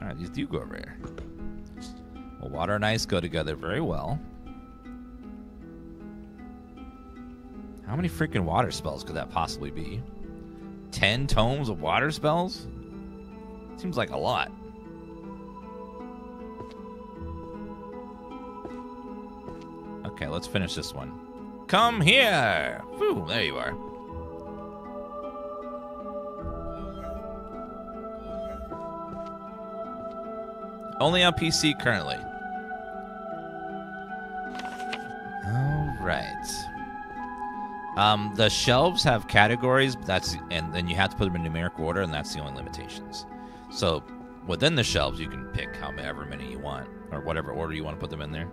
Alright, these do go over here. Well, water and ice go together very well. How many freaking water spells could that possibly be? 10 tomes of water spells? Seems like a lot. Okay, let's finish this one. Come here! Whew, there you are. Only on PC currently. All right. The shelves have categories, but and then you have to put them in numerical order, and that's the only limitations. So within the shelves, you can pick however many you want, or whatever order you want to put them in there.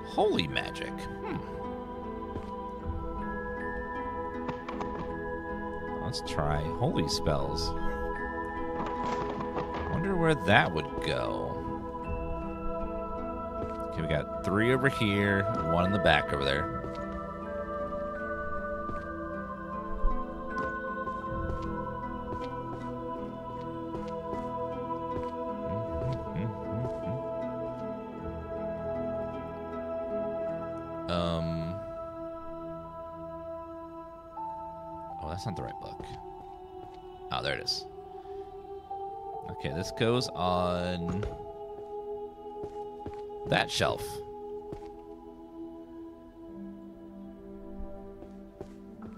Holy magic. Let's try holy spells. Wonder where that would go. Okay, we got 3 over here, 1 in the back over there. Oh, that's not the right book. Oh, there it is. Okay, this goes on that shelf.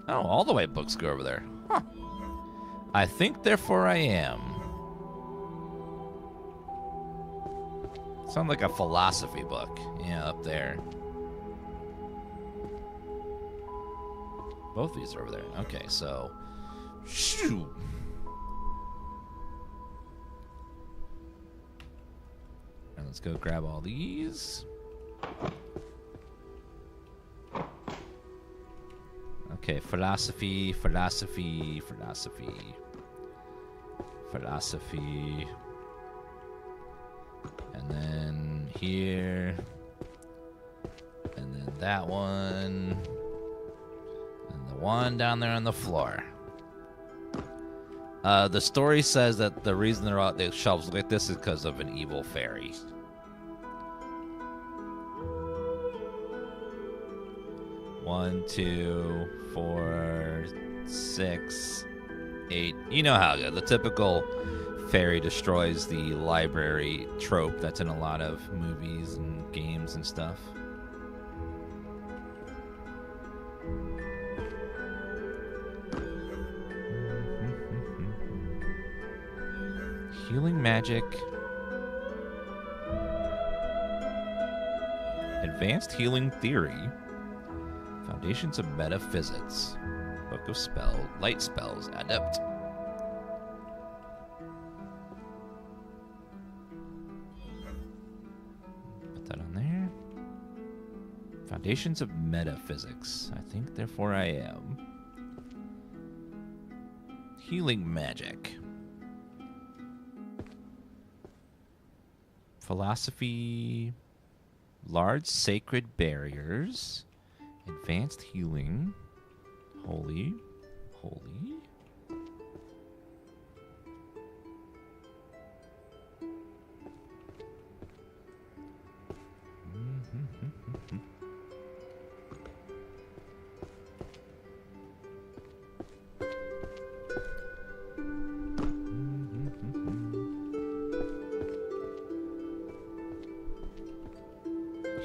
Oh, all the white books go over there. Huh. I think, therefore I am. Sounds like a philosophy book. Yeah, up there. Both of these are over there. Okay, so... Shoo! And let's go grab all these. Okay, philosophy, philosophy, philosophy. Philosophy. And then here. And then that one. And the one down there on the floor. The story says that the reason the shelves look like this is because of an evil fairy. One, 2, 4, 6, 8. You know how it goes. The typical fairy destroys the library trope that's in a lot of movies and games and stuff. Healing magic. Advanced healing theory. Foundations of metaphysics. Book of spell. Light spells. Adept. Put that on there. Foundations of metaphysics. I think, therefore I am. Healing magic. Philosophy, large sacred barriers, advanced healing, holy.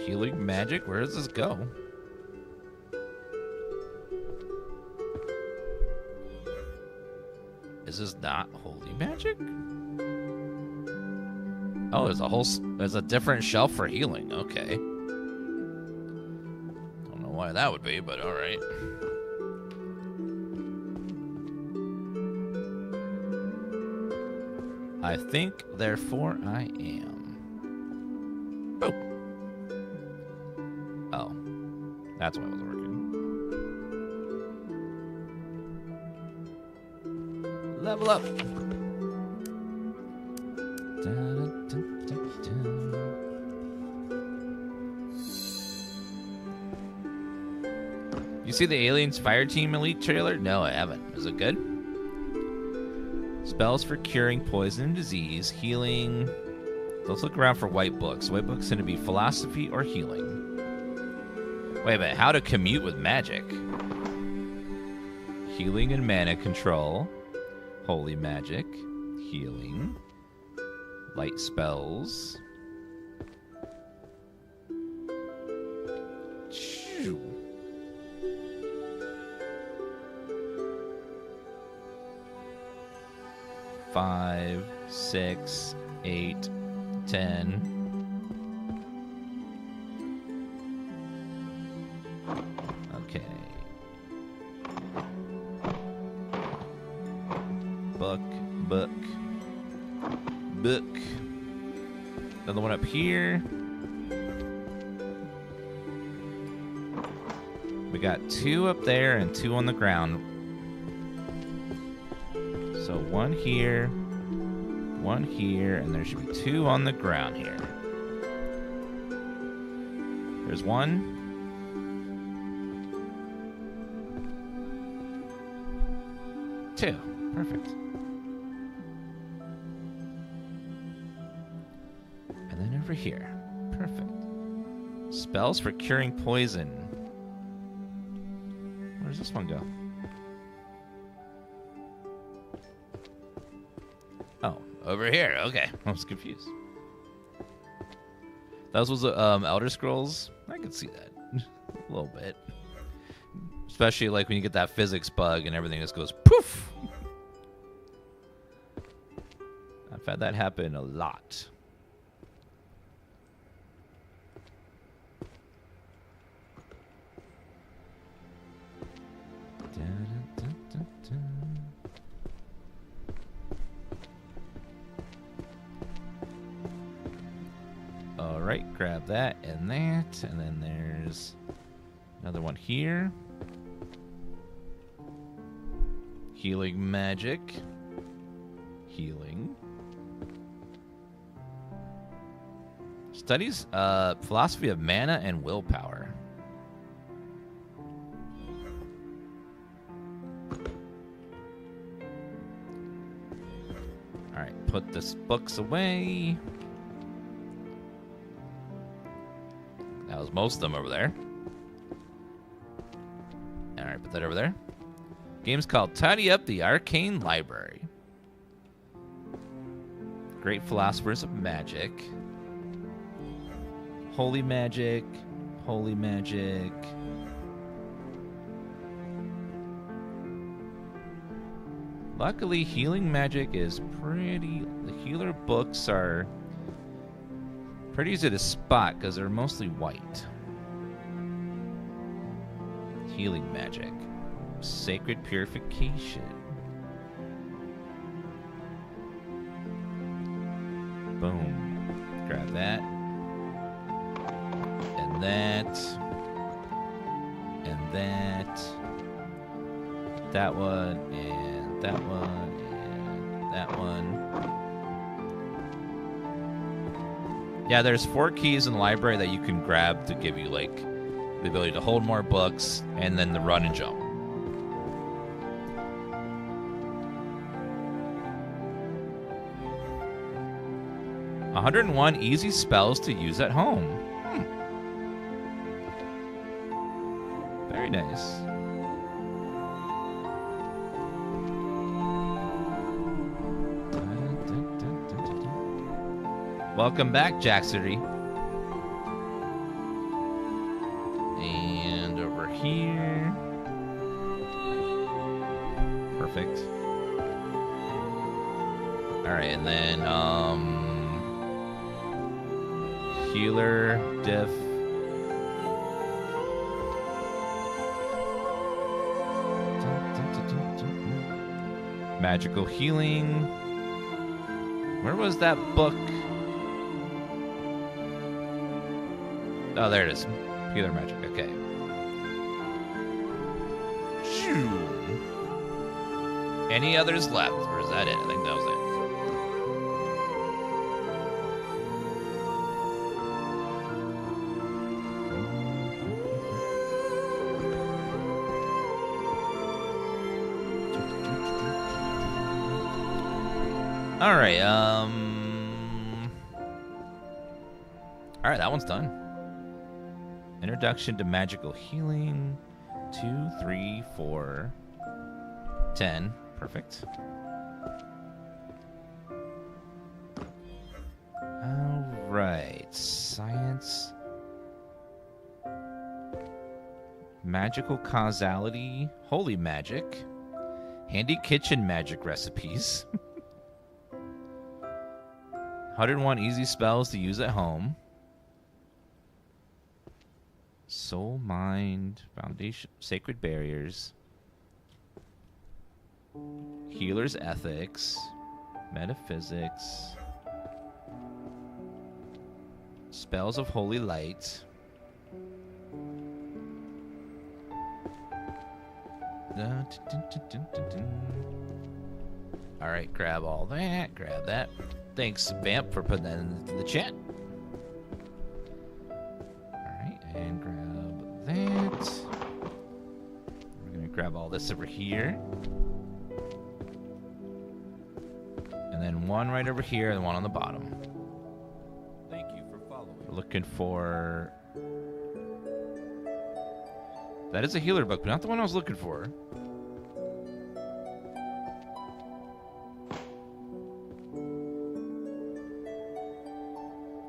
Healing magic? Where does this go? Is this not holy magic? Oh, there's a different shelf for healing. Okay. that would be, but all right. I think, therefore I am. Oh. Oh. That's why it wasn't working. Level up. You see the Aliens Fireteam Elite trailer? No, I haven't. Is it good? Spells for curing poison and disease, healing. Let's look around for white books. White books tend to be philosophy or healing. Wait a minute. How to commute with magic. Healing and mana control. Holy magic. Healing. Light spells. Choo. 5, 6, 8, 10. Okay. Book. Another one up here. We got 2 up there and 2 on the ground. So 1 here, 1 here, and there should be 2 on the ground here. There's 1. 2. Perfect. And then over here. Perfect. Spells for curing poison. Where does this one go? Oh, over here. Okay, I was confused. That was Elder Scrolls. I could see that a little bit, especially like when you get that physics bug and everything just goes poof. I've had that happen a lot. Alright, grab that and that, and then there's another one here. Healing magic. Healing. Studies philosophy of mana and willpower. Alright, put this books away. That was most of them over there. Alright, put that over there. Game's called Tidy Up the Arcane Library. Great philosophers of magic. Holy magic. Holy magic. Luckily, healing magic is pretty... The healer books are pretty easy to spot because they're mostly white. Healing magic. Sacred purification. Boom. Grab that. And that. And that. That one. And that one. And that one. Yeah, there's 4 keys in the library that you can grab to give you, like, the ability to hold more books and then the run and jump. "101 easy spells to use at home." Very nice. Welcome back, Jacksery. And over here. Perfect. Alright, and then, healer, diff. Magical healing. Where was that book? Oh, there it is. Healer magic. Okay. Shoo. Any others left? Or is that it? I think that was it. All right, that one's done. Introduction to magical healing. 2, 3, 4, 10. Perfect. All right, science. Magical causality. Holy magic. Handy kitchen magic recipes. 101 easy spells to use at home. Soul, mind, foundation, sacred barriers. Healer's ethics. Metaphysics. Spells of holy light. Alright, grab all that. Grab that. Thanks, Vamp, for putting that into the chat. Alright, and grab that. We're going to grab all this over here. And then one right over here and one on the bottom. Thank you for following. We're looking for... That is a healer book, but not the one I was looking for.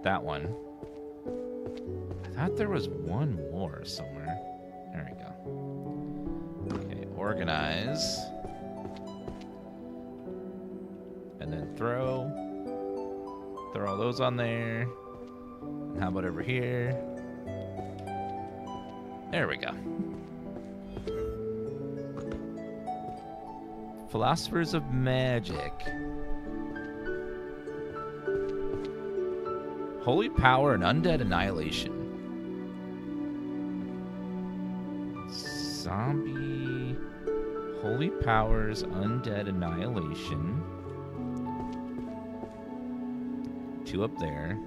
That one. I thought there was one more somewhere. There we go. Okay, organize. And then throw. Throw all those on there. And how about over here? There we go. Philosophers of Magic. Holy Power and Undead Annihilation. Zombie. Holy Powers, Undead Annihilation. 2 up there.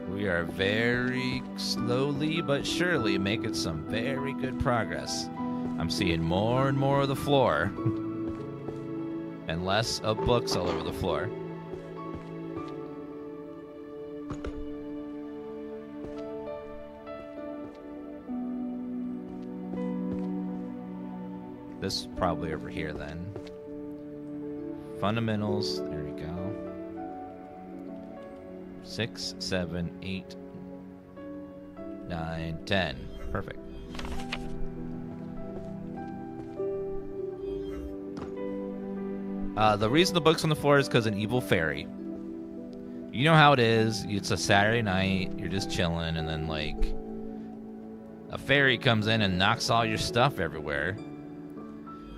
We are very slowly but surely making some very good progress. I'm seeing more and more of the floor. And less of books all over the floor. This is probably over here then. Fundamentals, there we go. 6, 7, 8, 9, 10. Perfect. The reason the book's on the floor is because an evil fairy. You know how it is. It's a Saturday night. You're just chilling, and then, like, a fairy comes in and knocks all your stuff everywhere.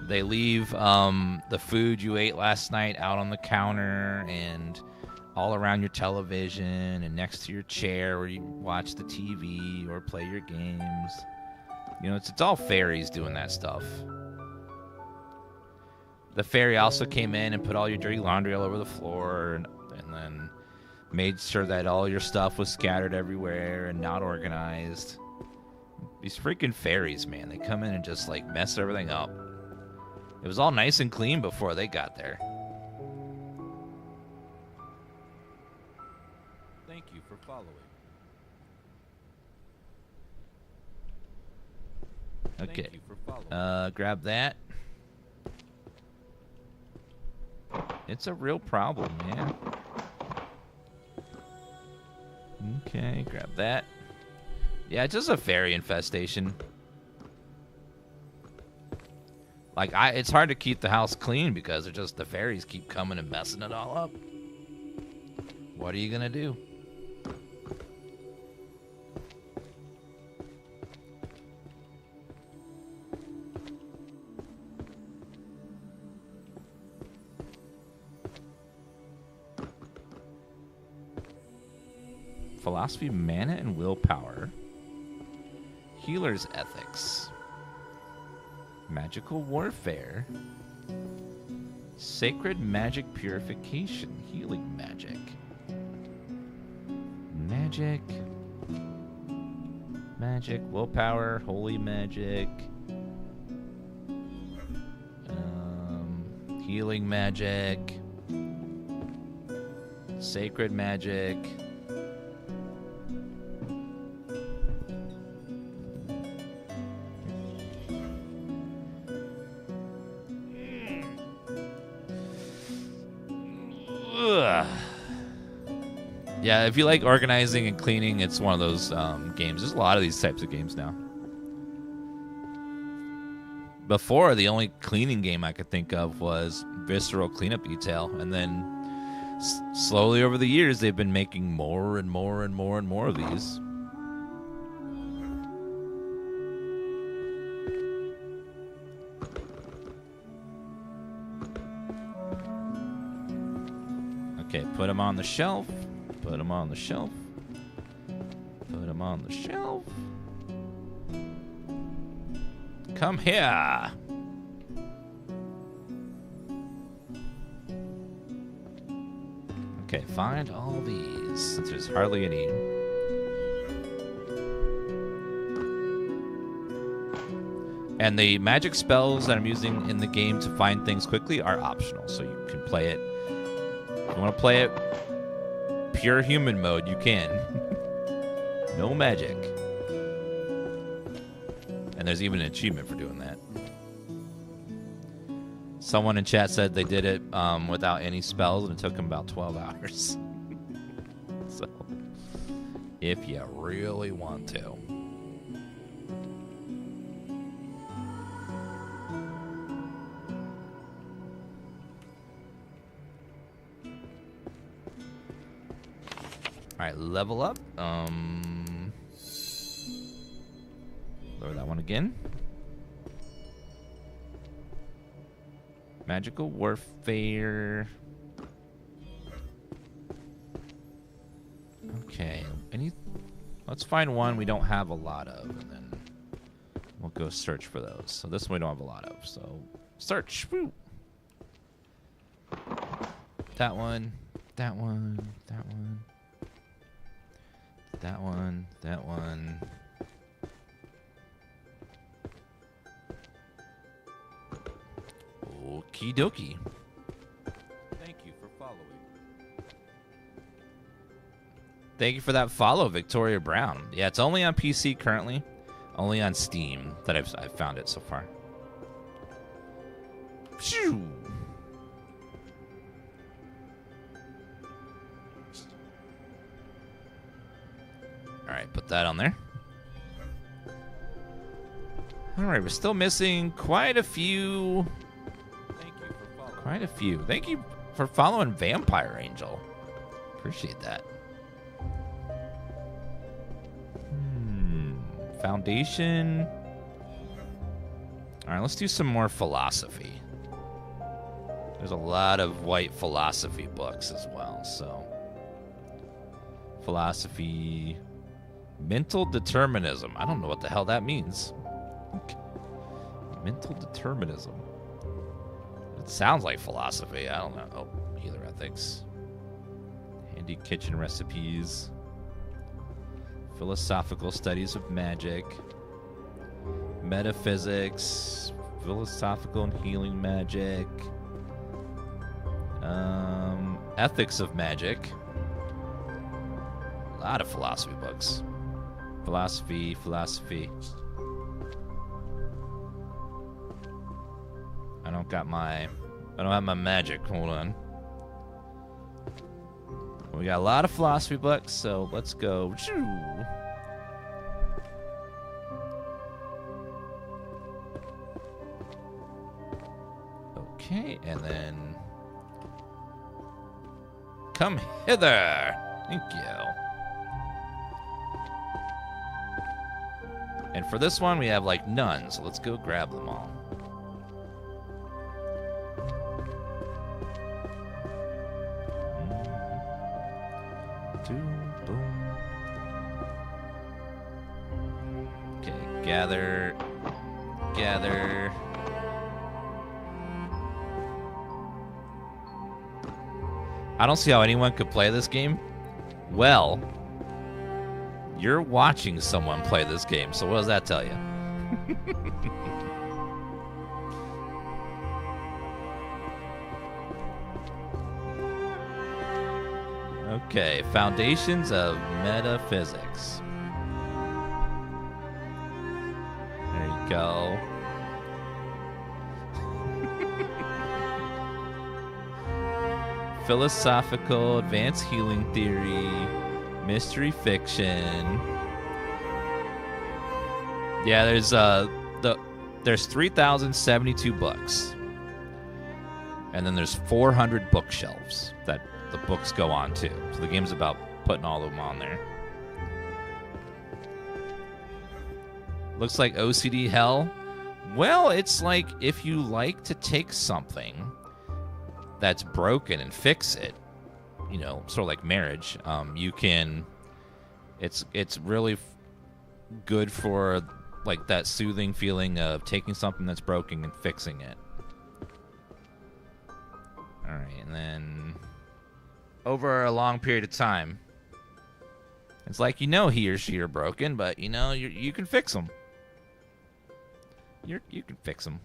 They leave the food you ate last night out on the counter and all around your television and next to your chair where you watch the TV or play your games. You know, it's all fairies doing that stuff. The fairy also came in and put all your dirty laundry all over the floor and then made sure that all your stuff was scattered everywhere and not organized. These freaking fairies, man, they come in and just, like, mess everything up. It was all nice and clean before they got there. Thank you for following. Okay. Thank you for following. Grab that. It's a real problem, man. Okay, grab that. Yeah, it's just a fairy infestation. Like, it's hard to keep the house clean because the fairies keep coming and messing it all up. What are you gonna do? Philosophy, mana, and willpower. Healer's ethics. Magical warfare. Sacred magic purification. Healing magic. Magic. Magic. Willpower. Holy magic. Healing magic. Sacred magic. Ugh. Yeah, if you like organizing and cleaning, it's one of those games. There's a lot of these types of games now. Before, the only cleaning game I could think of was Visceral Cleanup Detail, and then slowly over the years, they've been making more and more and more and more of these. Okay, put them on the shelf. Put them on the shelf. Put them on the shelf. Come here. Okay, find all these, since there's hardly any. And the magic spells that I'm using in the game to find things quickly are optional, so you can play it. If you want to play it pure human mode, you can. No magic. And there's even an achievement for doing that. Someone in chat said they did it without any spells, and it took them about 12 hours. So, if you really want to. All right, level up. Lower that one again. Magical warfare. Okay, let's find one we don't have a lot of, and then we'll go search for those. So this one we don't have a lot of, so search. Woo. That one, that one, that one, that one, that one. Okie dokie. Thank you for following. Thank you for that follow, Victoria Brown. Yeah, it's only on PC currently. Only on Steam that I've found it so far. Phew. Alright, put that on there. Alright, we're still missing quite a few. Quite a few. Thank you for following Vampire Angel. Appreciate that. Foundation. All right, let's do some more philosophy. There's a lot of white philosophy books as well, so. Philosophy. Mental determinism. I don't know what the hell that means. Mental determinism. It sounds like philosophy. I don't know. Oh, healer ethics. Handy kitchen recipes. Philosophical studies of magic. Metaphysics. Philosophical and healing magic. Ethics of magic. A lot of philosophy books. Philosophy. I don't have my magic. Hold on. We got a lot of philosophy books, so let's go. Okay, and then come hither. Thank you. And for this one, we have like none, so let's go grab them all. Gather. Gather. I don't see how anyone could play this game. Well, you're watching someone play this game, so what does that tell you? Okay, Foundations of Metaphysics. There you go. Philosophical, Advanced Healing Theory, Mystery Fiction. Yeah, there's 3,072 books. And then there's 400 bookshelves that the books go on to. So the game's about putting all of them on there. Looks like OCD hell. Well, it's like if you like to take something that's broken and fix it, you know, sort of like marriage, you can, it's really good for like that soothing feeling of taking something that's broken and fixing it. All right, and then over a long period of time, it's like, you know, he or she are broken, but you know, you can fix them. You can fix them.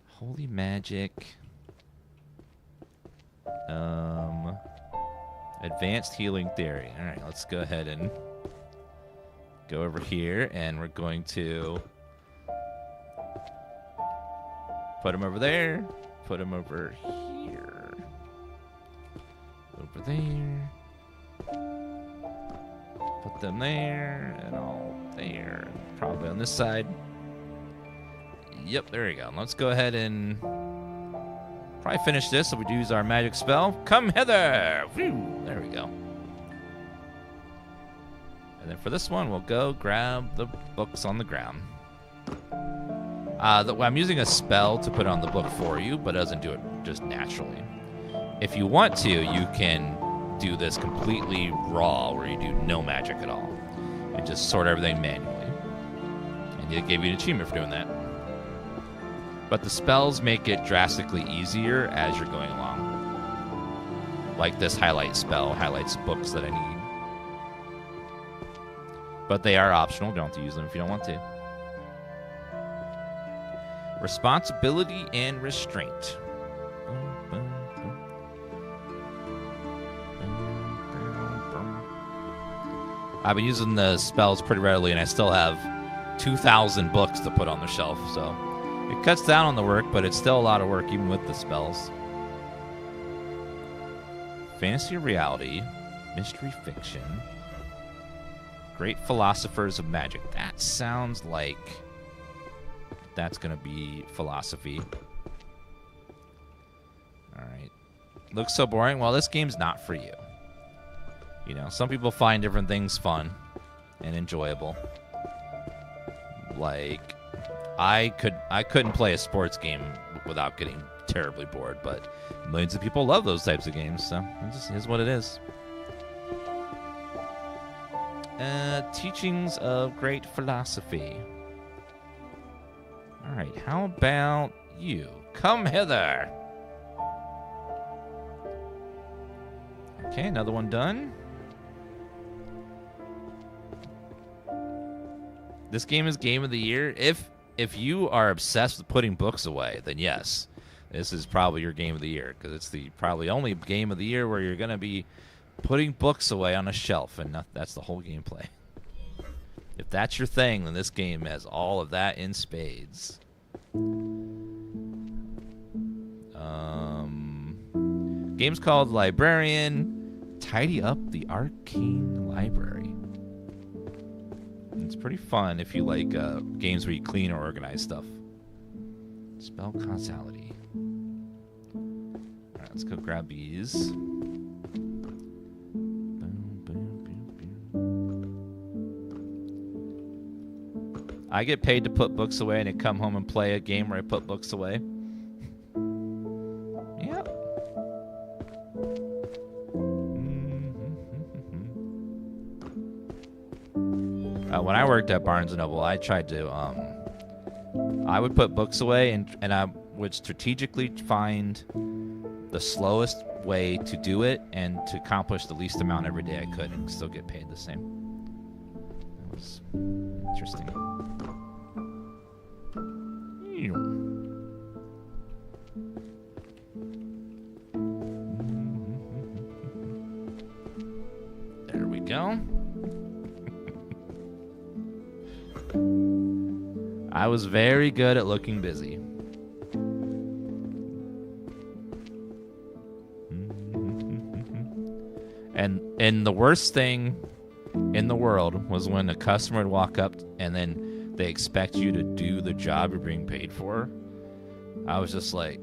Holy magic. Advanced healing theory. All right, let's go ahead and go over here, and we're going to put him over there. Put him over here. Over there. Put them there, and all there. Probably on this side. Yep, there we go. Let's go ahead and probably finish this so we do use our magic spell. Come hither! Whew, there we go. And then for this one, we'll go grab the books on the ground. I'm using a spell to put on the book for you, but it doesn't do it just naturally. If you want to, you can do this completely raw, where you do no magic at all. And just sort everything manually. And it gave you an achievement for doing that. But the spells make it drastically easier as you're going along. Like this highlight spell highlights books that I need. But they are optional. Don't have to use them if you don't want to. Responsibility and restraint. I've been using the spells pretty readily, and I still have 2,000 books to put on the shelf, so it cuts down on the work, but it's still a lot of work even with the spells. Fantasy reality, mystery fiction, great philosophers of magic. That sounds like that's going to be philosophy. All right. Looks so boring. Well, this game's not for you. You know, some people find different things fun and enjoyable. Like, I couldn't play a sports game without getting terribly bored, but millions of people love those types of games, so it just is what it is. Teachings of great philosophy. All right, how about you? Come hither. Okay, another one done. This game is Game of the Year. If you are obsessed with putting books away, then yes, this is probably your Game of the Year, because it's the probably only Game of the Year where you're going to be putting books away on a shelf, and that's the whole gameplay. If that's your thing, then this game has all of that in spades. Game's called Librarian. Tidy up the Arcane Library. It's pretty fun if you like games where you clean or organize stuff. Spell causality. Alright, let's go grab these. I get paid to put books away, and I come home and play a game where I put books away. Yep. When I worked at Barnes & Noble, I tried to, I would put books away, and I would strategically find the slowest way to do it and to accomplish the least amount every day I could and still get paid the same. That was interesting. There we go. I was very good at looking busy. And the worst thing in the world was when a customer would walk up and then they expect you to do the job you're being paid for. I was just like,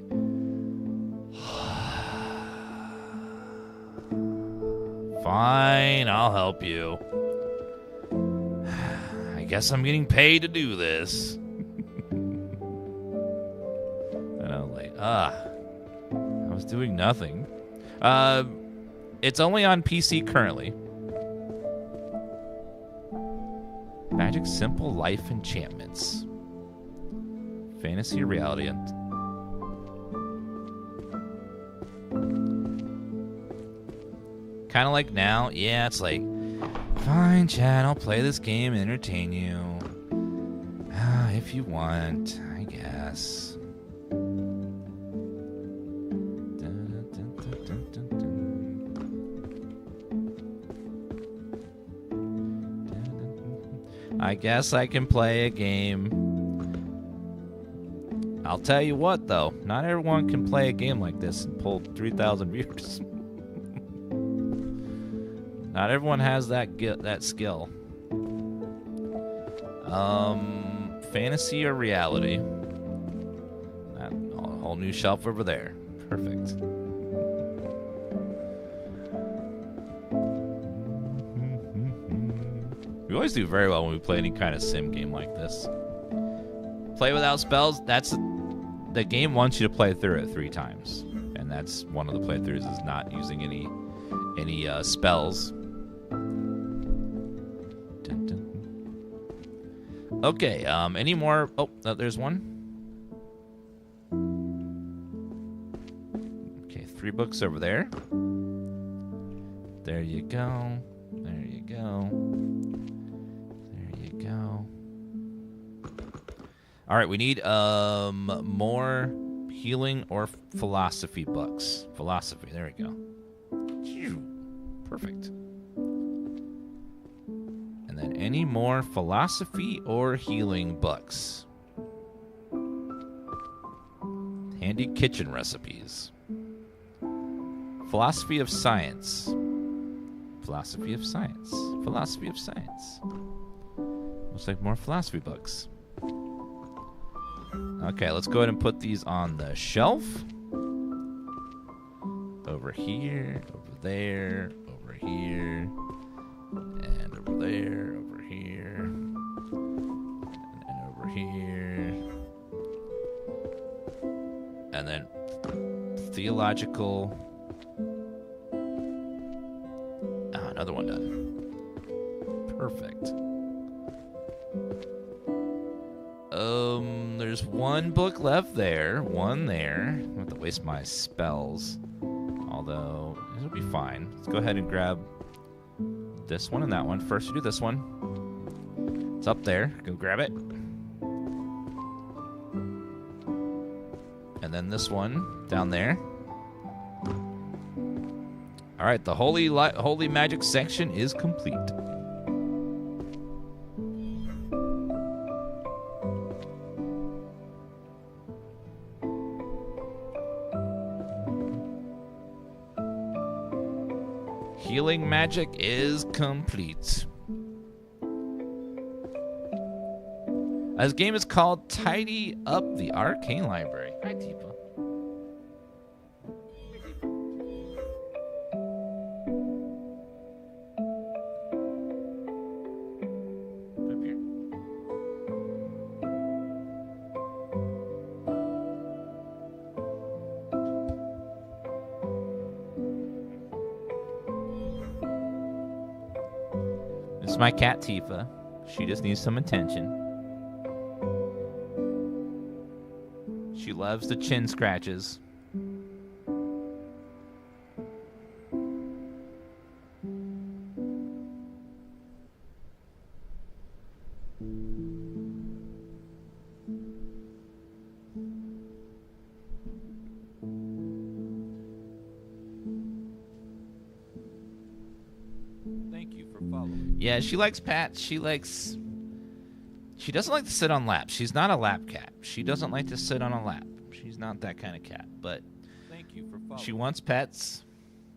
fine, I'll help you. I guess I'm getting paid to do this. And I was like, I was doing nothing. It's only on PC currently. Magic Simple Life Enchantments. Fantasy or reality. Kind of like now. Yeah, it's like, fine, Chad, I'll play this game and entertain you. If you want, I guess. I guess I can play a game. I'll tell you what, though. Not everyone can play a game like this and pull 3,000 viewers. Not everyone has that skill. Fantasy or reality? A whole new shelf over there. Perfect. We always do very well when we play any kind of sim game like this. Play without spells, that's the game wants you to play through it 3 times. And that's one of the playthroughs is not using any spells. Dun, dun. Okay, any more? Oh, there's one. Okay, 3 books over there. There you go. There you go. Go. All right, we need more healing or philosophy books. Philosophy, there we go. Perfect. And then any more philosophy or healing books. Handy kitchen recipes. Philosophy of science. Philosophy of science. Philosophy of science. Looks like more philosophy books. Okay, let's go ahead and put these on the shelf. Over here, over there, over here, and over there, over here, and over here. And then theological. Ah, another one done. Perfect. There's one book left there. One there. I don't have to waste my spells. Although, it'll be fine. Let's go ahead and grab this one and that one. First, we do this one. It's up there. Go grab it. And then this one down there. All right, the holy magic section is complete. Healing magic is complete. This game is called Tidy Up the Arcane Library. Hi, Tifa. Up here. This is my cat Tifa. She just needs some attention. She loves the chin scratches. Thank you for following. Yeah, she likes pats. She doesn't like to sit on laps. She's not a lap cat. She doesn't like to sit on a lap. She's not that kind of cat. But Thank you for following. she wants pets.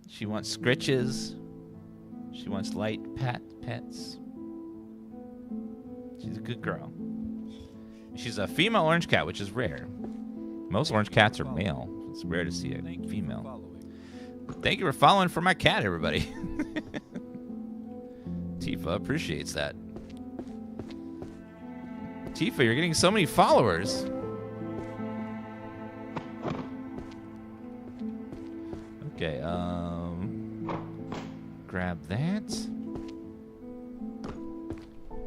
She wants scritches. She wants light pets. She's a good girl. She's a female orange cat, which is rare. Most orange cats are male. It's rare to see a Thank you female. for following. Thank you for following for my cat, everybody. Tifa appreciates that. Tifa, you're getting so many followers. Okay, grab that.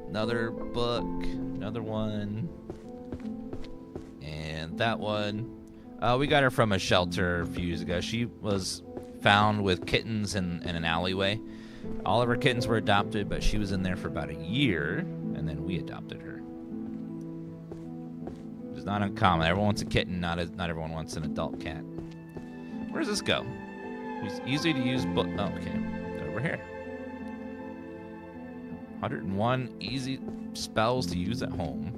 Another book, another one, and that one. We got her from a shelter a few years ago. She was found with kittens in an alleyway. All of her kittens were adopted, but she was in there for about a year, and then we adopted her. It's not uncommon. Everyone wants a kitten, not everyone wants an adult cat. Where does this go? It's easy to use book. Oh, okay. Over here. 101 easy spells to use at home.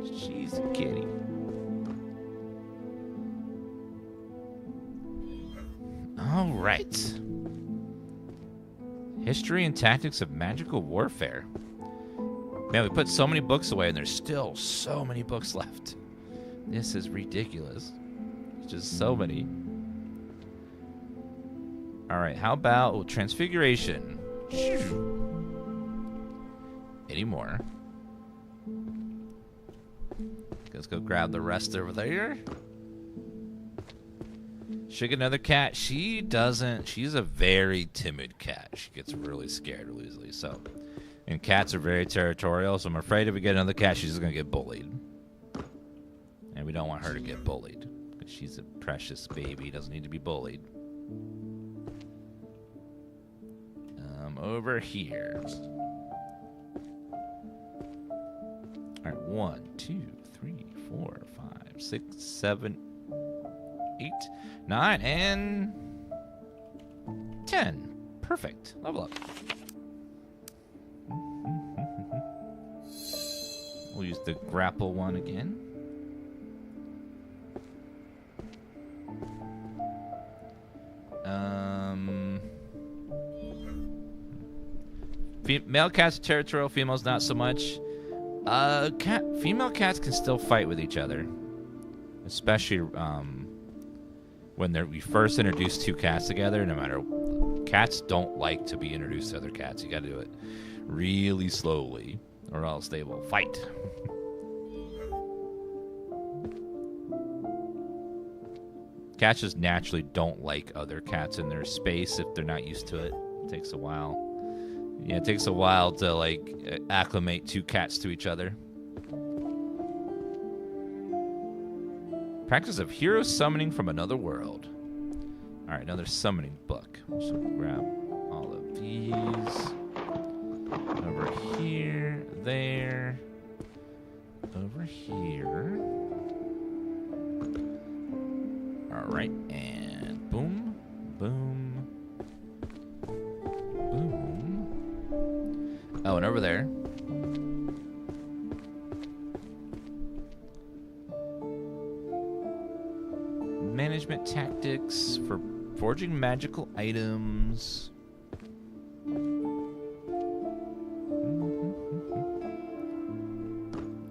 She's a kitty. All right. History and tactics of magical warfare. Man, we put so many books away, and there's still so many books left. This is ridiculous. It's just so many. All right, how about transfiguration? Any more? Let's go grab the rest over there. Should get another cat. She doesn't. She's a very timid cat. She gets really scared really easily. So, and cats are very territorial. So I'm afraid if we get another cat, she's just gonna get bullied. And we don't want her to get bullied because she's a precious baby. Doesn't need to be bullied. Over here. All right, 1, 2, 3, 4, 5, 6, 7, 8, 9, and 10. Perfect. Level up. We'll use the grapple one again. Male cats are territorial, females not so much. Female cats can still fight with each other, especially when we first introduce two cats together. No matter, cats don't like to be introduced to other cats. You got to do it really slowly, or else they will fight. Cats just naturally don't like other cats in their space if they're not used to it. It takes a while. Yeah, it takes a while to, like, acclimate two cats to each other. Practice of hero summoning from another world. All right, another summoning book. So we'll grab all of these. Over here, there. Over here. All right, and boom, boom, boom. Oh, and over there. Management tactics for forging magical items.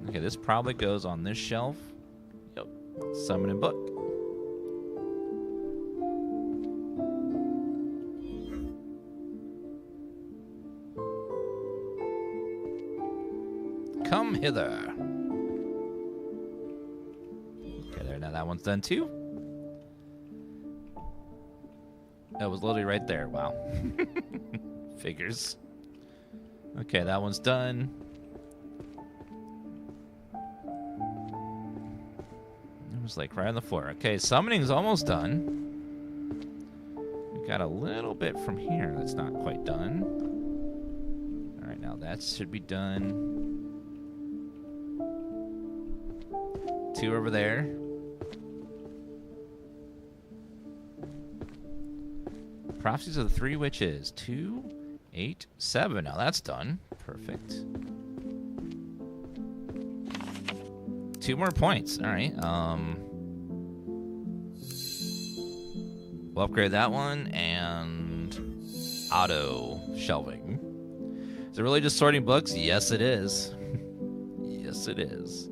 Okay, this probably goes on this shelf. Yep, summoning book. Come hither. Okay, there. Now that one's done too. That was literally right there. Wow. Figures. Okay, that one's done. It was like right on the floor. Okay, summoning's almost done. We got a little bit from here that's not quite done. All right, now that should be done. 2 over there. Prophecies of the 3 Witches. 2, 8, 7. Now that's done. Perfect. 2 more points. All right. We'll upgrade that one and auto shelving. Is it really just sorting books? Yes, it is. Yes, it is.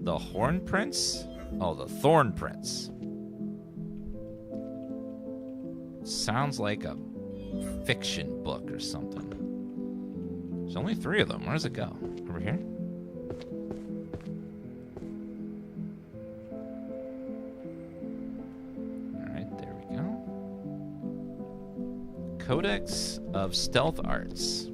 The Horn Prince? Oh, the Thorn Prince. Sounds like a fiction book or something. There's only 3 of them. Where does it go? Over here? Alright, there we go. Codex of Stealth Arts.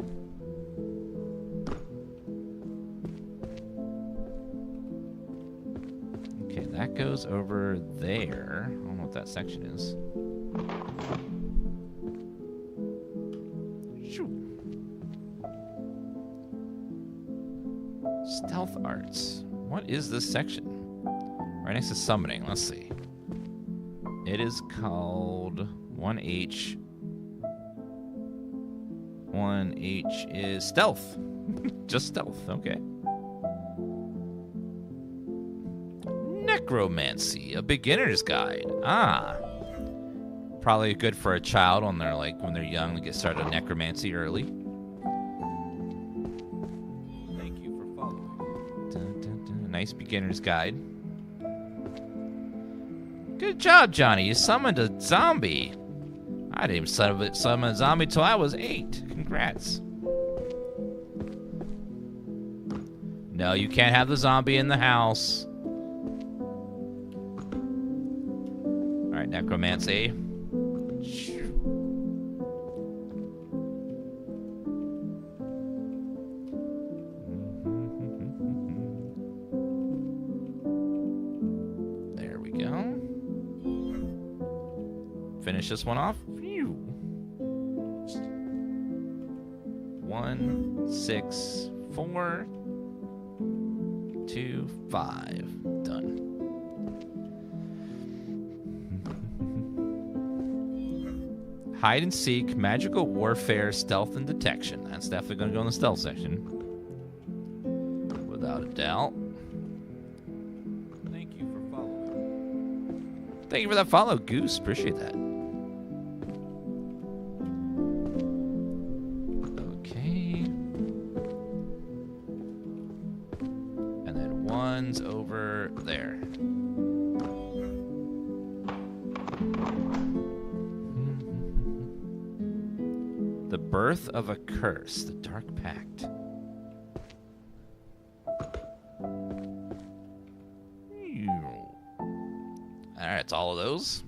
Okay, that goes over there. I don't know what that section is. Stealth Arts. What is this section? Right next to summoning. Let's see. It is called 1H. 1H is stealth. Just stealth. Okay. Necromancy, a beginner's guide. Ah. Probably good for a child when they're when they're young to get started on necromancy early. Thank you for following. Dun, dun, dun. Nice beginner's guide. Good job, Johnny. You summoned a zombie. I didn't summon a zombie till I was 8. Congrats. No, you can't have the zombie in the house. All right, necromancy. There we go. Finish this one off. 1, 6, 4, 2, 5. Done. Hide and seek, magical warfare, stealth, and detection. That's definitely going to go in the stealth section. Without a doubt. Thank you for following. Thank you for that follow, Goose. Appreciate that. Okay. And then 1's over there. The Birth of a Curse, the Dark Pact. Alright, it's all of those.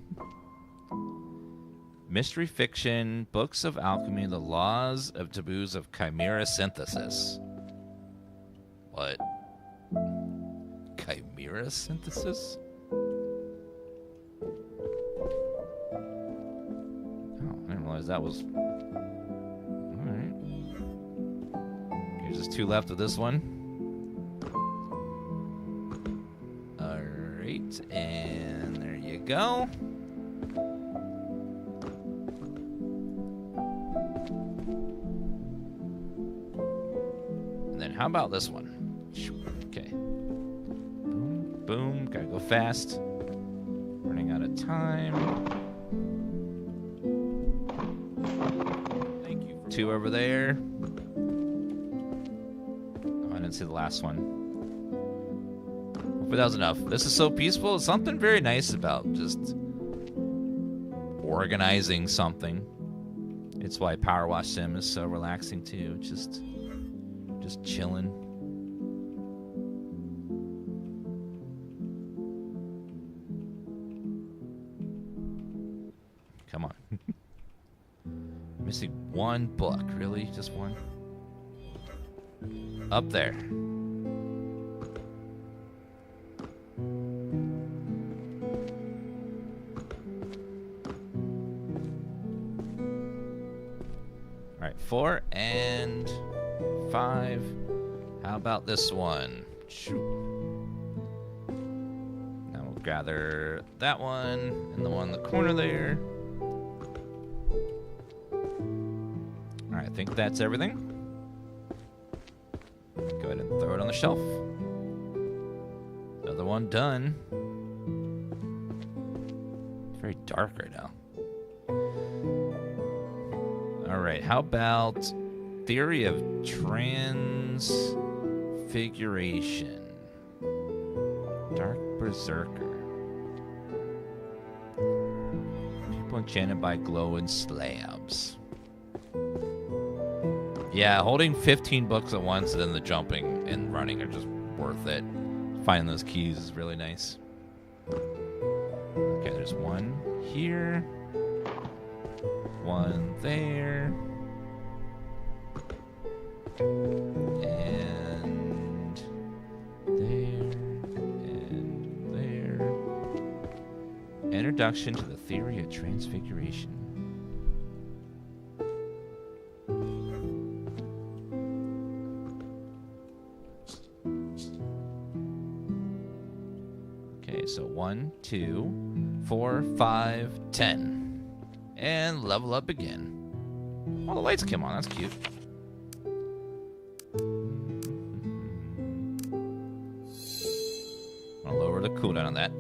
Mystery fiction, books of alchemy, the laws of taboos of chimera synthesis. What? Chimera synthesis? Oh, I didn't realize that was... Alright. Here's just 2 left of this one. Alright, and there you go. And then how about this one? Okay. Boom, boom. Gotta go fast. Running out of time. Thank you for 2 over there. Oh, I didn't see the last one. Hopefully that was enough. This is so peaceful. It's something very nice about just organizing something. It's why Power Wash Sim is so relaxing too. Just chilling. Come on. Missing one book. Really? Just one? Up there. Alright, 4 and 5. How about this one? Shoot. Now we'll gather that one and the one in the corner there. Alright, I think that's everything. Go ahead and throw it on the shelf. Another one done. It's very dark right now. Alright, how about theory of transfiguration? Dark Berserker. People enchanted by glowing slabs. Yeah, holding 15 books at once and then the jumping and running are just worth it. Finding those keys is really nice. Okay, there's one here. One there. And there. And there. Introduction to the theory of transfiguration. Okay, so 1, 2, 4, 5, 10. And level up again. Oh, the lights came on. That's cute. I'll lower the cooldown on that.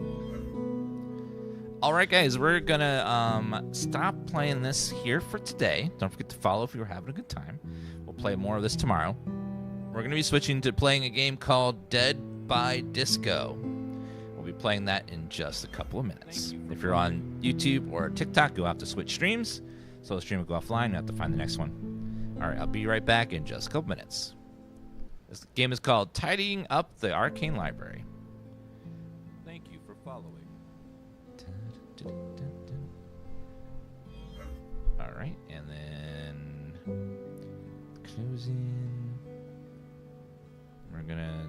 Alright, guys. We're going to stop playing this here for today. Don't forget to follow if you're having a good time. We'll play more of this tomorrow. We're going to be switching to playing a game called Dead by Disco. We'll be playing that in just a couple of minutes. If you're on YouTube or TikTok, you'll have to switch streams. So the stream will go offline. You have to find the next one. All right, I'll be right back in just a couple minutes. This game is called Tidying Up the Arcane Library. Thank you for following. All right, and then closing. We're gonna